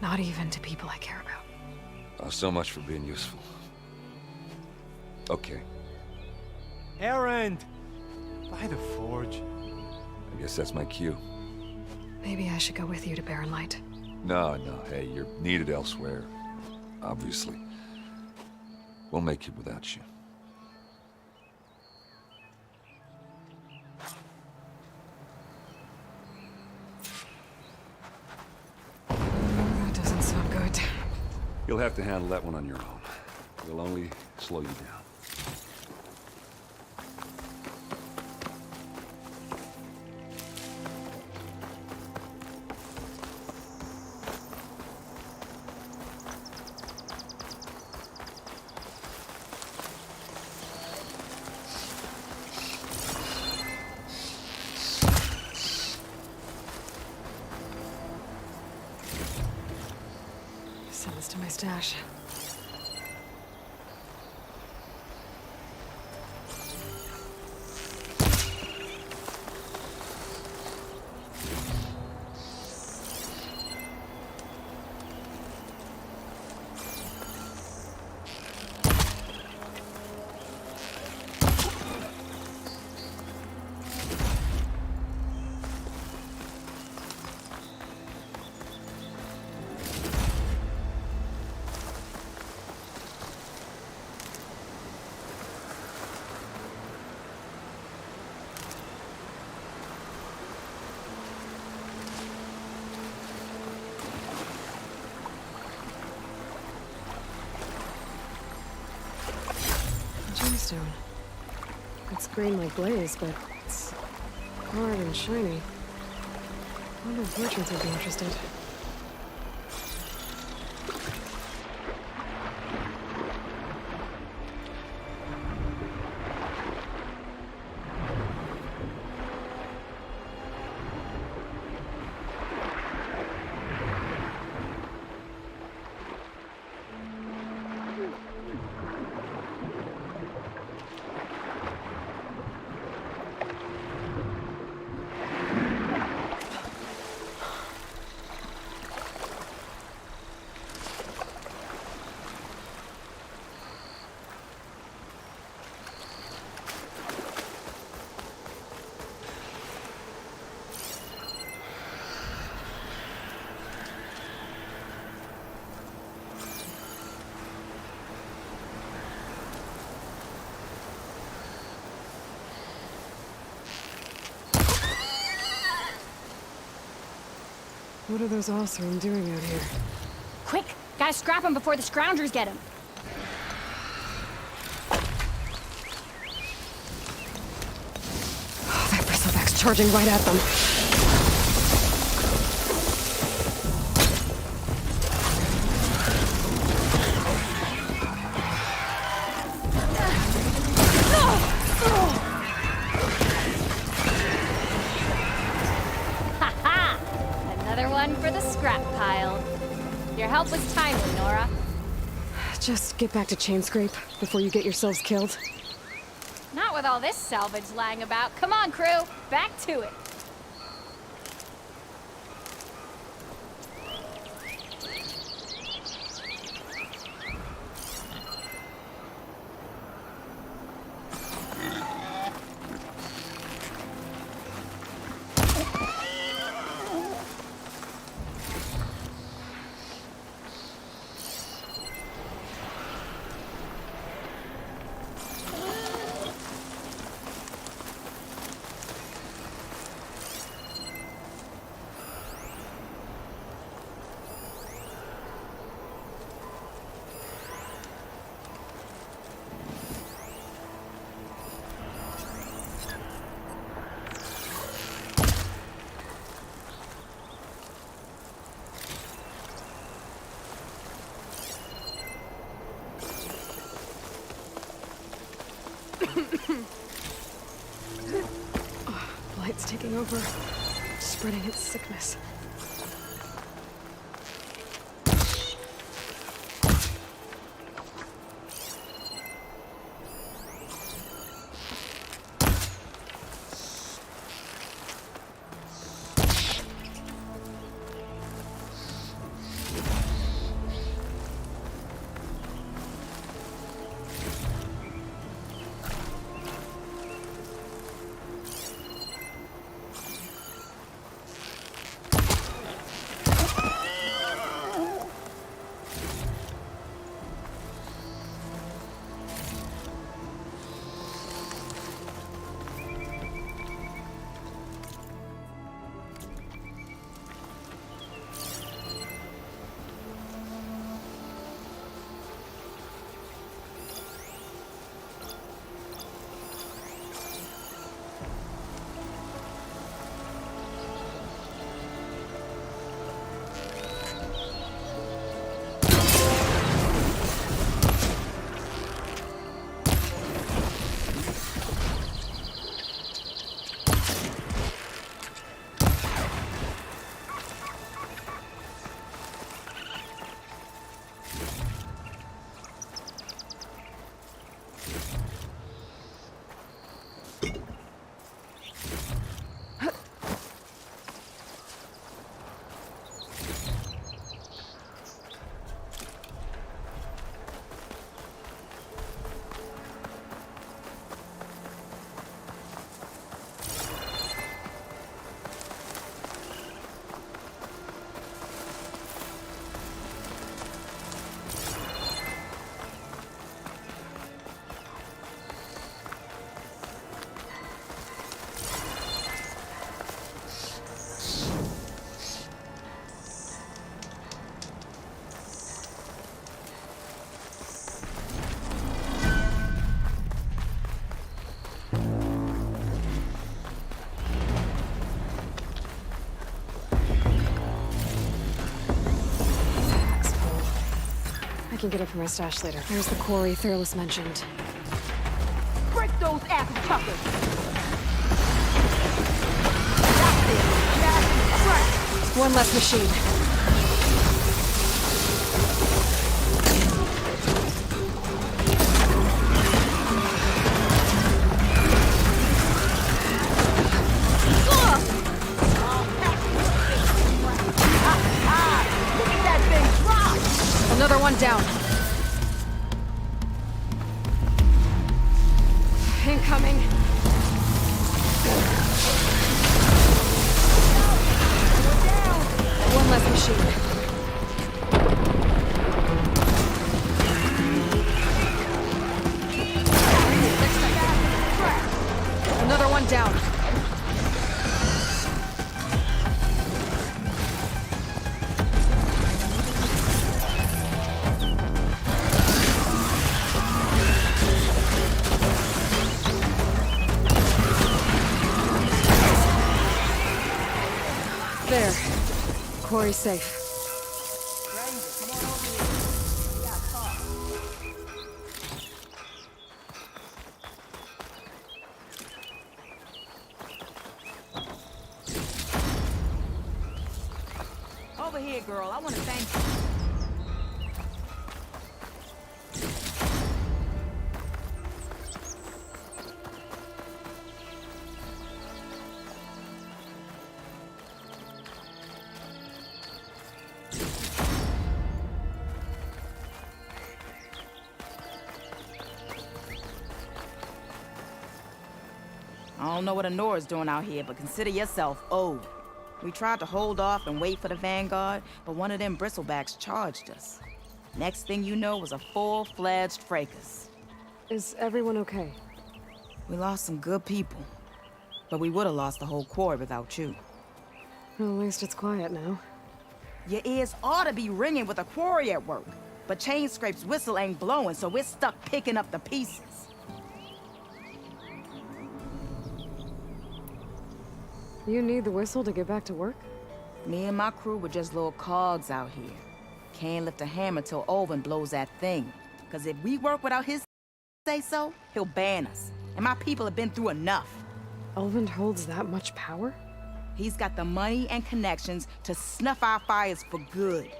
Not even to people I care about. Oh, so much for being useful. Okay. Erend! By the forge. I guess that's my cue. Maybe I should go with you to Barren Light. No, hey, you're needed elsewhere. Obviously. We'll make it without you. That doesn't sound good. You'll have to handle that one on your own. It'll only slow you down. Send this to my stash. Gemstone. It's green like glaze, but it's hard and shiny. I wonder if merchants would be interested. What are those Osram doing out here? Quick! Gotta scrap him before the scroungers get him. Oh, that bristleback's charging right at them. For the scrap pile. Your help was timely, Nora. Just get back to Chainscrape before you get yourselves killed. Not with all this salvage lying about. Come on, crew. Back to it. Blight's taking over, spreading its sickness. I can get it from my stash later. There's the quarry Thurles mentioned. Break those apple chuckers! One less machine. Another one down. Incoming. One less machine. Another one down. There. Quarry's safe. Over here, girl. I want to thank you. I don't know what Honora's doing out here, but consider yourself owed. We tried to hold off and wait for the Vanguard, but one of them bristlebacks charged us. Next thing you know was a full-fledged fracas. Is everyone okay? We lost some good people, but we would have lost the whole quarry without you. Well, at least it's quiet now. Your ears ought to be ringing with a quarry at work, but Chainscrape's whistle ain't blowing, so we're stuck picking up the pieces. You need the whistle to get back to work? Me and my crew were just little cogs out here. Can't lift a hammer till Olvin blows that thing. Cause if we work without his say-so, he'll ban us. And my people have been through enough. Olvin holds that much power? He's got the money and connections to snuff our fires for good.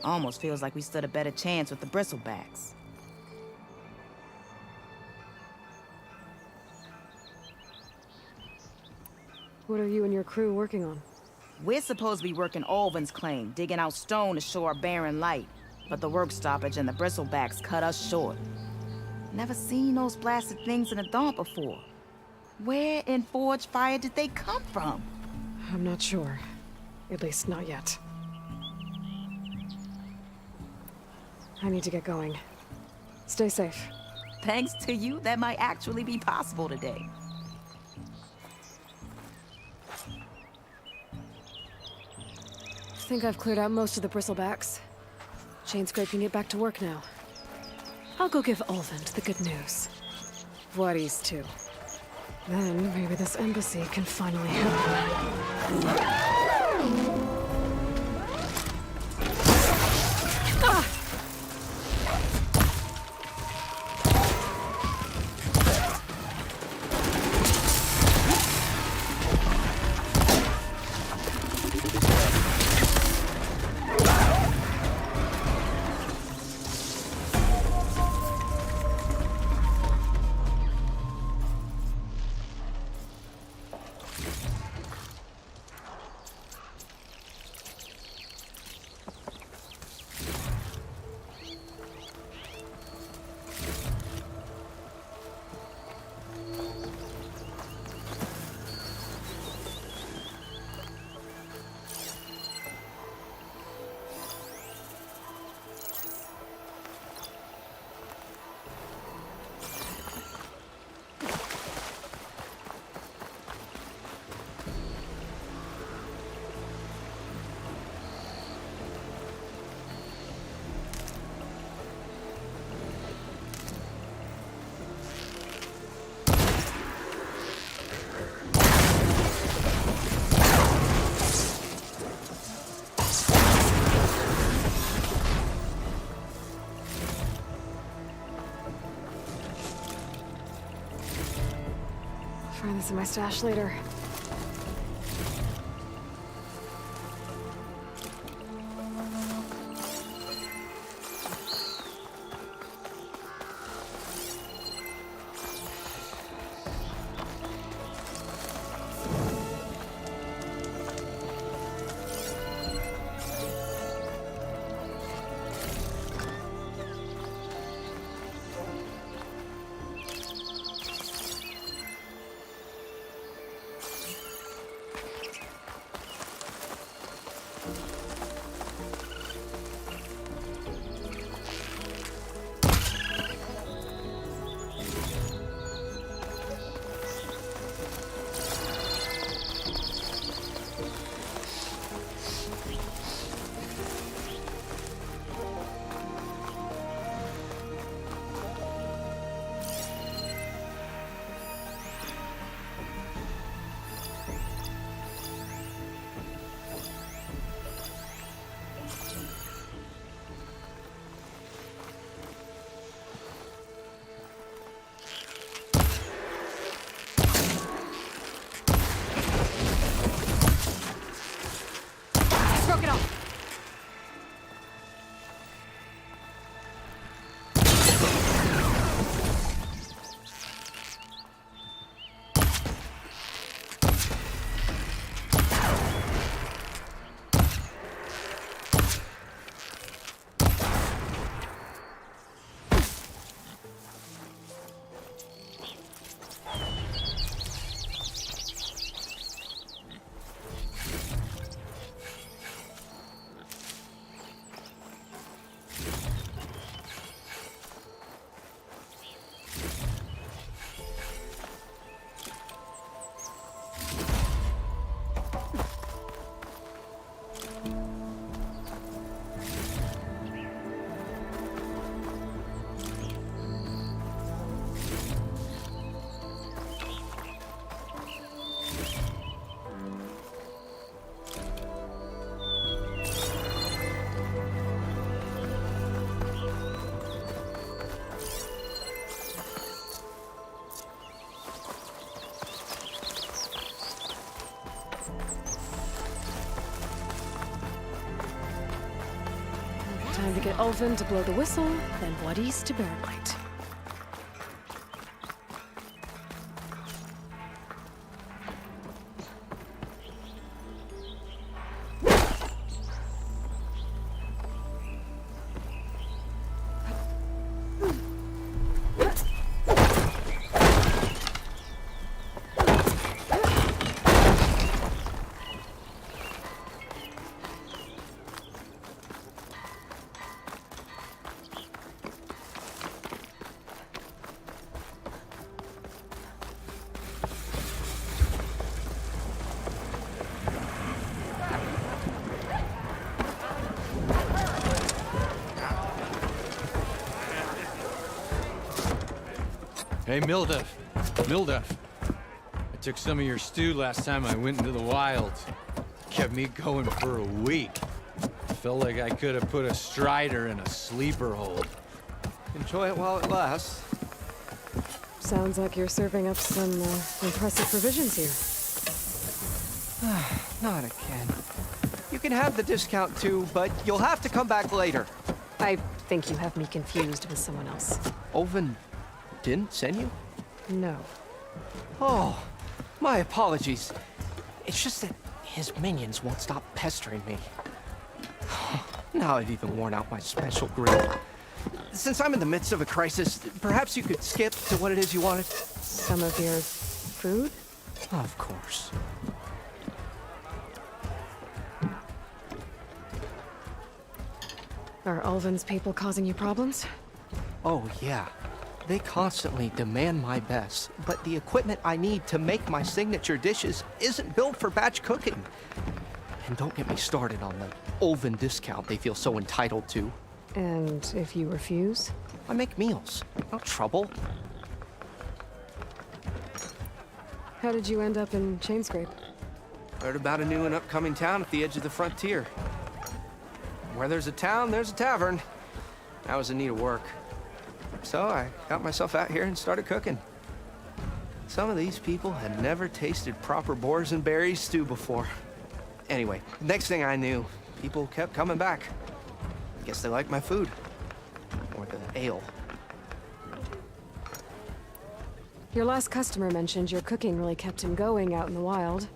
Almost feels like we stood a better chance with the bristlebacks. What are you and your crew working on? We're supposed to be working Olvin's claim, digging out stone to show our barren light. But the work stoppage and the bristlebacks cut us short. Never seen those blasted things in a dump before. Where in Forge Fire did they come from? I'm not sure. At least not yet. I need to get going. Stay safe. Thanks to you, that might actually be possible today. I think I've cleared out most of the bristlebacks. Chainscrape can get back to work now. I'll go give Olvin the good news. Voorhees too. Then maybe this embassy can finally help. Ah! Find this in my stash later. Time to get Ulvin to blow the whistle, then Bloodies to Bearlight. Hey, Mildef. I took some of your stew last time I went into the wilds. Kept me going for a week. Felt like I could have put a strider in a sleeper hold. Enjoy it while it lasts. Sounds like you're serving up some impressive provisions here. Not again. You can have the discount too, but you'll have to come back later. I think you have me confused with someone else. Ulvin didn't send you? No. Oh, my apologies. It's just that his minions won't stop pestering me. Now I've even worn out my special grill. Since I'm in the midst of a crisis, perhaps you could skip to what it is you wanted? Some of your food? Of course. Are Ulvin's people causing you problems? Oh, yeah. They constantly demand my best, but the equipment I need to make my signature dishes isn't built for batch cooking. And don't get me started on the Ulvin discount they feel so entitled to. And if you refuse? I make meals, no trouble. How did you end up in Chainscrape? Heard about a new and upcoming town at the edge of the frontier. Where there's a town, there's a tavern. I was in need of work. So I got myself out here and started cooking. Some of these people had never tasted proper boars and berries stew before. Anyway, next thing I knew, people kept coming back. Guess they liked my food. Or the ale. Your last customer mentioned your cooking really kept him going out in the wild.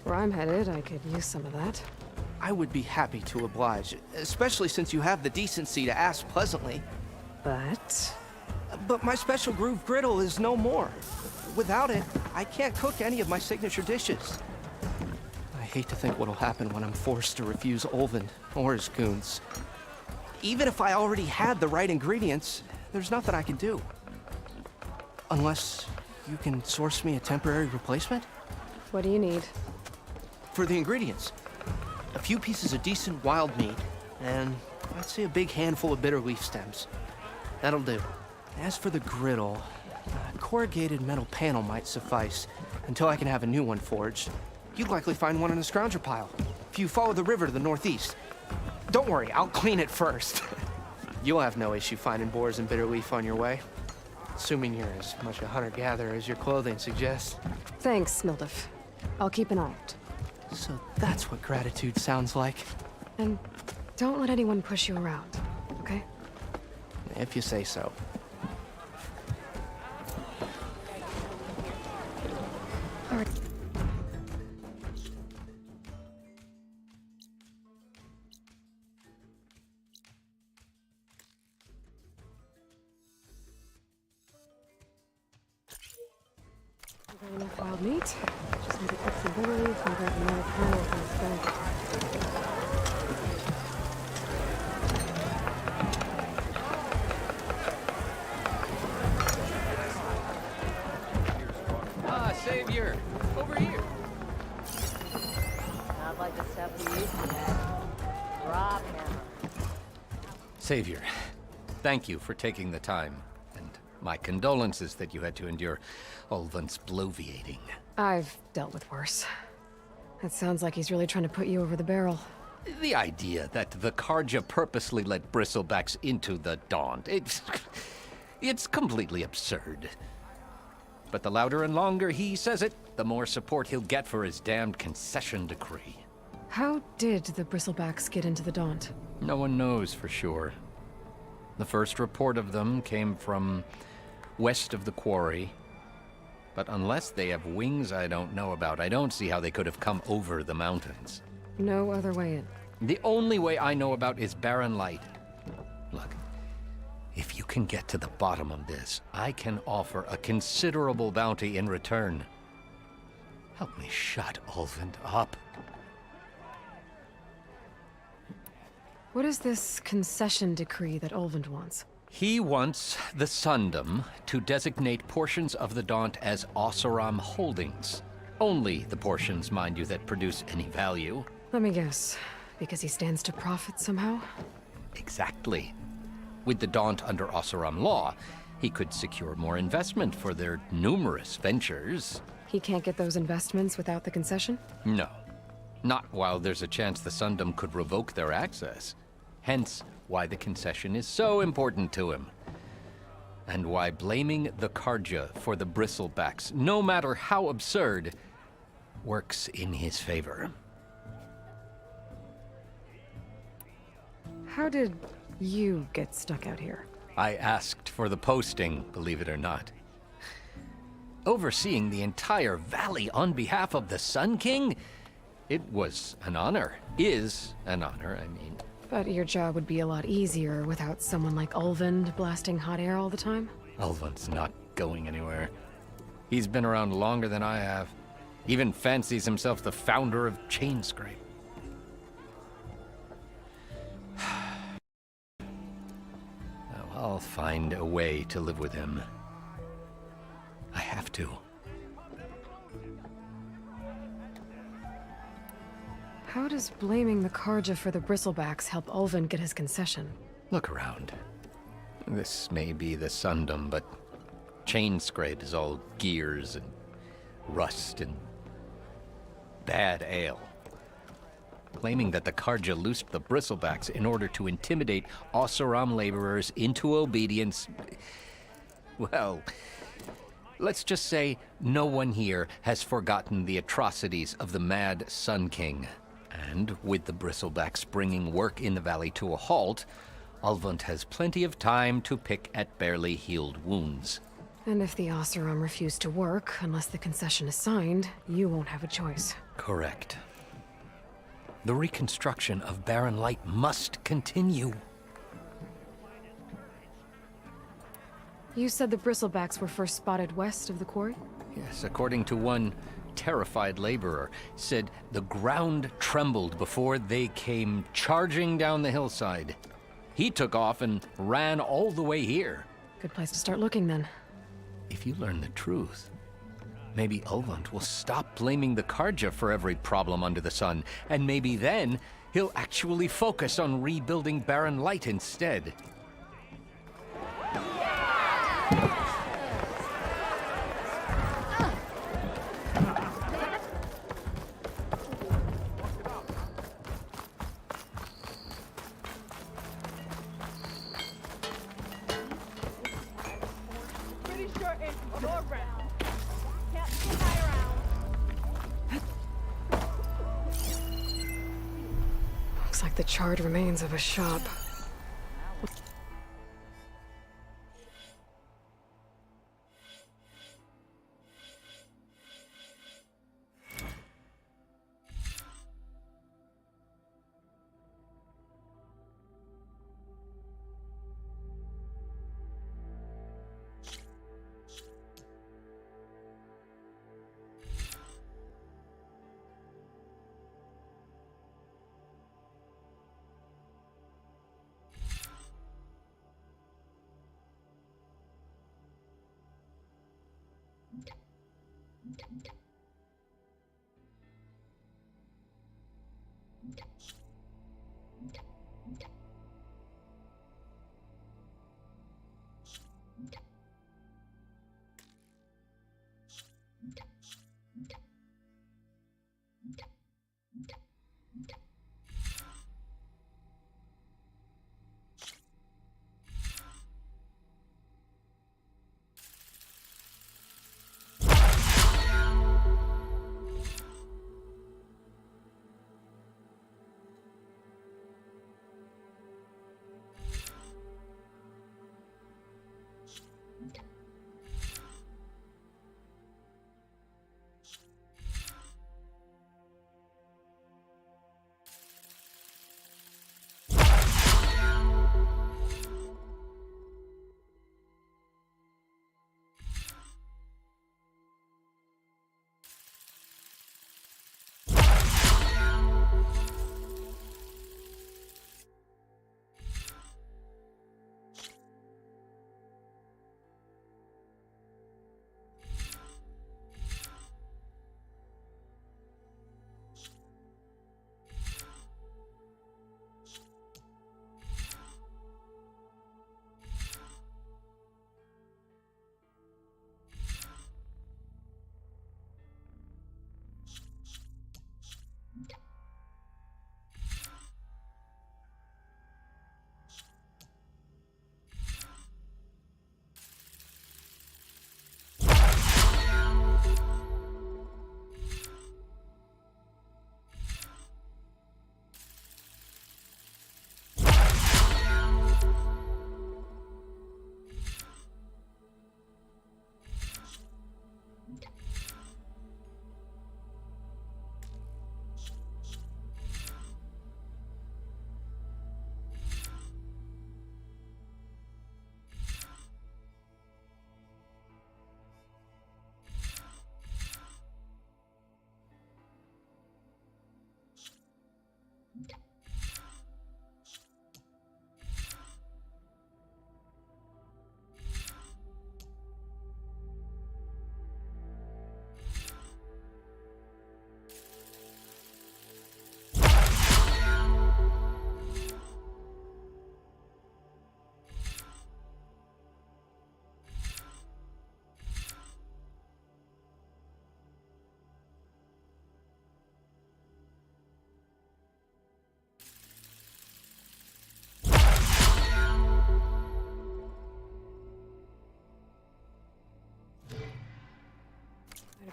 Where I'm headed, I could use some of that. I would be happy to oblige, especially since you have the decency to ask pleasantly. But my special groove griddle is no more. Without it, I can't cook any of my signature dishes. I hate to think what'll happen when I'm forced to refuse Ulvin or his goons. Even if I already had the right ingredients, there's nothing I can do. Unless you can source me a temporary replacement? What do you need? For the ingredients, a few pieces of decent wild meat, and I'd say a big handful of bitter leaf stems. That'll do. As for the griddle, a corrugated metal panel might suffice until I can have a new one forged. You'd likely find one in a scrounger pile if you follow the river to the northeast. Don't worry, I'll clean it first. You'll have no issue finding boars and bitter leaf on your way. Assuming you're as much a hunter-gatherer as your clothing suggests. Thanks, Mildef. I'll keep an eye out. So that's what gratitude sounds like. And don't let anyone push you around, okay? If you say so. All right. Got enough wild meat. Just need to cook some bitter leaf and grab another panel from the stove. Savior, over here. Not like the stuff we used to have. Rob hammer. Savior, thank you for taking the time, and my condolences that you had to endure Ulvin's bloviating. I've dealt with worse. It sounds like he's really trying to put you over the barrel. The idea that the Karja purposely let bristlebacks into the Daunt, it's completely absurd. But the louder and longer he says it, the more support he'll get for his damned concession decree. How did the Bristlebacks get into the Daunt? No one knows for sure. The first report of them came from west of the quarry. But unless they have wings I don't know about, I don't see how they could have come over the mountains. No other way in. The only way I know about is barren light. Look, if you can get to the bottom of this, I can offer a considerable bounty in return. Help me shut Ulvund up. What is this concession decree that Ulvund wants? He wants the Sundom to designate portions of the Daunt as Oseram holdings. Only the portions, mind you, that produce any value. Let me guess. Because he stands to profit somehow? Exactly. With the Daunt under Oseram law, he could secure more investment for their numerous ventures. He can't get those investments without the concession? No. Not while there's a chance the Sundom could revoke their access. Hence, why the concession is so important to him. And why blaming the Karja for the Bristlebacks, no matter how absurd, works in his favor. How did you get stuck out here? I asked for the posting, believe it or not. Overseeing the entire valley on behalf of the Sun King? It was an honor. Is an honor, I mean. But your job would be a lot easier without someone like Ulvund blasting hot air all the time? Ulvund's not going anywhere. He's been around longer than I have. Even fancies himself the founder of Chainscrape. Now, I'll find a way to live with him. I have to. How does blaming the Karja for the Bristlebacks help Ulvund get his concession? Look around. This may be the Sundom, but Chainscrape is all gears and rust and bad ale. Claiming that the Karja loosed the Bristlebacks in order to intimidate Oseram laborers into obedience. Well, let's just say no one here has forgotten the atrocities of the Mad Sun King. And with the Bristlebacks bringing work in the valley to a halt, Ulvund has plenty of time to pick at barely healed wounds. And if the Oseram refuse to work, unless the concession is signed, you won't have a choice. Correct. The reconstruction of Barren Light must continue. You said the Bristlebacks were first spotted west of the quarry? Yes, according to one terrified laborer, said the ground trembled before they came charging down the hillside. He took off and ran all the way here. Good place to start looking, then. If you learn the truth, maybe Ulvund will stop blaming the Karja for every problem under the sun, and maybe then he'll actually focus on rebuilding Barren Light instead. Looks like the charred remains of a shop.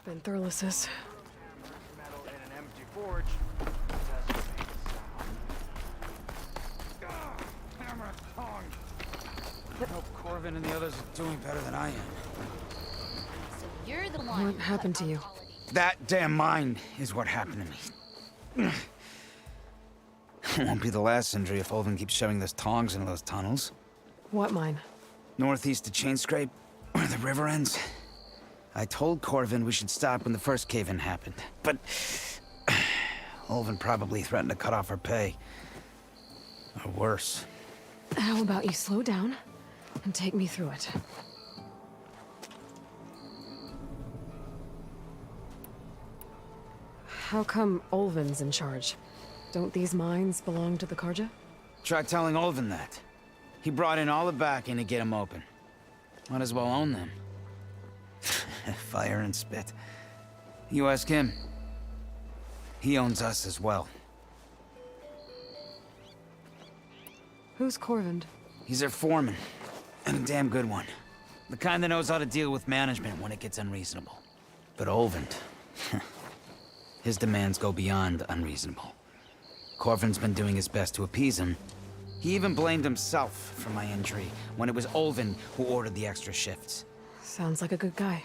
Been through-lisses. Metal in an empty forge. Hammer tongs. I hope Corvin and the others are doing better than I am. So you're the one. What happened to you? That damn mine is what happened to me. It won't be the last injury if Olvin keeps shoving those tongs into those tunnels. What mine? Northeast of Chainscrape, where the river ends. I told Corvin we should stop when the first cave-in happened, but Olvin probably threatened to cut off our pay. Or worse. How about you slow down and take me through it? How come Olvin's in charge? Don't these mines belong to the Karja? Try telling Olvin that. He brought in all the backing to get them open. Might as well own them. Fire and spit. You ask him. He owns us as well. Who's Corvin? He's their foreman. And a damn good one. The kind that knows how to deal with management when it gets unreasonable. But Olvin... his demands go beyond unreasonable. Corvin's been doing his best to appease him. He even blamed himself for my injury when it was Olvin who ordered the extra shifts. Sounds like a good guy.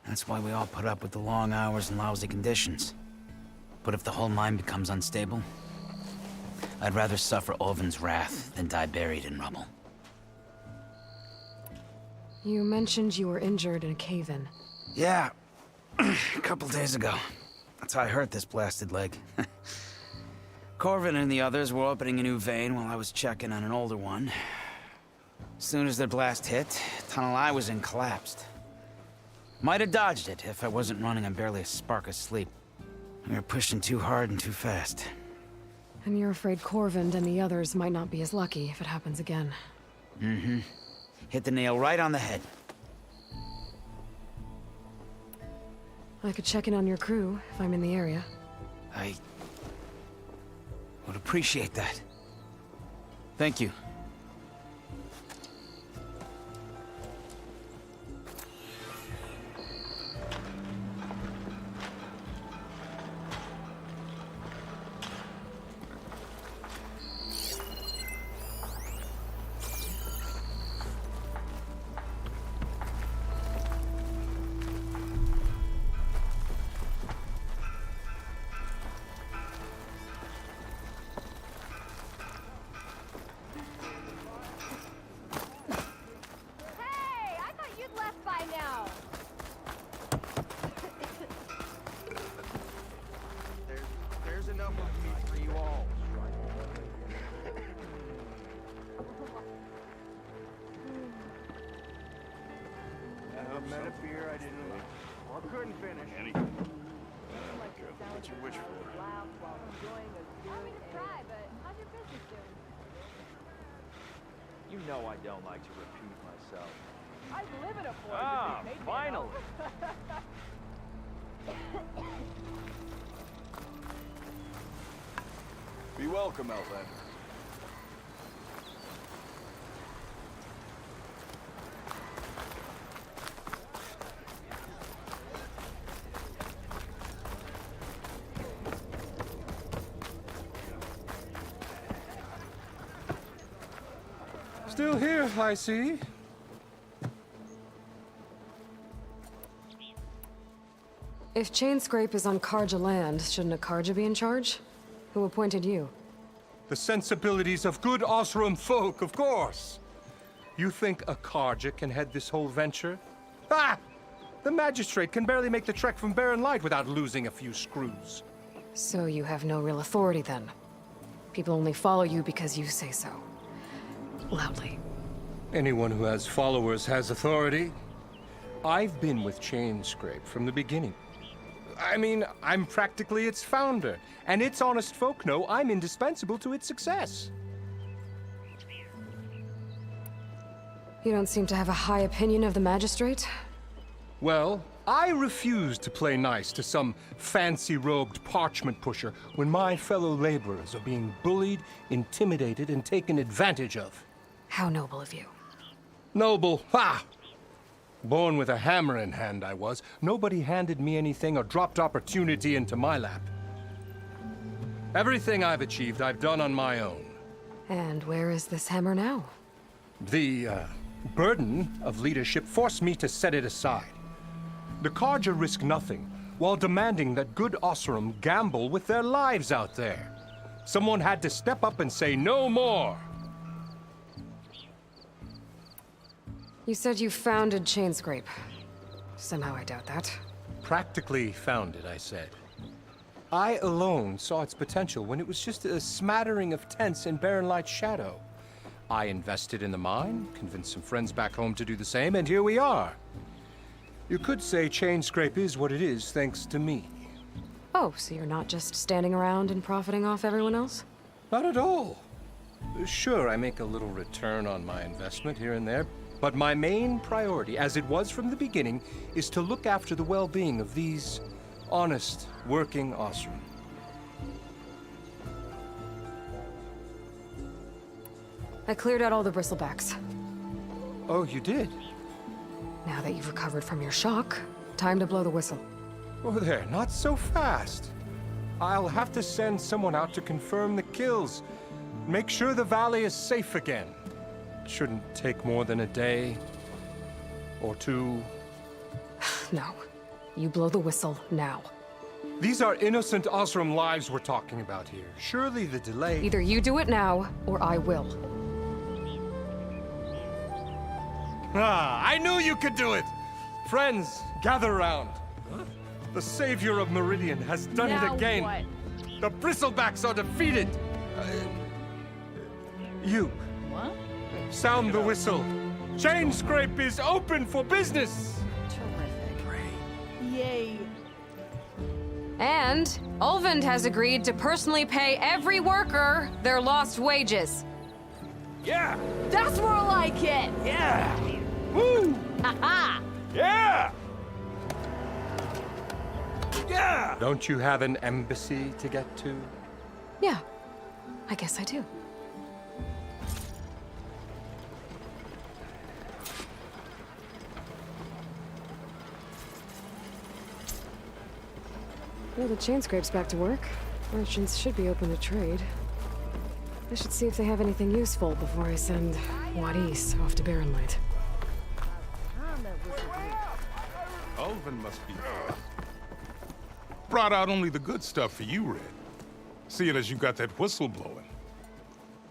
That's why we all put up with the long hours and lousy conditions. But if the whole mine becomes unstable, I'd rather suffer Olvin's wrath than die buried in rubble. You mentioned you were injured in a cave-in. Yeah, a couple days ago. That's how I hurt this blasted leg. Corvin and the others were opening a new vein while I was checking on an older one. As soon as their blast hit, the tunnel I was in collapsed. Might have dodged it if I wasn't running on barely a spark of sleep. We were pushing too hard and too fast. And you're afraid Corvin and the others might not be as lucky if it happens again. Mm-hmm. Hit the nail right on the head. I could check in on your crew if I'm in the area. I would appreciate that. Thank you. You know I don't like to repeat myself. I live in a forge. Ah, finally! Be welcome, Outlander. Still here, I see. If Chainscrape is on Karja land, shouldn't a Karja be in charge? Who appointed you? The sensibilities of good Osram folk, of course. You think a Karja can head this whole venture? Ah! The magistrate can barely make the trek from Barren Light without losing a few screws. So you have no real authority then? People only follow you because you say so. Loudly. Anyone who has followers has authority. I've been with Chainscrape from the beginning. I mean, I'm practically its founder, and its honest folk know I'm indispensable to its success. You don't seem to have a high opinion of the magistrate? Well, I refuse to play nice to some fancy-robed parchment pusher when my fellow laborers are being bullied, intimidated, and taken advantage of. How noble of you. Noble, ha! Born with a hammer in hand, I was. Nobody handed me anything or dropped opportunity into my lap. Everything I've achieved, I've done on my own. And where is this hammer now? The burden of leadership forced me to set it aside. The Carja risk nothing, while demanding that good Osram gamble with their lives out there. Someone had to step up and say no more. You said you founded Chainscrape. Somehow I doubt that. Practically founded, I said. I alone saw its potential when it was just a smattering of tents in Barren Light's shadow. I invested in the mine, convinced some friends back home to do the same, and here we are. You could say Chainscrape is what it is thanks to me. Oh, so you're not just standing around and profiting off everyone else? Not at all. Sure, I make a little return on my investment here and there, but my main priority, as it was from the beginning, is to look after the well-being of these honest, working Osram. I cleared out all the bristlebacks. Oh, you did? Now that you've recovered from your shock, time to blow the whistle. Oh there, not so fast. I'll have to send someone out to confirm the kills. Make sure the valley is safe again. Shouldn't take more than a day or two. No. You blow the whistle now. These are innocent Osram lives we're talking about here. Surely the delay... Either you do it now, or I will. Ah, I knew you could do it! Friends, gather round. The savior of Meridian has done it again. What? The bristlebacks are defeated. You. What? Sound the whistle. Chainscrape is open for business. Terrific. Yay. And Ulvund has agreed to personally pay every worker their lost wages. Yeah! That's more like it! Yeah! Woo! Ha-ha! Yeah! Yeah! Don't you have an embassy to get to? Yeah, I guess I do. Well, the Chainscrape's back to work. Merchants should be open to trade. I should see if they have anything useful before I send Wadis off to Barren Light. Ulvund must be brought out only the good stuff for you, Red. Seeing as you got that whistle blowing.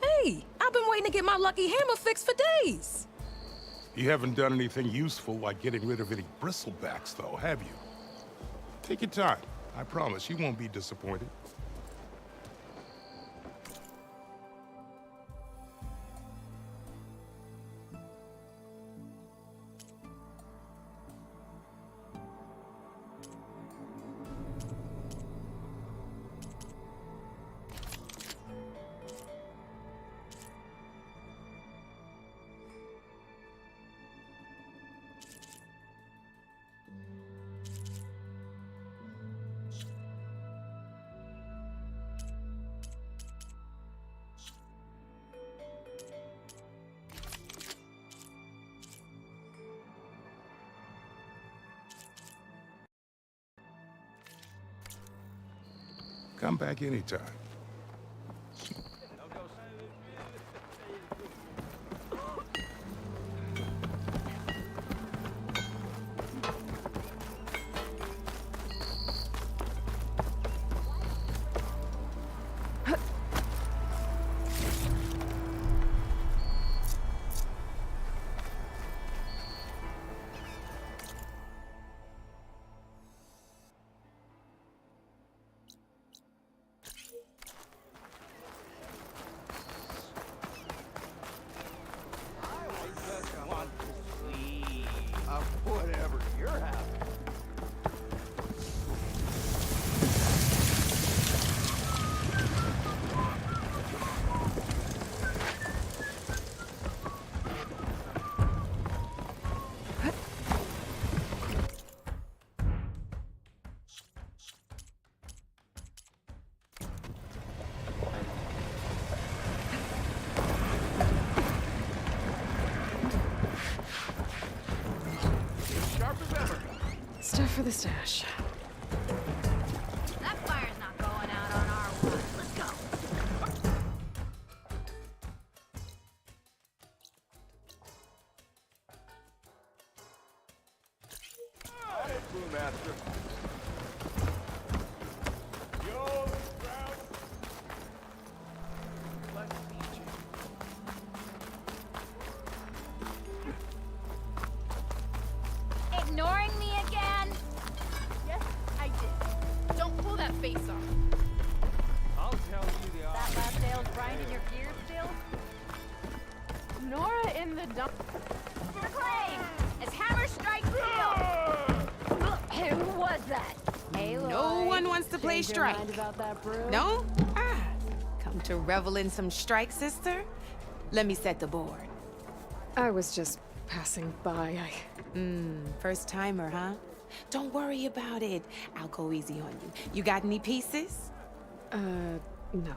Hey, I've been waiting to get my lucky hammer fixed for days. You haven't done anything useful like getting rid of any bristlebacks, though, have you? Take your time. I promise you won't be disappointed. Come back anytime. for the stash. That fire's not going out on our watch. Let's go. Hey, Brewmaster. Yo, Sprout. Let's meet you. Ignoring me again? Yes, I did. Don't pull that face off. I'll tell you the That last sale's grinding your gears still? Nora in the dump. Proclaim! As hammer strikes steel! Who was that? Aloy. No one wants to play Change your strike. mind about that brew? No? Ah, come to revel in some strike, sister? Let me set the board. I was just passing by. First timer, huh? Don't worry about it. I'll go easy on you. You got any pieces? No.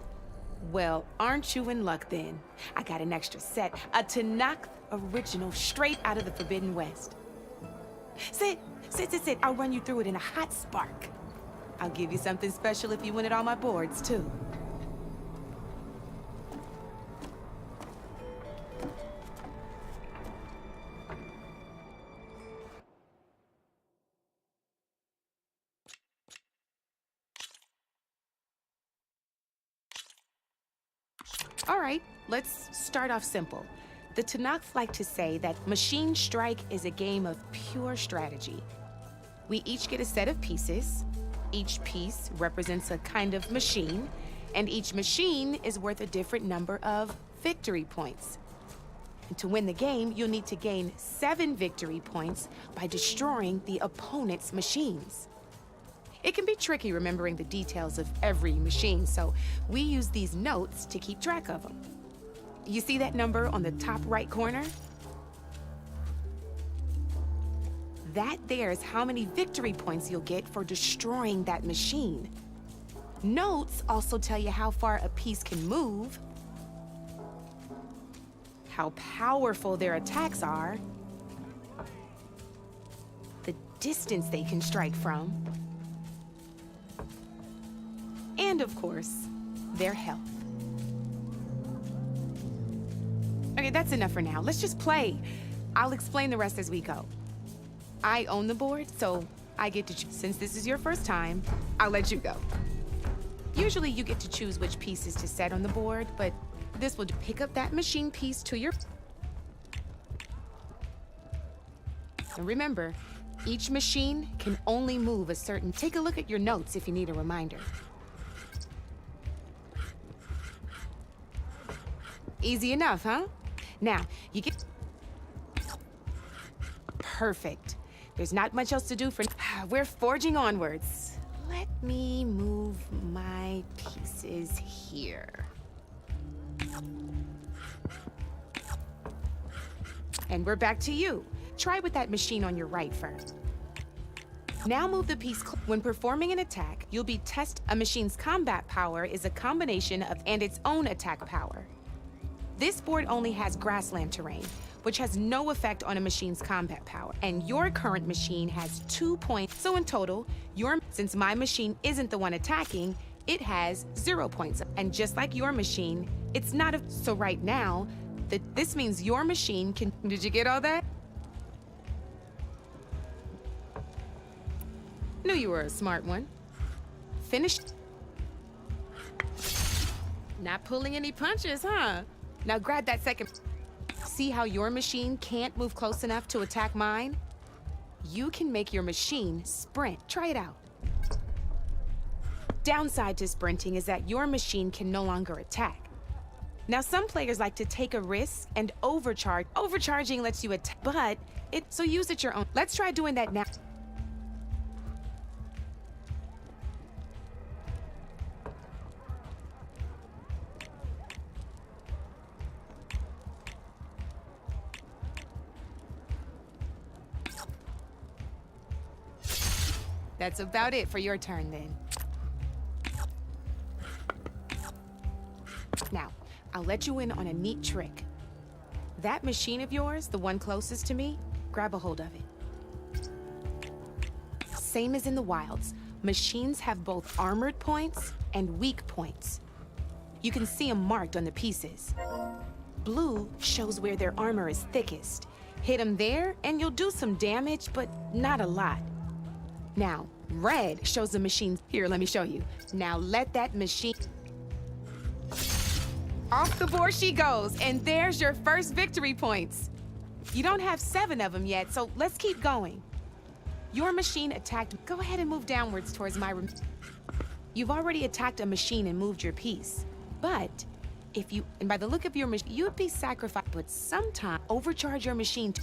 Well, aren't you in luck then? I got an extra set, a Tanakh original straight out of the Forbidden West. Sit. I'll run you through it in a hot spark. I'll give you something special if you win at all my boards, too. All right, let's start off simple. The Tanakh like to say that Machine Strike is a game of pure strategy. We each get a set of pieces. Each piece represents a kind of machine, and each machine is worth a different number of victory points. And to win the game, you'll need to gain 7 victory points by destroying the opponent's machines. It can be tricky remembering the details of every machine, so we use these notes to keep track of them. You see that number on the top right corner? That there is how many victory points you'll get for destroying that machine. Notes also tell you how far a piece can move, how powerful their attacks are, the distance they can strike from, and of course, their health. Okay, that's enough for now. Let's just play. I'll explain the rest as we go. I own the board, so I get to choose. Since this is your first time, I'll let you go. Usually you get to choose which pieces to set on the board, but this will pick up that machine piece to your... And remember, each machine can only move a certain... Take a look at your notes if you need a reminder. Easy enough, huh? Now, you get... Perfect. There's not much else to do for... We're forging onwards. Let me move my pieces here. And we're back to you. Try with that machine on your right first. Now move the piece. When performing an attack, you'll be test. A machine's combat power is a combination of and its own attack power. This board only has grassland terrain, which has no effect on a machine's combat power. And your current machine has 2 points. So in total, since my machine isn't the one attacking, it has 0 points. And just like your machine, it's not a... So right now, this means your machine can... Did you get all that? Knew you were a smart one. Finished. Not pulling any punches, huh? Now grab that second. See how your machine can't move close enough to attack mine? You can make your machine sprint. Try it out. Downside to sprinting is that your machine can no longer attack. Now some players like to take a risk and overcharge. Overcharging lets you attack, but so use it your own. Let's try doing that now. That's about it for your turn, then. Now, I'll let you in on a neat trick. That machine of yours, the one closest to me, grab a hold of it. Same as in the wilds. Machines have both armored points and weak points. You can see them marked on the pieces. Blue shows where their armor is thickest. Hit them there, and you'll do some damage, but not a lot. Now, red shows the machine. Here, let me show you. Now let that machine... Off the board she goes, and there's your first victory points. You don't have 7 of them yet, so let's keep going. Your machine attacked... Go ahead and move downwards towards my room. You've already attacked a machine and moved your piece. But if you... And by the look of your machine, you'd be sacrificed. But sometime, overcharge your machine.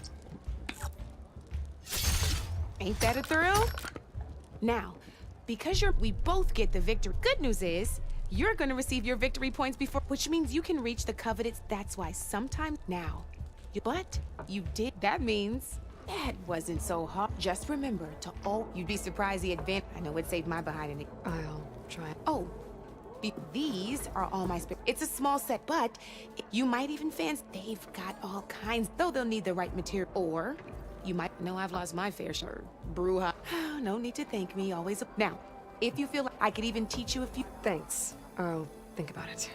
Ain't that a thrill? Now, because we both get the victory. Good news is, you're gonna receive your victory points before... Which means you can reach the coveted... That's why sometimes... Now. But you did. That means... That wasn't so hard. Just remember to you'd be surprised the advance. I know it saved my behind in it. I'll try. Oh, these are all my It's a small set, but you might even fancy. They've got all kinds, though they'll need the right material. Or you might know I've lost my fair share. Bruja. No need to thank me. Always. Now, if you feel like I could even teach you a few. Thanks. I'll think about it.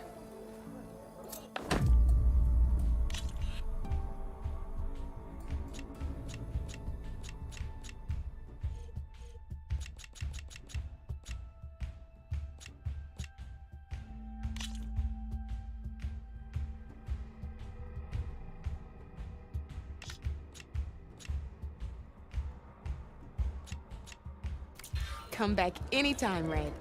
Come back anytime, Red.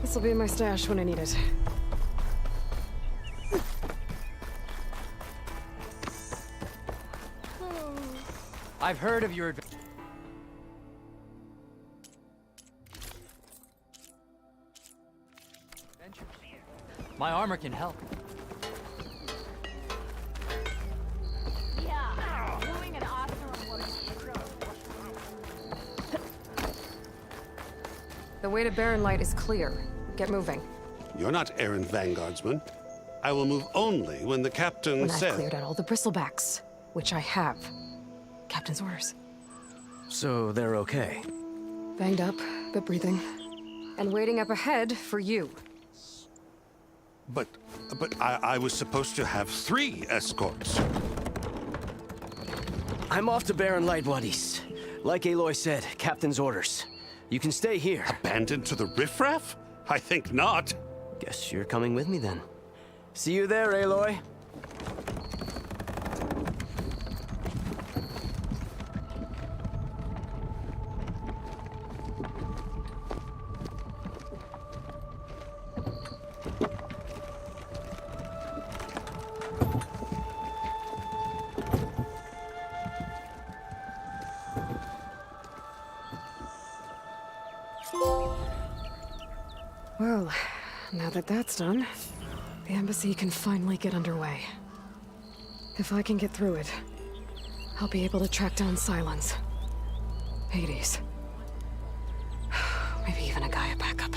This'll be in my stash when I need it. I've heard of your adventure. My armor can help. Yeah, doing an awesome woman intro. The way to Barren Light is clear. Get moving. You're not errand vanguardsman. I will move only when the captain When says... I've cleared out all the bristlebacks, which I have. Captain's orders. So they're okay? Banged up, but breathing. And waiting up ahead for you. But I was supposed to have 3 escorts. I'm off to Barren Light, Wadis. Like Aloy said, Captain's orders. You can stay here. Abandoned to the riffraff? I think not. Guess you're coming with me then. See you there, Aloy. Well, now that that's done, the embassy can finally get underway. If I can get through it, I'll be able to track down Silence, Hades, maybe even a Gaia backup.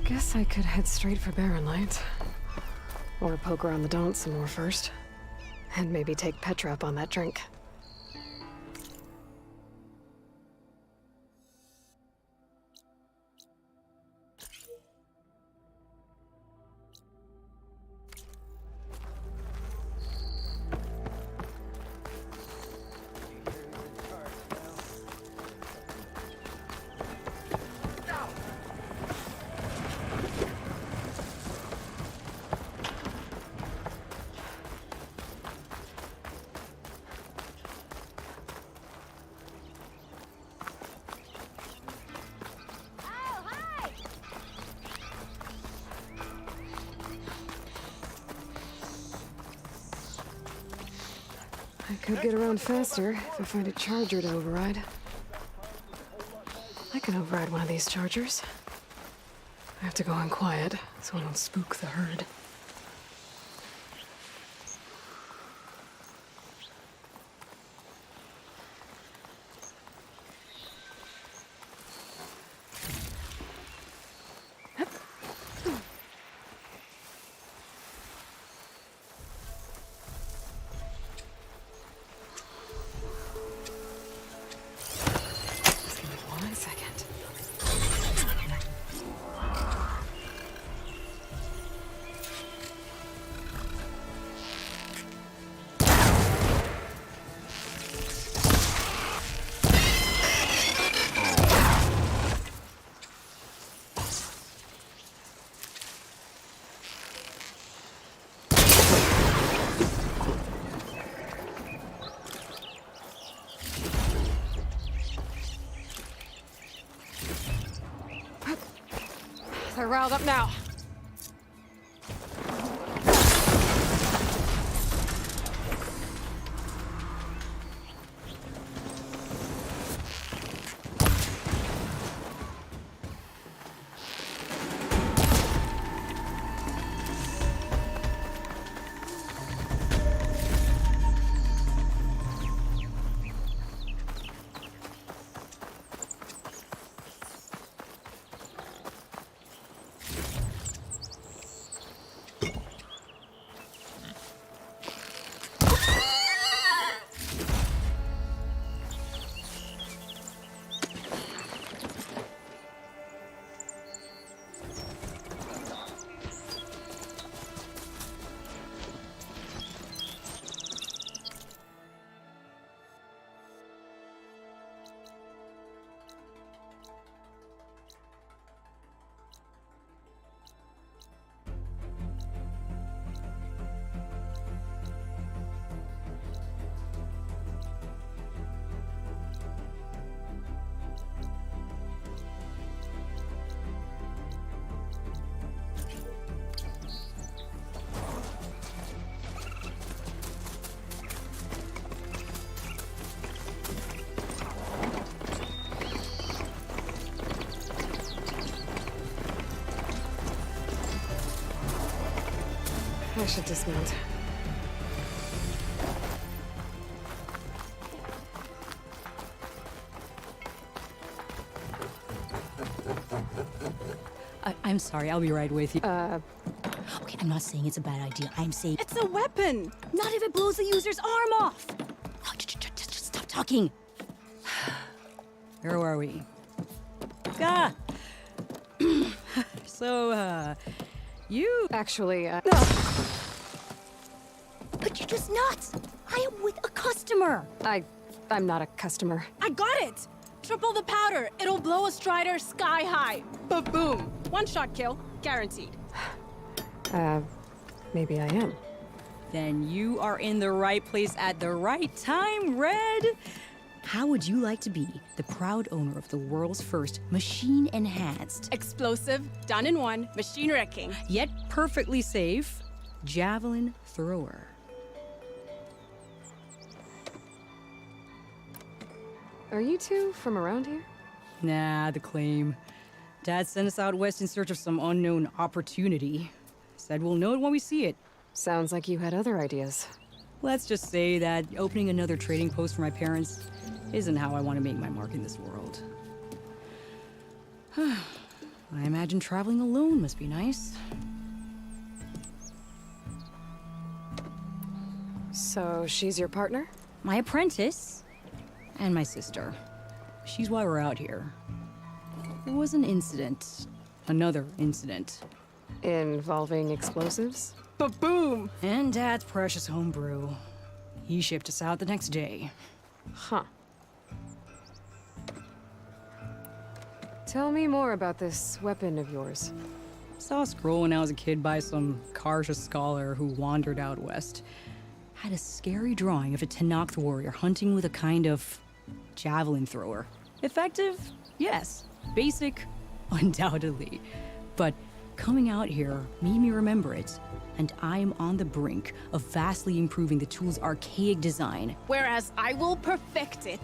Guess I could head straight for Barren Light. Or poke around the Daunt some more first. And maybe take Petra up on that drink. I could get around faster if I find a charger to override. I can override one of these chargers. I have to go in quiet so I don't spook the herd. They're riled up now. I should dismount. I'm sorry, I'll be right with you. Okay, I'm not saying it's a bad idea. I'm saying It's a weapon! not if it blows the user's arm off! No, just stop talking. Where are we? Ah! So, you... Actually, But you're just nuts! I am with a customer! I'm not a customer. I got it! Triple the powder. It'll blow a Strider sky high. Ba-boom. One-shot kill. Guaranteed. Maybe I am. Then you are in the right place at the right time, Red! How would you like to be the proud owner of the world's first machine-enhanced, Explosive, done in one, machine wrecking. yet perfectly safe, javelin thrower? Are you two from around here? Nah, the claim. Dad sent us out west in search of some unknown opportunity. Said we'll know it when we see it. Sounds like you had other ideas. Let's just say that opening another trading post for my parents isn't how I want to make my mark in this world. I imagine traveling alone must be nice. So she's your partner? My apprentice and my sister. She's why we're out here. There was an incident. Another incident. Involving explosives? Ba-boom! And Dad's precious homebrew. He shipped us out the next day. Huh. Tell me more about this weapon of yours. Saw a scroll when I was a kid by some Karsha scholar who wandered out west. Had a scary drawing of a Tenakth warrior hunting with a kind of javelin thrower. Effective? Yes. Basic? Undoubtedly. But coming out here made me remember it, and I am on the brink of vastly improving the tool's archaic design. Whereas I will perfect it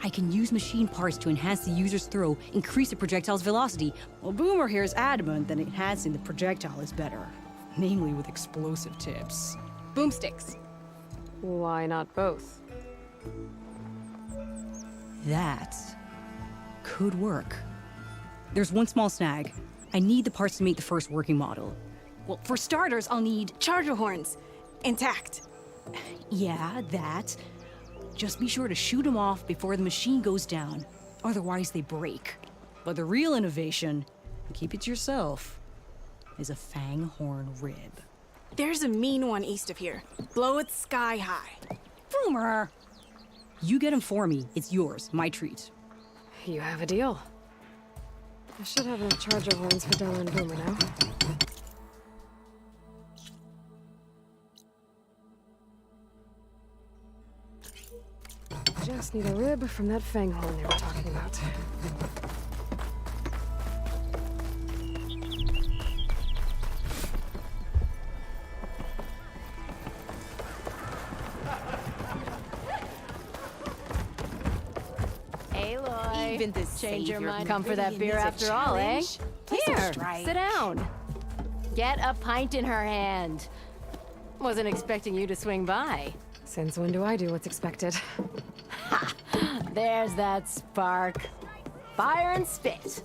I can use machine parts to enhance the user's throw, increase the projectile's velocity. Well, Boomer here is adamant that enhancing the projectile is better. Namely with explosive tips. Boomsticks. Why not both? That could work. There's one small snag. I need the parts to make the first working model. Well, for starters, I'll need charger horns. Intact. Yeah, that. Just be sure to shoot them off before the machine goes down. Otherwise, they break. But the real innovation, keep it to yourself, is a fang horn rib. There's a mean one east of here. Blow it sky high. Boomer! You get him for me. It's yours. My treat. You have a deal. I should have enough charger horns for Della and Boomer now. Just need a rib from that fang horn they were talking about. Aloy, Even the change your savior mind. can Come for that really beer is a after all, eh? challenge. Please don't Here, strike. sit down. Get a pint in her hand. Wasn't expecting you to swing by. Since when do I do what's expected? Ha! There's that spark. Fire and spit.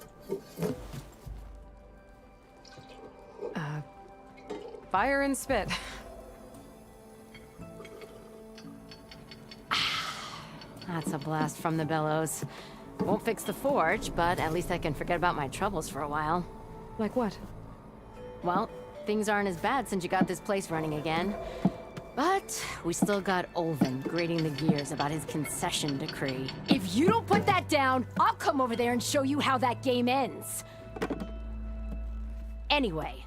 Fire and spit. That's a blast from the bellows. Won't fix the forge, but at least I can forget about my troubles for a while. Like what? Well, things aren't as bad since you got this place running again. But we still got Olvin grating the gears about his concession decree. If you don't put that down, I'll come over there and show you how that game ends. Anyway,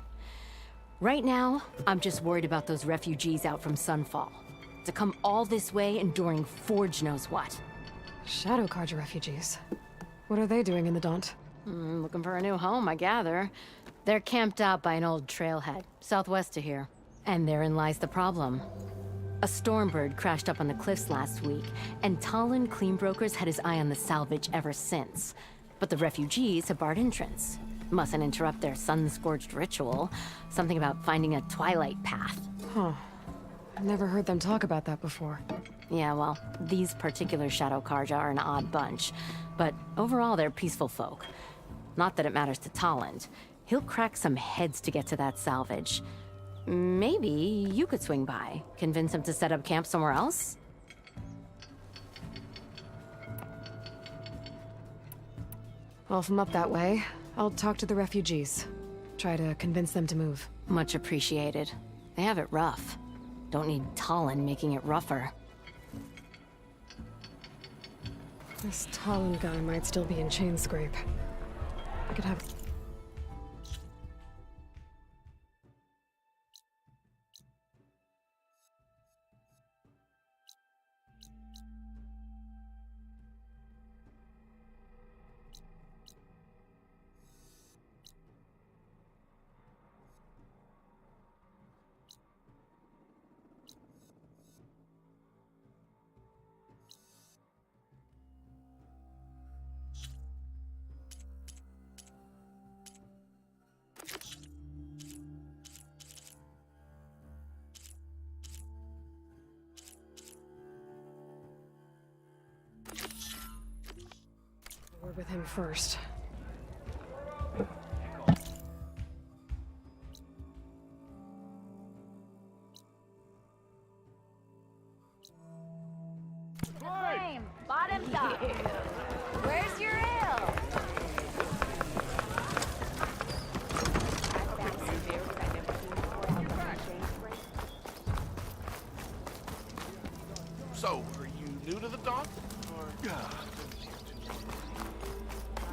right now, I'm just worried about those refugees out from Sunfall. To come all this way enduring Forge knows what. Shadow Carja refugees. What are they doing in the Daunt? Looking for a new home, I gather. They're camped out by an old trailhead, southwest of here. And therein lies the problem. A Stormbird crashed up on the cliffs last week, and Talon Cleanbrokers had his eye on the salvage ever since. But the refugees have barred entrance. Mustn't interrupt their sun-scorched ritual. Something about finding a twilight path. Huh. I've never heard them talk about that before. Yeah, well, these particular Shadow Carja are an odd bunch. But overall, they're peaceful folk. Not that it matters to Talon. He'll crack some heads to get to that salvage. Maybe you could swing by, convince him to set up camp somewhere else? Well, if I'm up that way, I'll talk to the refugees. Try to convince them to move. Much appreciated. They have it rough. Don't need Talon making it rougher. This Talon guy might still be in Chainscrape. I could have... We're with him first. Flame, bottoms up. Where's your ale? So, are you new to the Daunt? Or...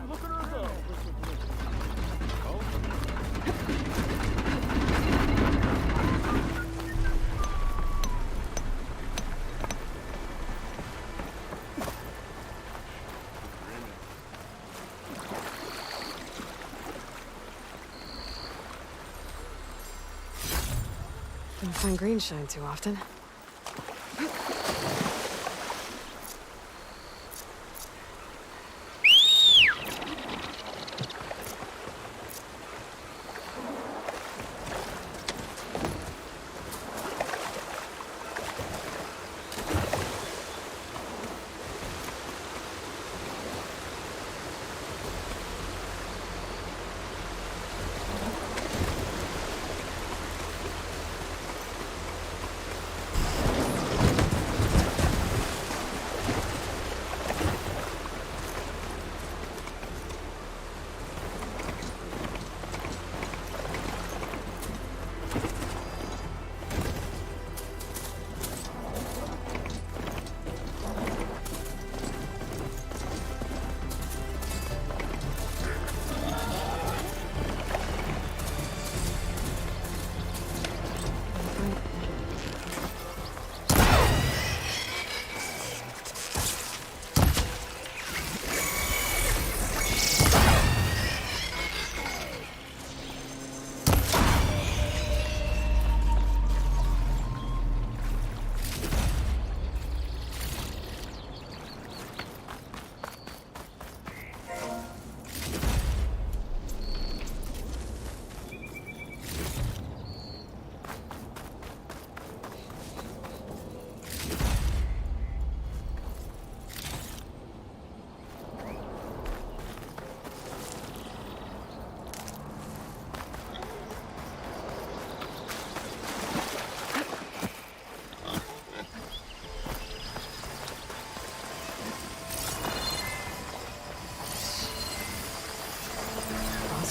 Look at her go. Don't find green shine too often.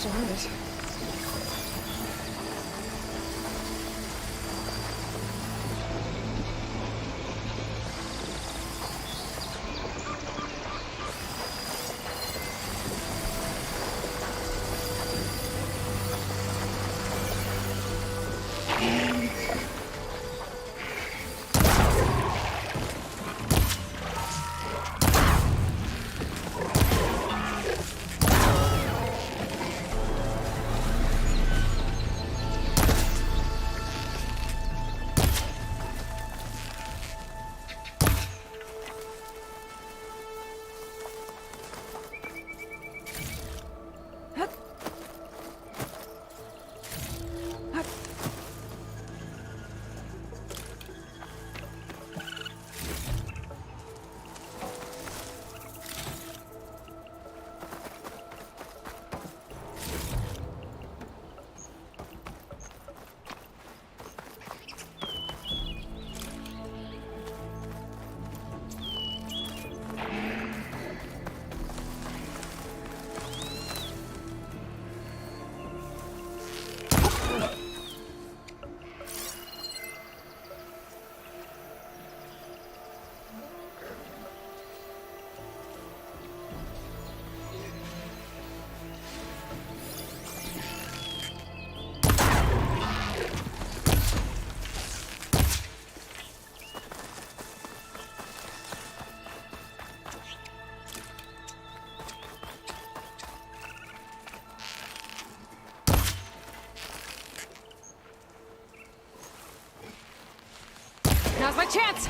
start. Now's my chance!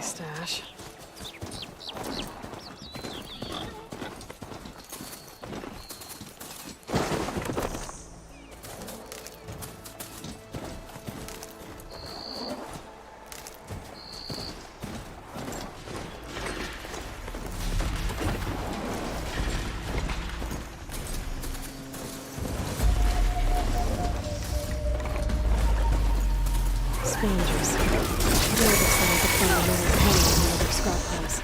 Stash. Scavengers. It looks like I could find another penny in the other scrap piles.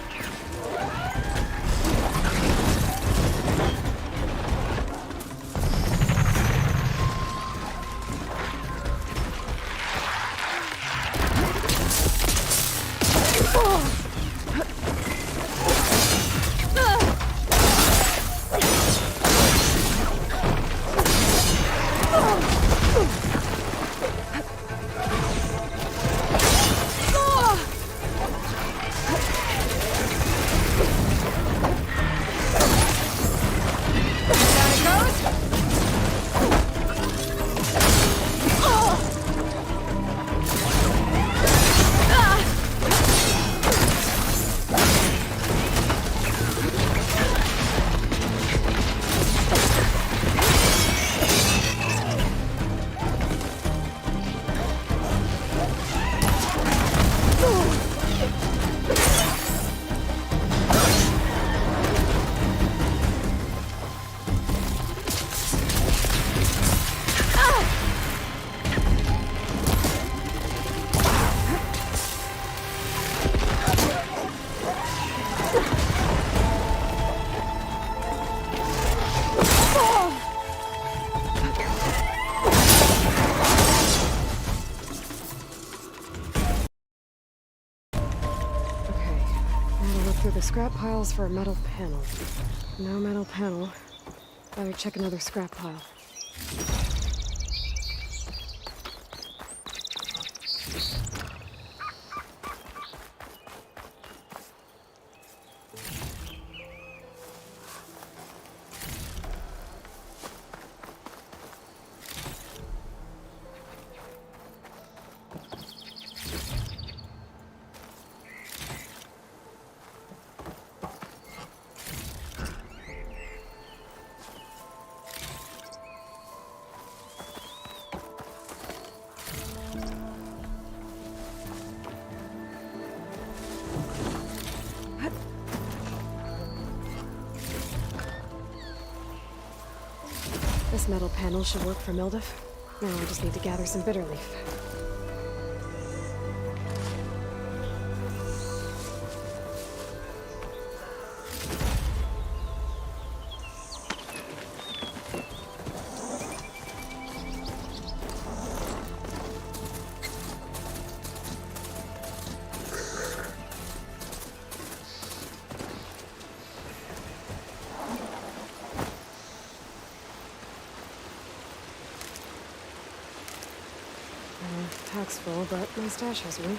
Scrap piles for a metal panel. No metal panel. Better check another scrap pile. This metal panel should work for Mildif. Now I just need to gather some bitter leaf. Pack's full, but my stash has room.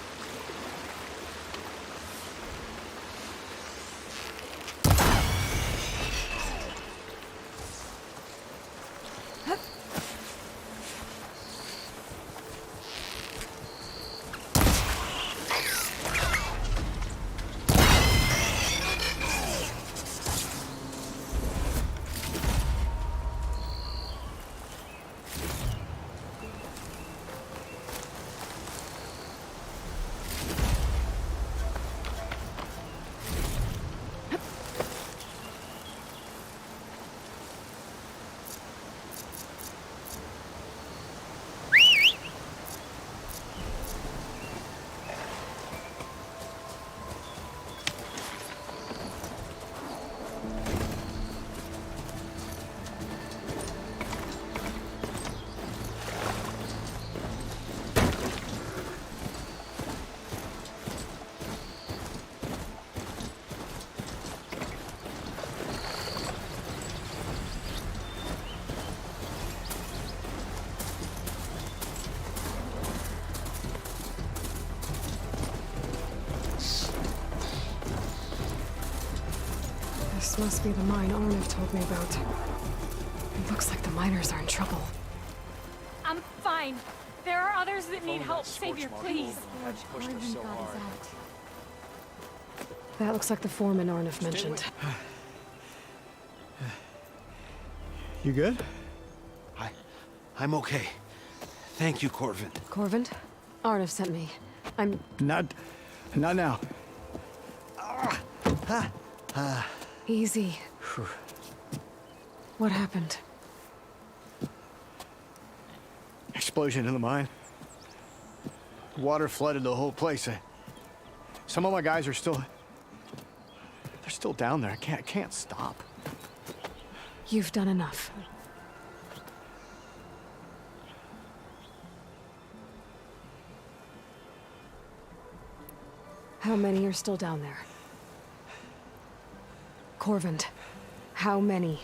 This must be the mine Arnav told me about. It looks like the miners are in trouble. I'm fine. There are others that need help. Savior, please. That looks like the foreman Arnav mentioned. You good? I'm okay. Thank you, Corvin. Corvin? Arnav sent me. I'm... Not now. Easy. What happened? Explosion in the mine. Water flooded the whole place. Some of my guys are still... They're still down there. I can't stop. You've done enough. How many are still down there? Corvin, how many?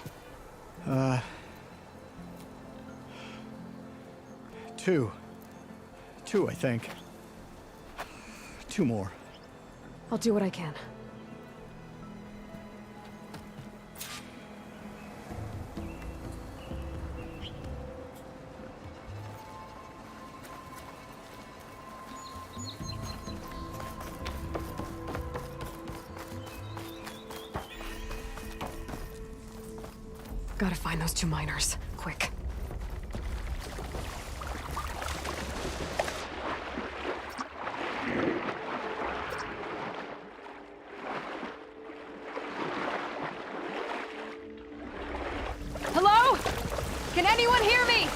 Two, I think. 2 more. I'll do what I can. Gotta find those 2 miners, quick. Hello? Can anyone hear me?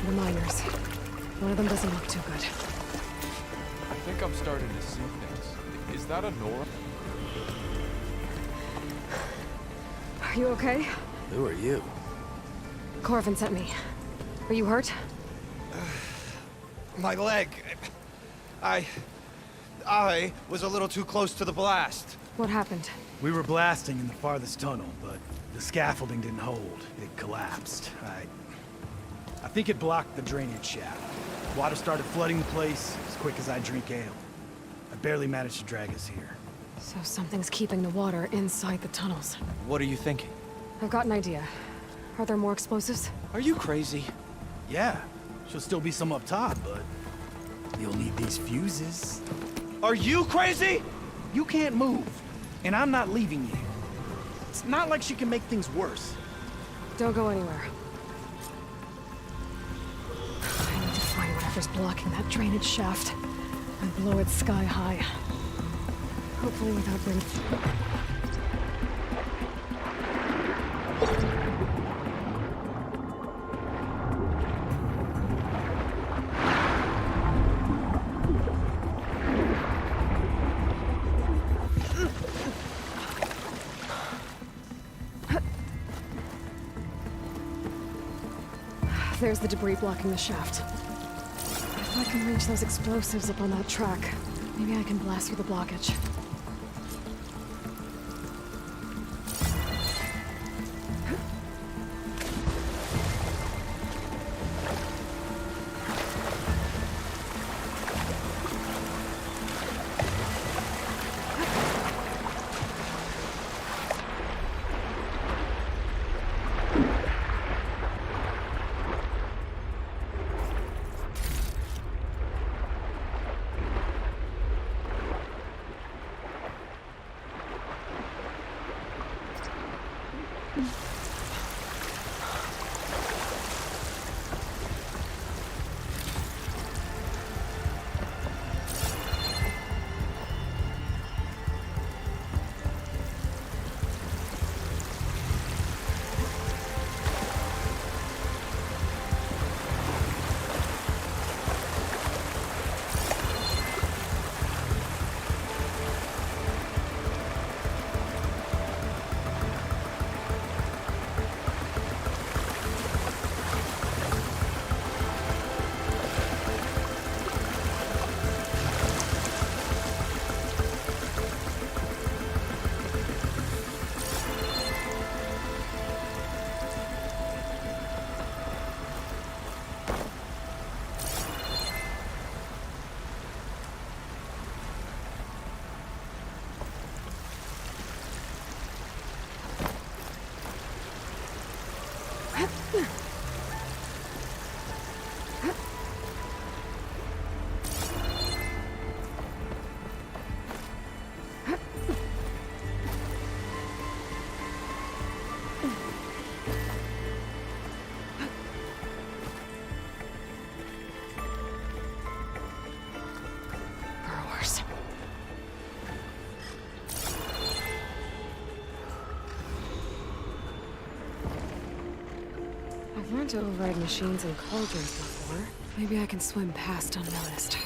The miners. One of them doesn't look too good. I think I'm starting to see things. Is that a Nora? Are you okay? Who are you? Corvin sent me. Are you hurt? My leg. I was a little too close to the blast. What happened? We were blasting in the farthest tunnel, but the scaffolding didn't hold. It collapsed. I think it blocked the drainage shaft. Water started flooding the place as quick as I drink ale. I barely managed to drag us here. So something's keeping the water inside the tunnels. What are you thinking? I've got an idea. Are there more explosives? Are you crazy? Yeah, should still be some up top, but you'll need these fuses. Are you crazy? You can't move, and I'm not leaving you. It's not like she can make things worse. Don't go anywhere. I need to find whatever's blocking that drainage shaft and blow it sky high. Hopefully without bringing... There's the debris blocking the shaft. If I can reach those explosives up on that track, maybe I can blast through the blockage. I've learned to override machines and cauldrons before. Maybe I can swim past unnoticed.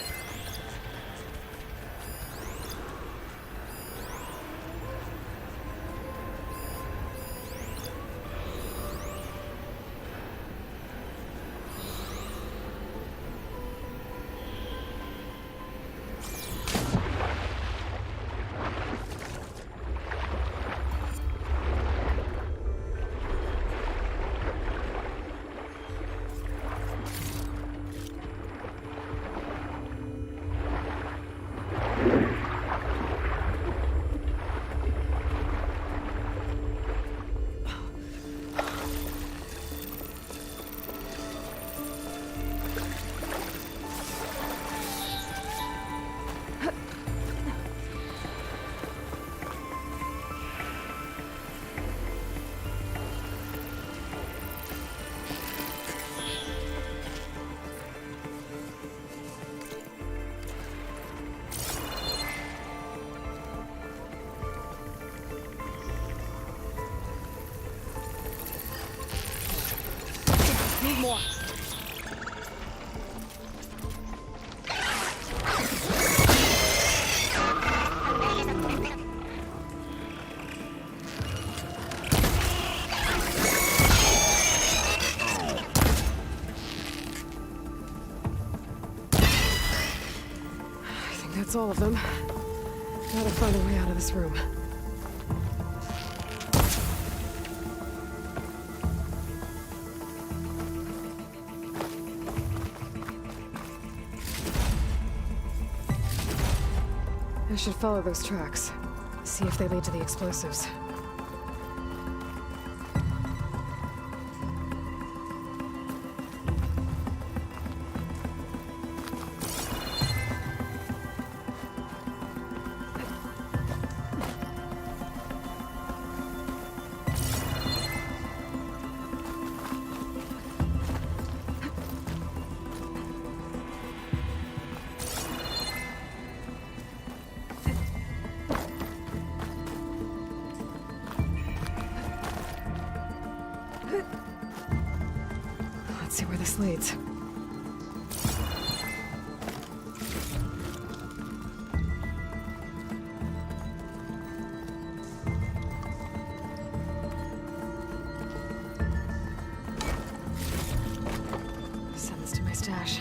Need more. all of them. Gotta find a way out of this room. I should follow those tracks. See if they lead to the explosives. Let's see where this leads. Send this to my stash.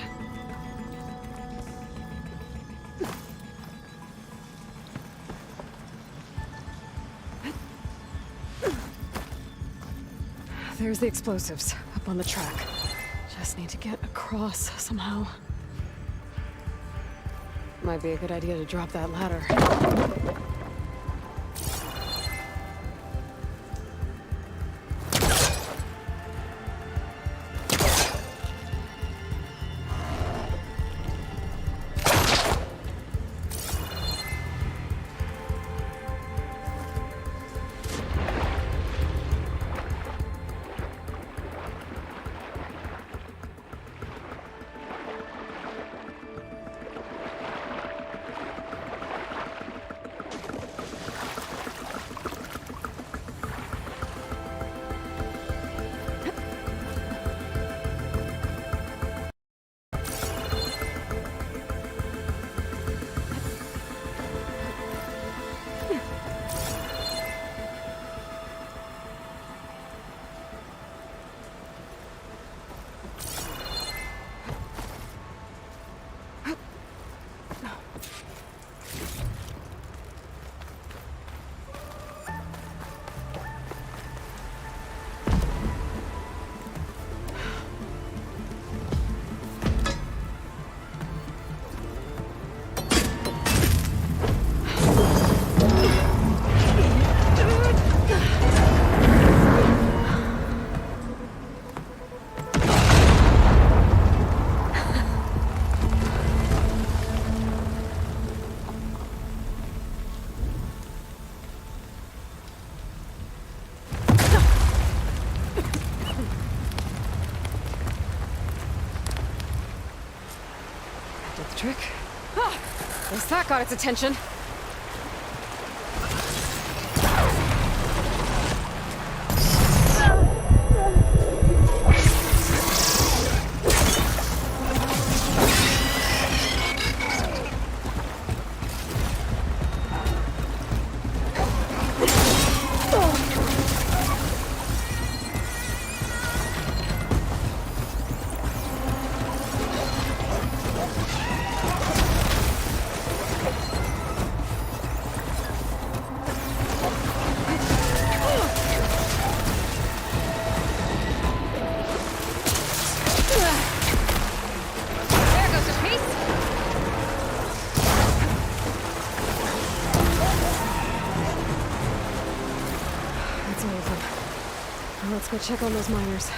There's the explosives, up on the track. Just need to get across somehow. Might be a good idea to drop that ladder. Trick. Ah, at least that got its attention. Let's go check on those miners.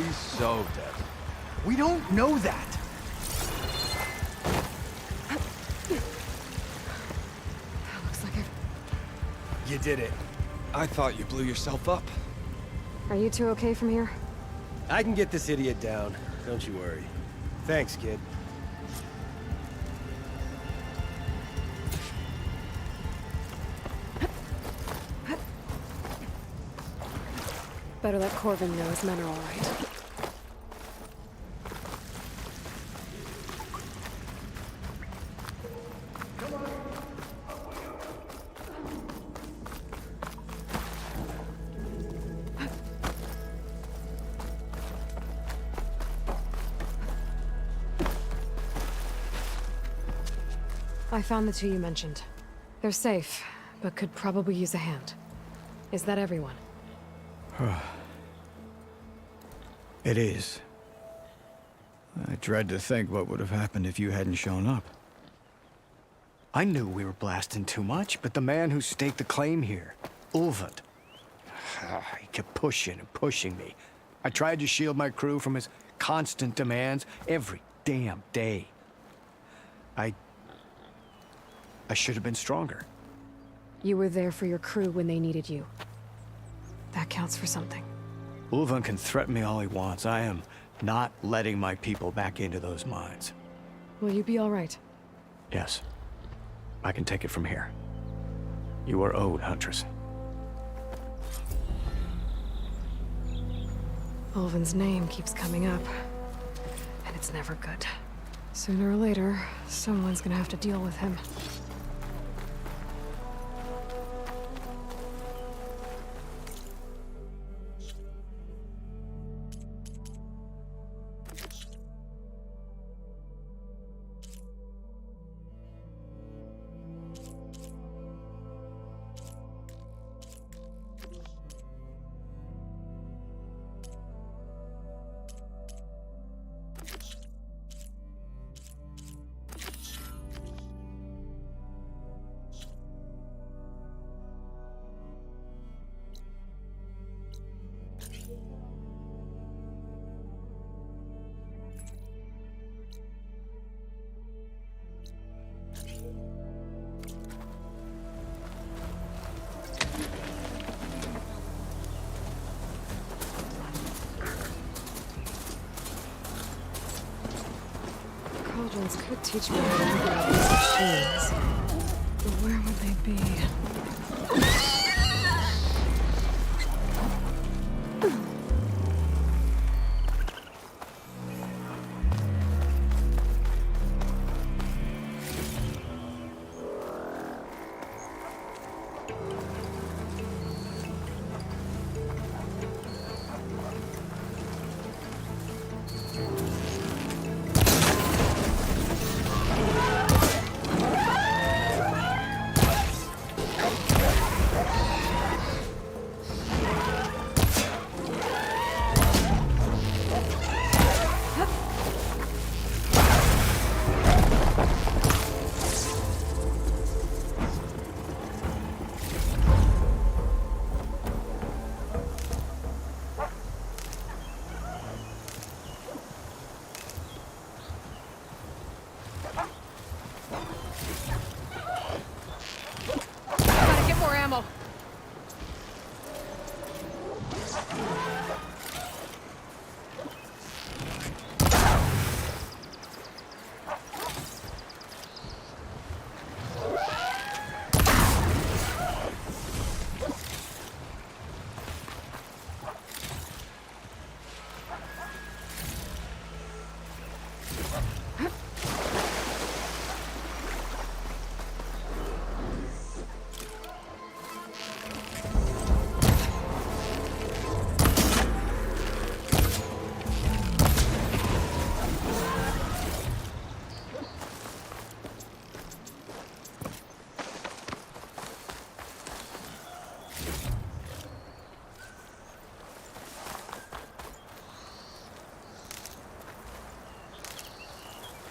He's so dead. We don't know that. Looks like I've... You did it. I thought you blew yourself up. Are you two okay from here? I can get this idiot down. Don't you worry. Thanks, kid. Better let Corvin know his men are all right. I found the two you mentioned. They're safe, but could probably use a hand. Is that everyone? It is. I dread to think what would have happened if you hadn't shown up. I knew we were blasting too much, but the man who staked the claim here, Ulvund, he kept pushing and pushing me. I tried to shield my crew from his constant demands every damn day. I should have been stronger. You were there for your crew when they needed you. That counts for something. Ulvund can threaten me all he wants. I am not letting my people back into those mines. Will you be all right? Yes. I can take it from here. You are owed, Huntress. Ulvund's name keeps coming up, and it's never good. Sooner or later, someone's gonna have to deal with him. Cauldrons could teach me how to operate these machines. But where would they be?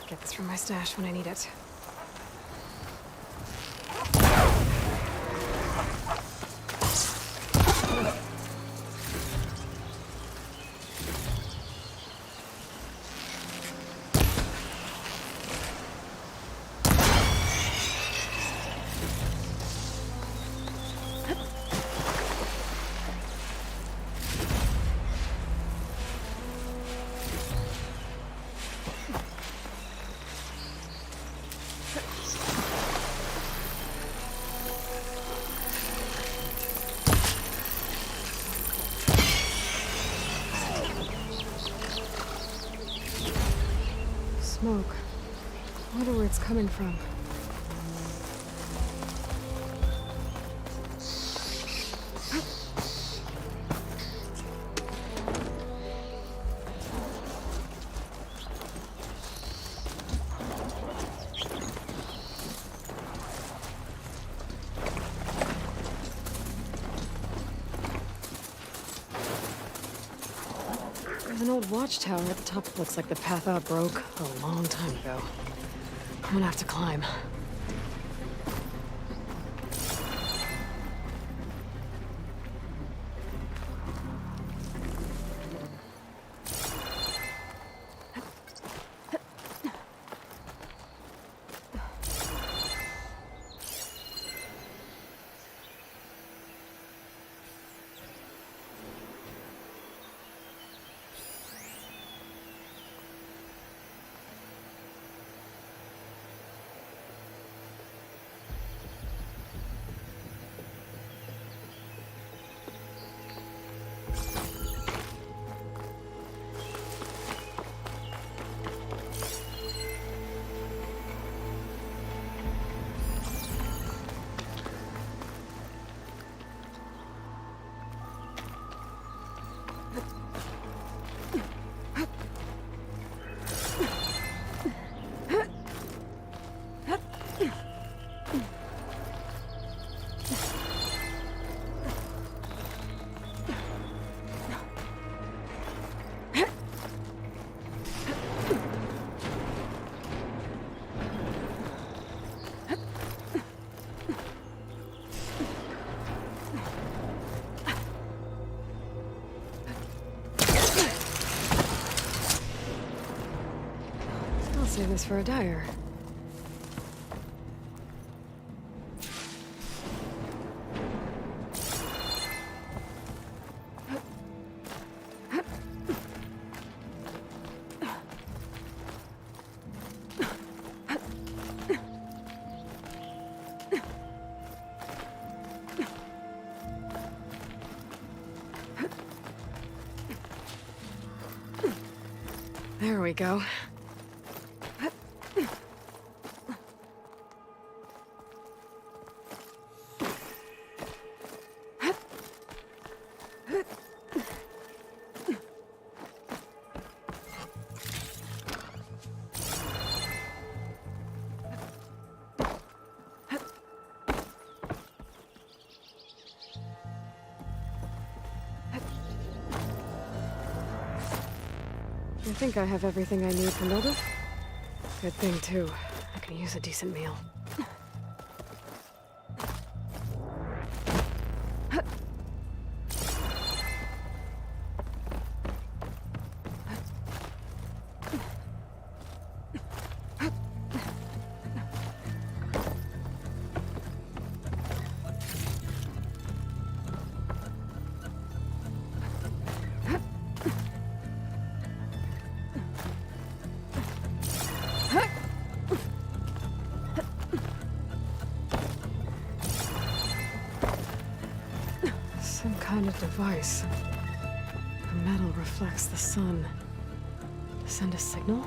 Get this from my stash when I need it. coming from? There's an old watchtower at the top. Looks like the path out broke a long time ago. I'm gonna have to climb. Save this for a dyer. There we go. I think I have everything I need for Mildew. Good thing, too. I can use a decent meal. Some kind of device. The metal reflects the sun. Send a signal?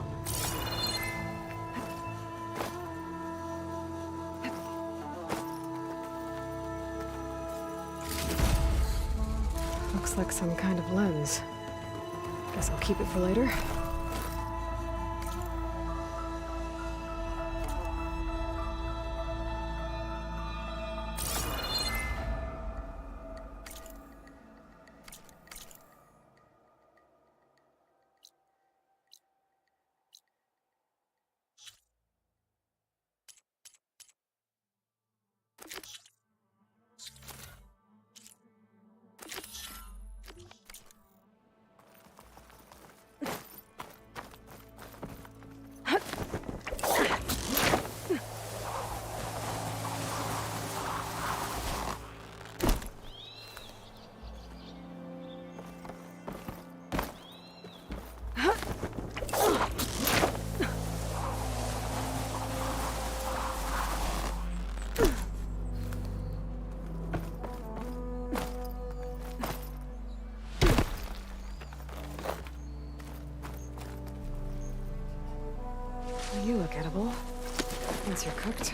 Looks like some kind of lens. Guess I'll keep it for later. you're cooked.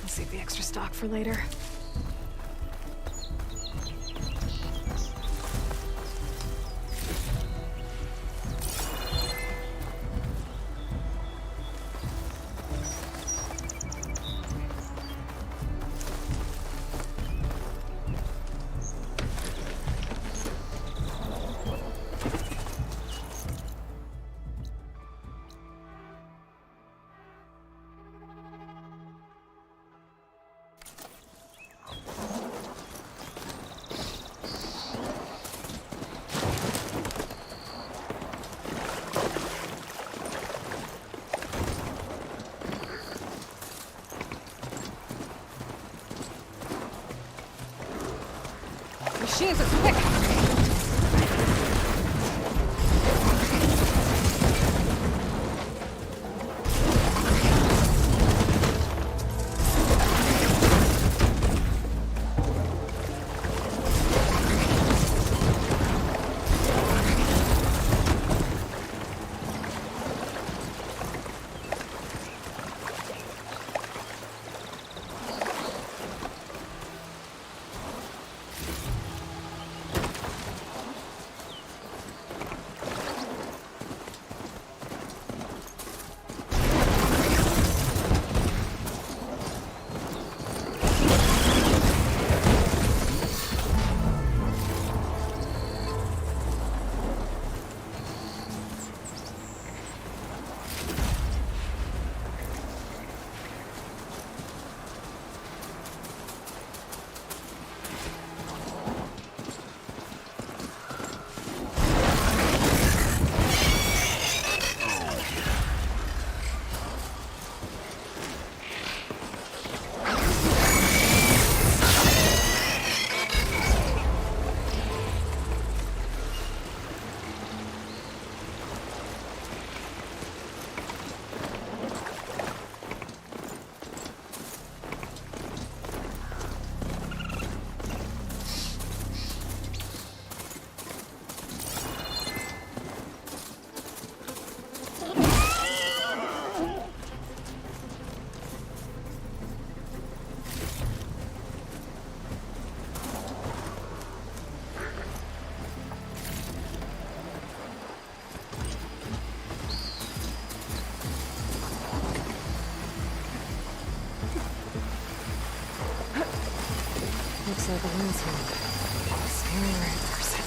Save the extra stock for later. Machines are quick! balloons here. This very rare person.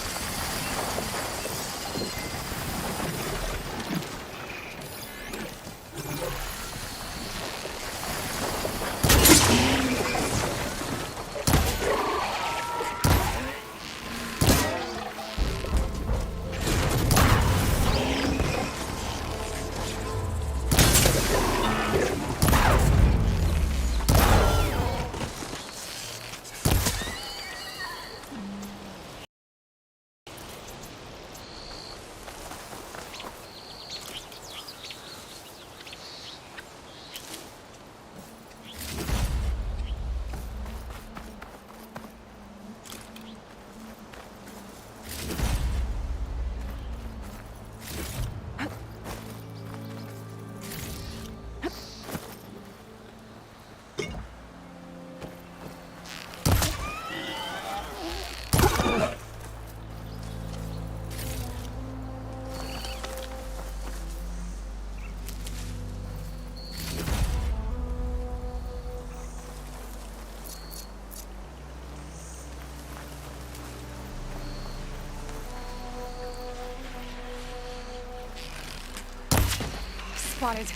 Spotted.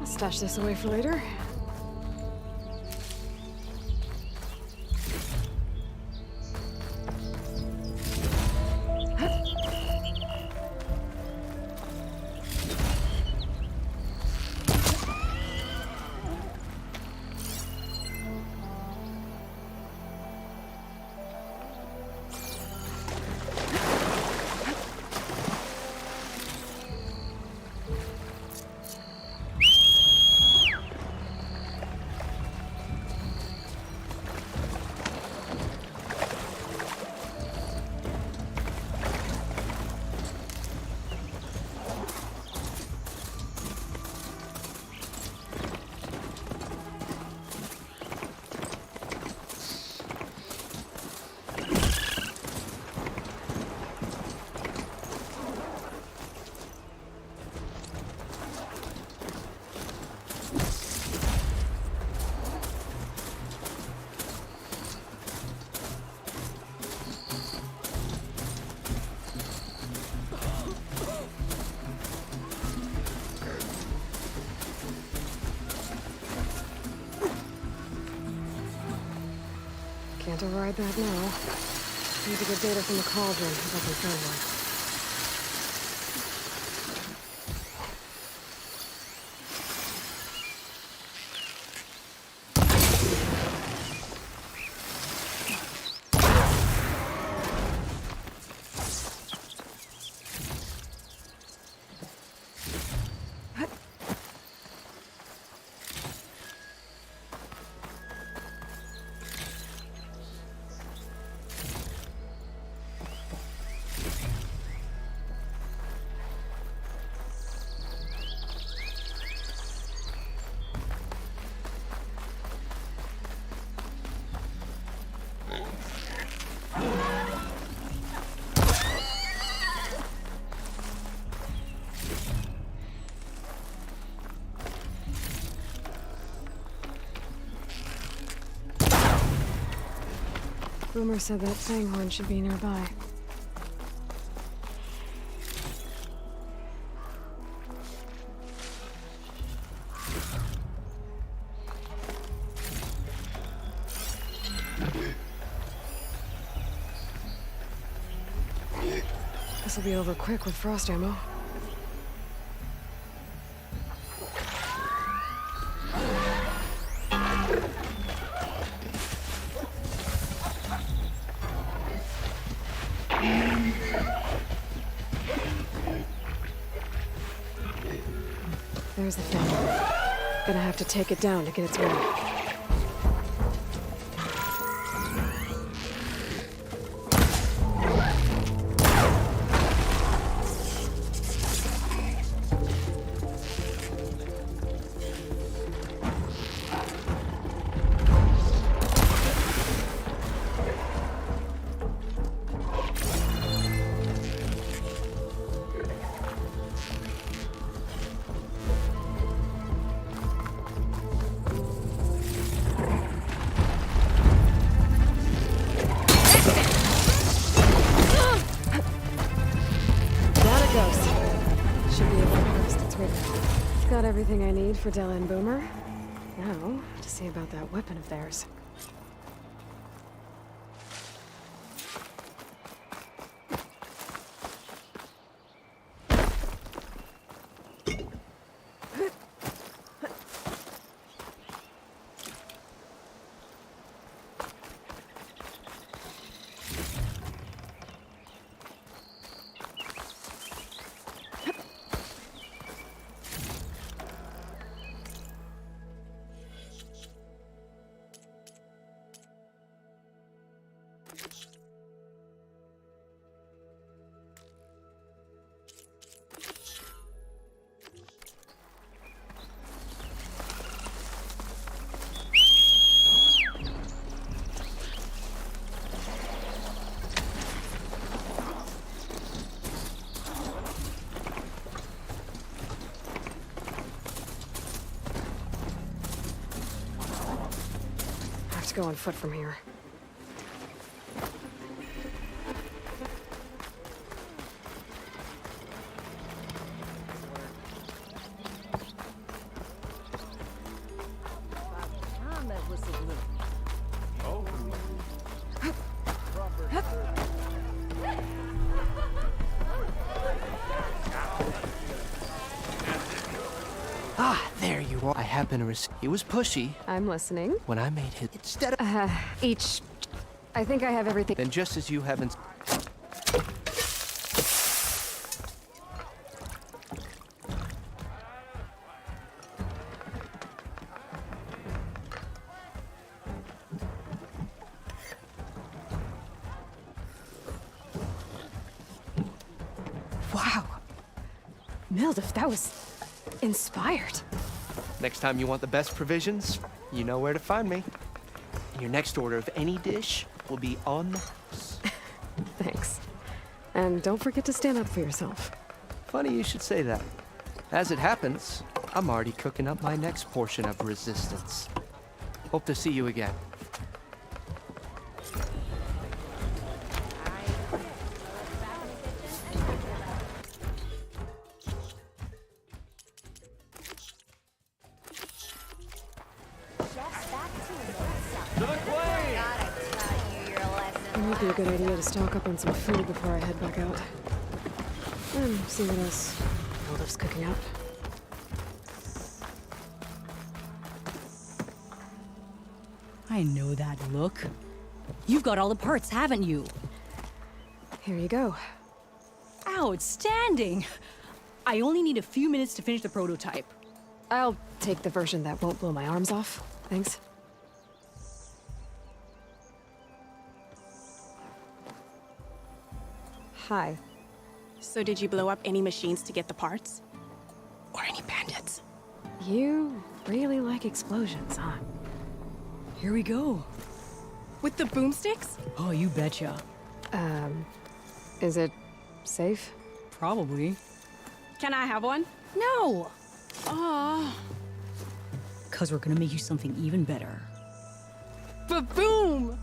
Stash this away for later. Can't override that now. Need to get data from the cauldron if I can find one. Rumor said that Fanghorn should be nearby. This'll be over quick with frost ammo. There's the thing. Gonna have to take it down to get its way. should be able to harvest its radar. Got everything I need for Della and Boomer. Now, to see about that weapon of theirs. Go on foot from here. Ah, there you are. I happen to receive. He was pushy. I'm listening. When I made his. Instead of. Each. I think I have everything. Then just as you haven't. Wow. Mildif, that was inspired. Next time you want the best provisions, you know where to find me. And your next order of any dish will be on the house. Thanks. And don't forget to stand up for yourself. Funny you should say that. As it happens, I'm already cooking up my next portion of resistance. Hope to see you again. It might be a good idea to stock up on some food before I head back out. And see what else Mildif's cooking up. I know that look. You've got all the parts, haven't you? Here you go. Outstanding! I only need a few minutes to finish the prototype. I'll take the version that won't blow my arms off. Thanks. Hi. So did you blow up any machines to get the parts? Or any bandits? You really like explosions, huh? Here we go. With the boomsticks? Oh, you betcha. Is it safe? Probably. Can I have one? No! Oh. 'Cause we're gonna make you something even better. Ba-boom!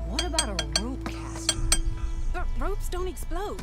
What about a rope caster? But ropes don't explode.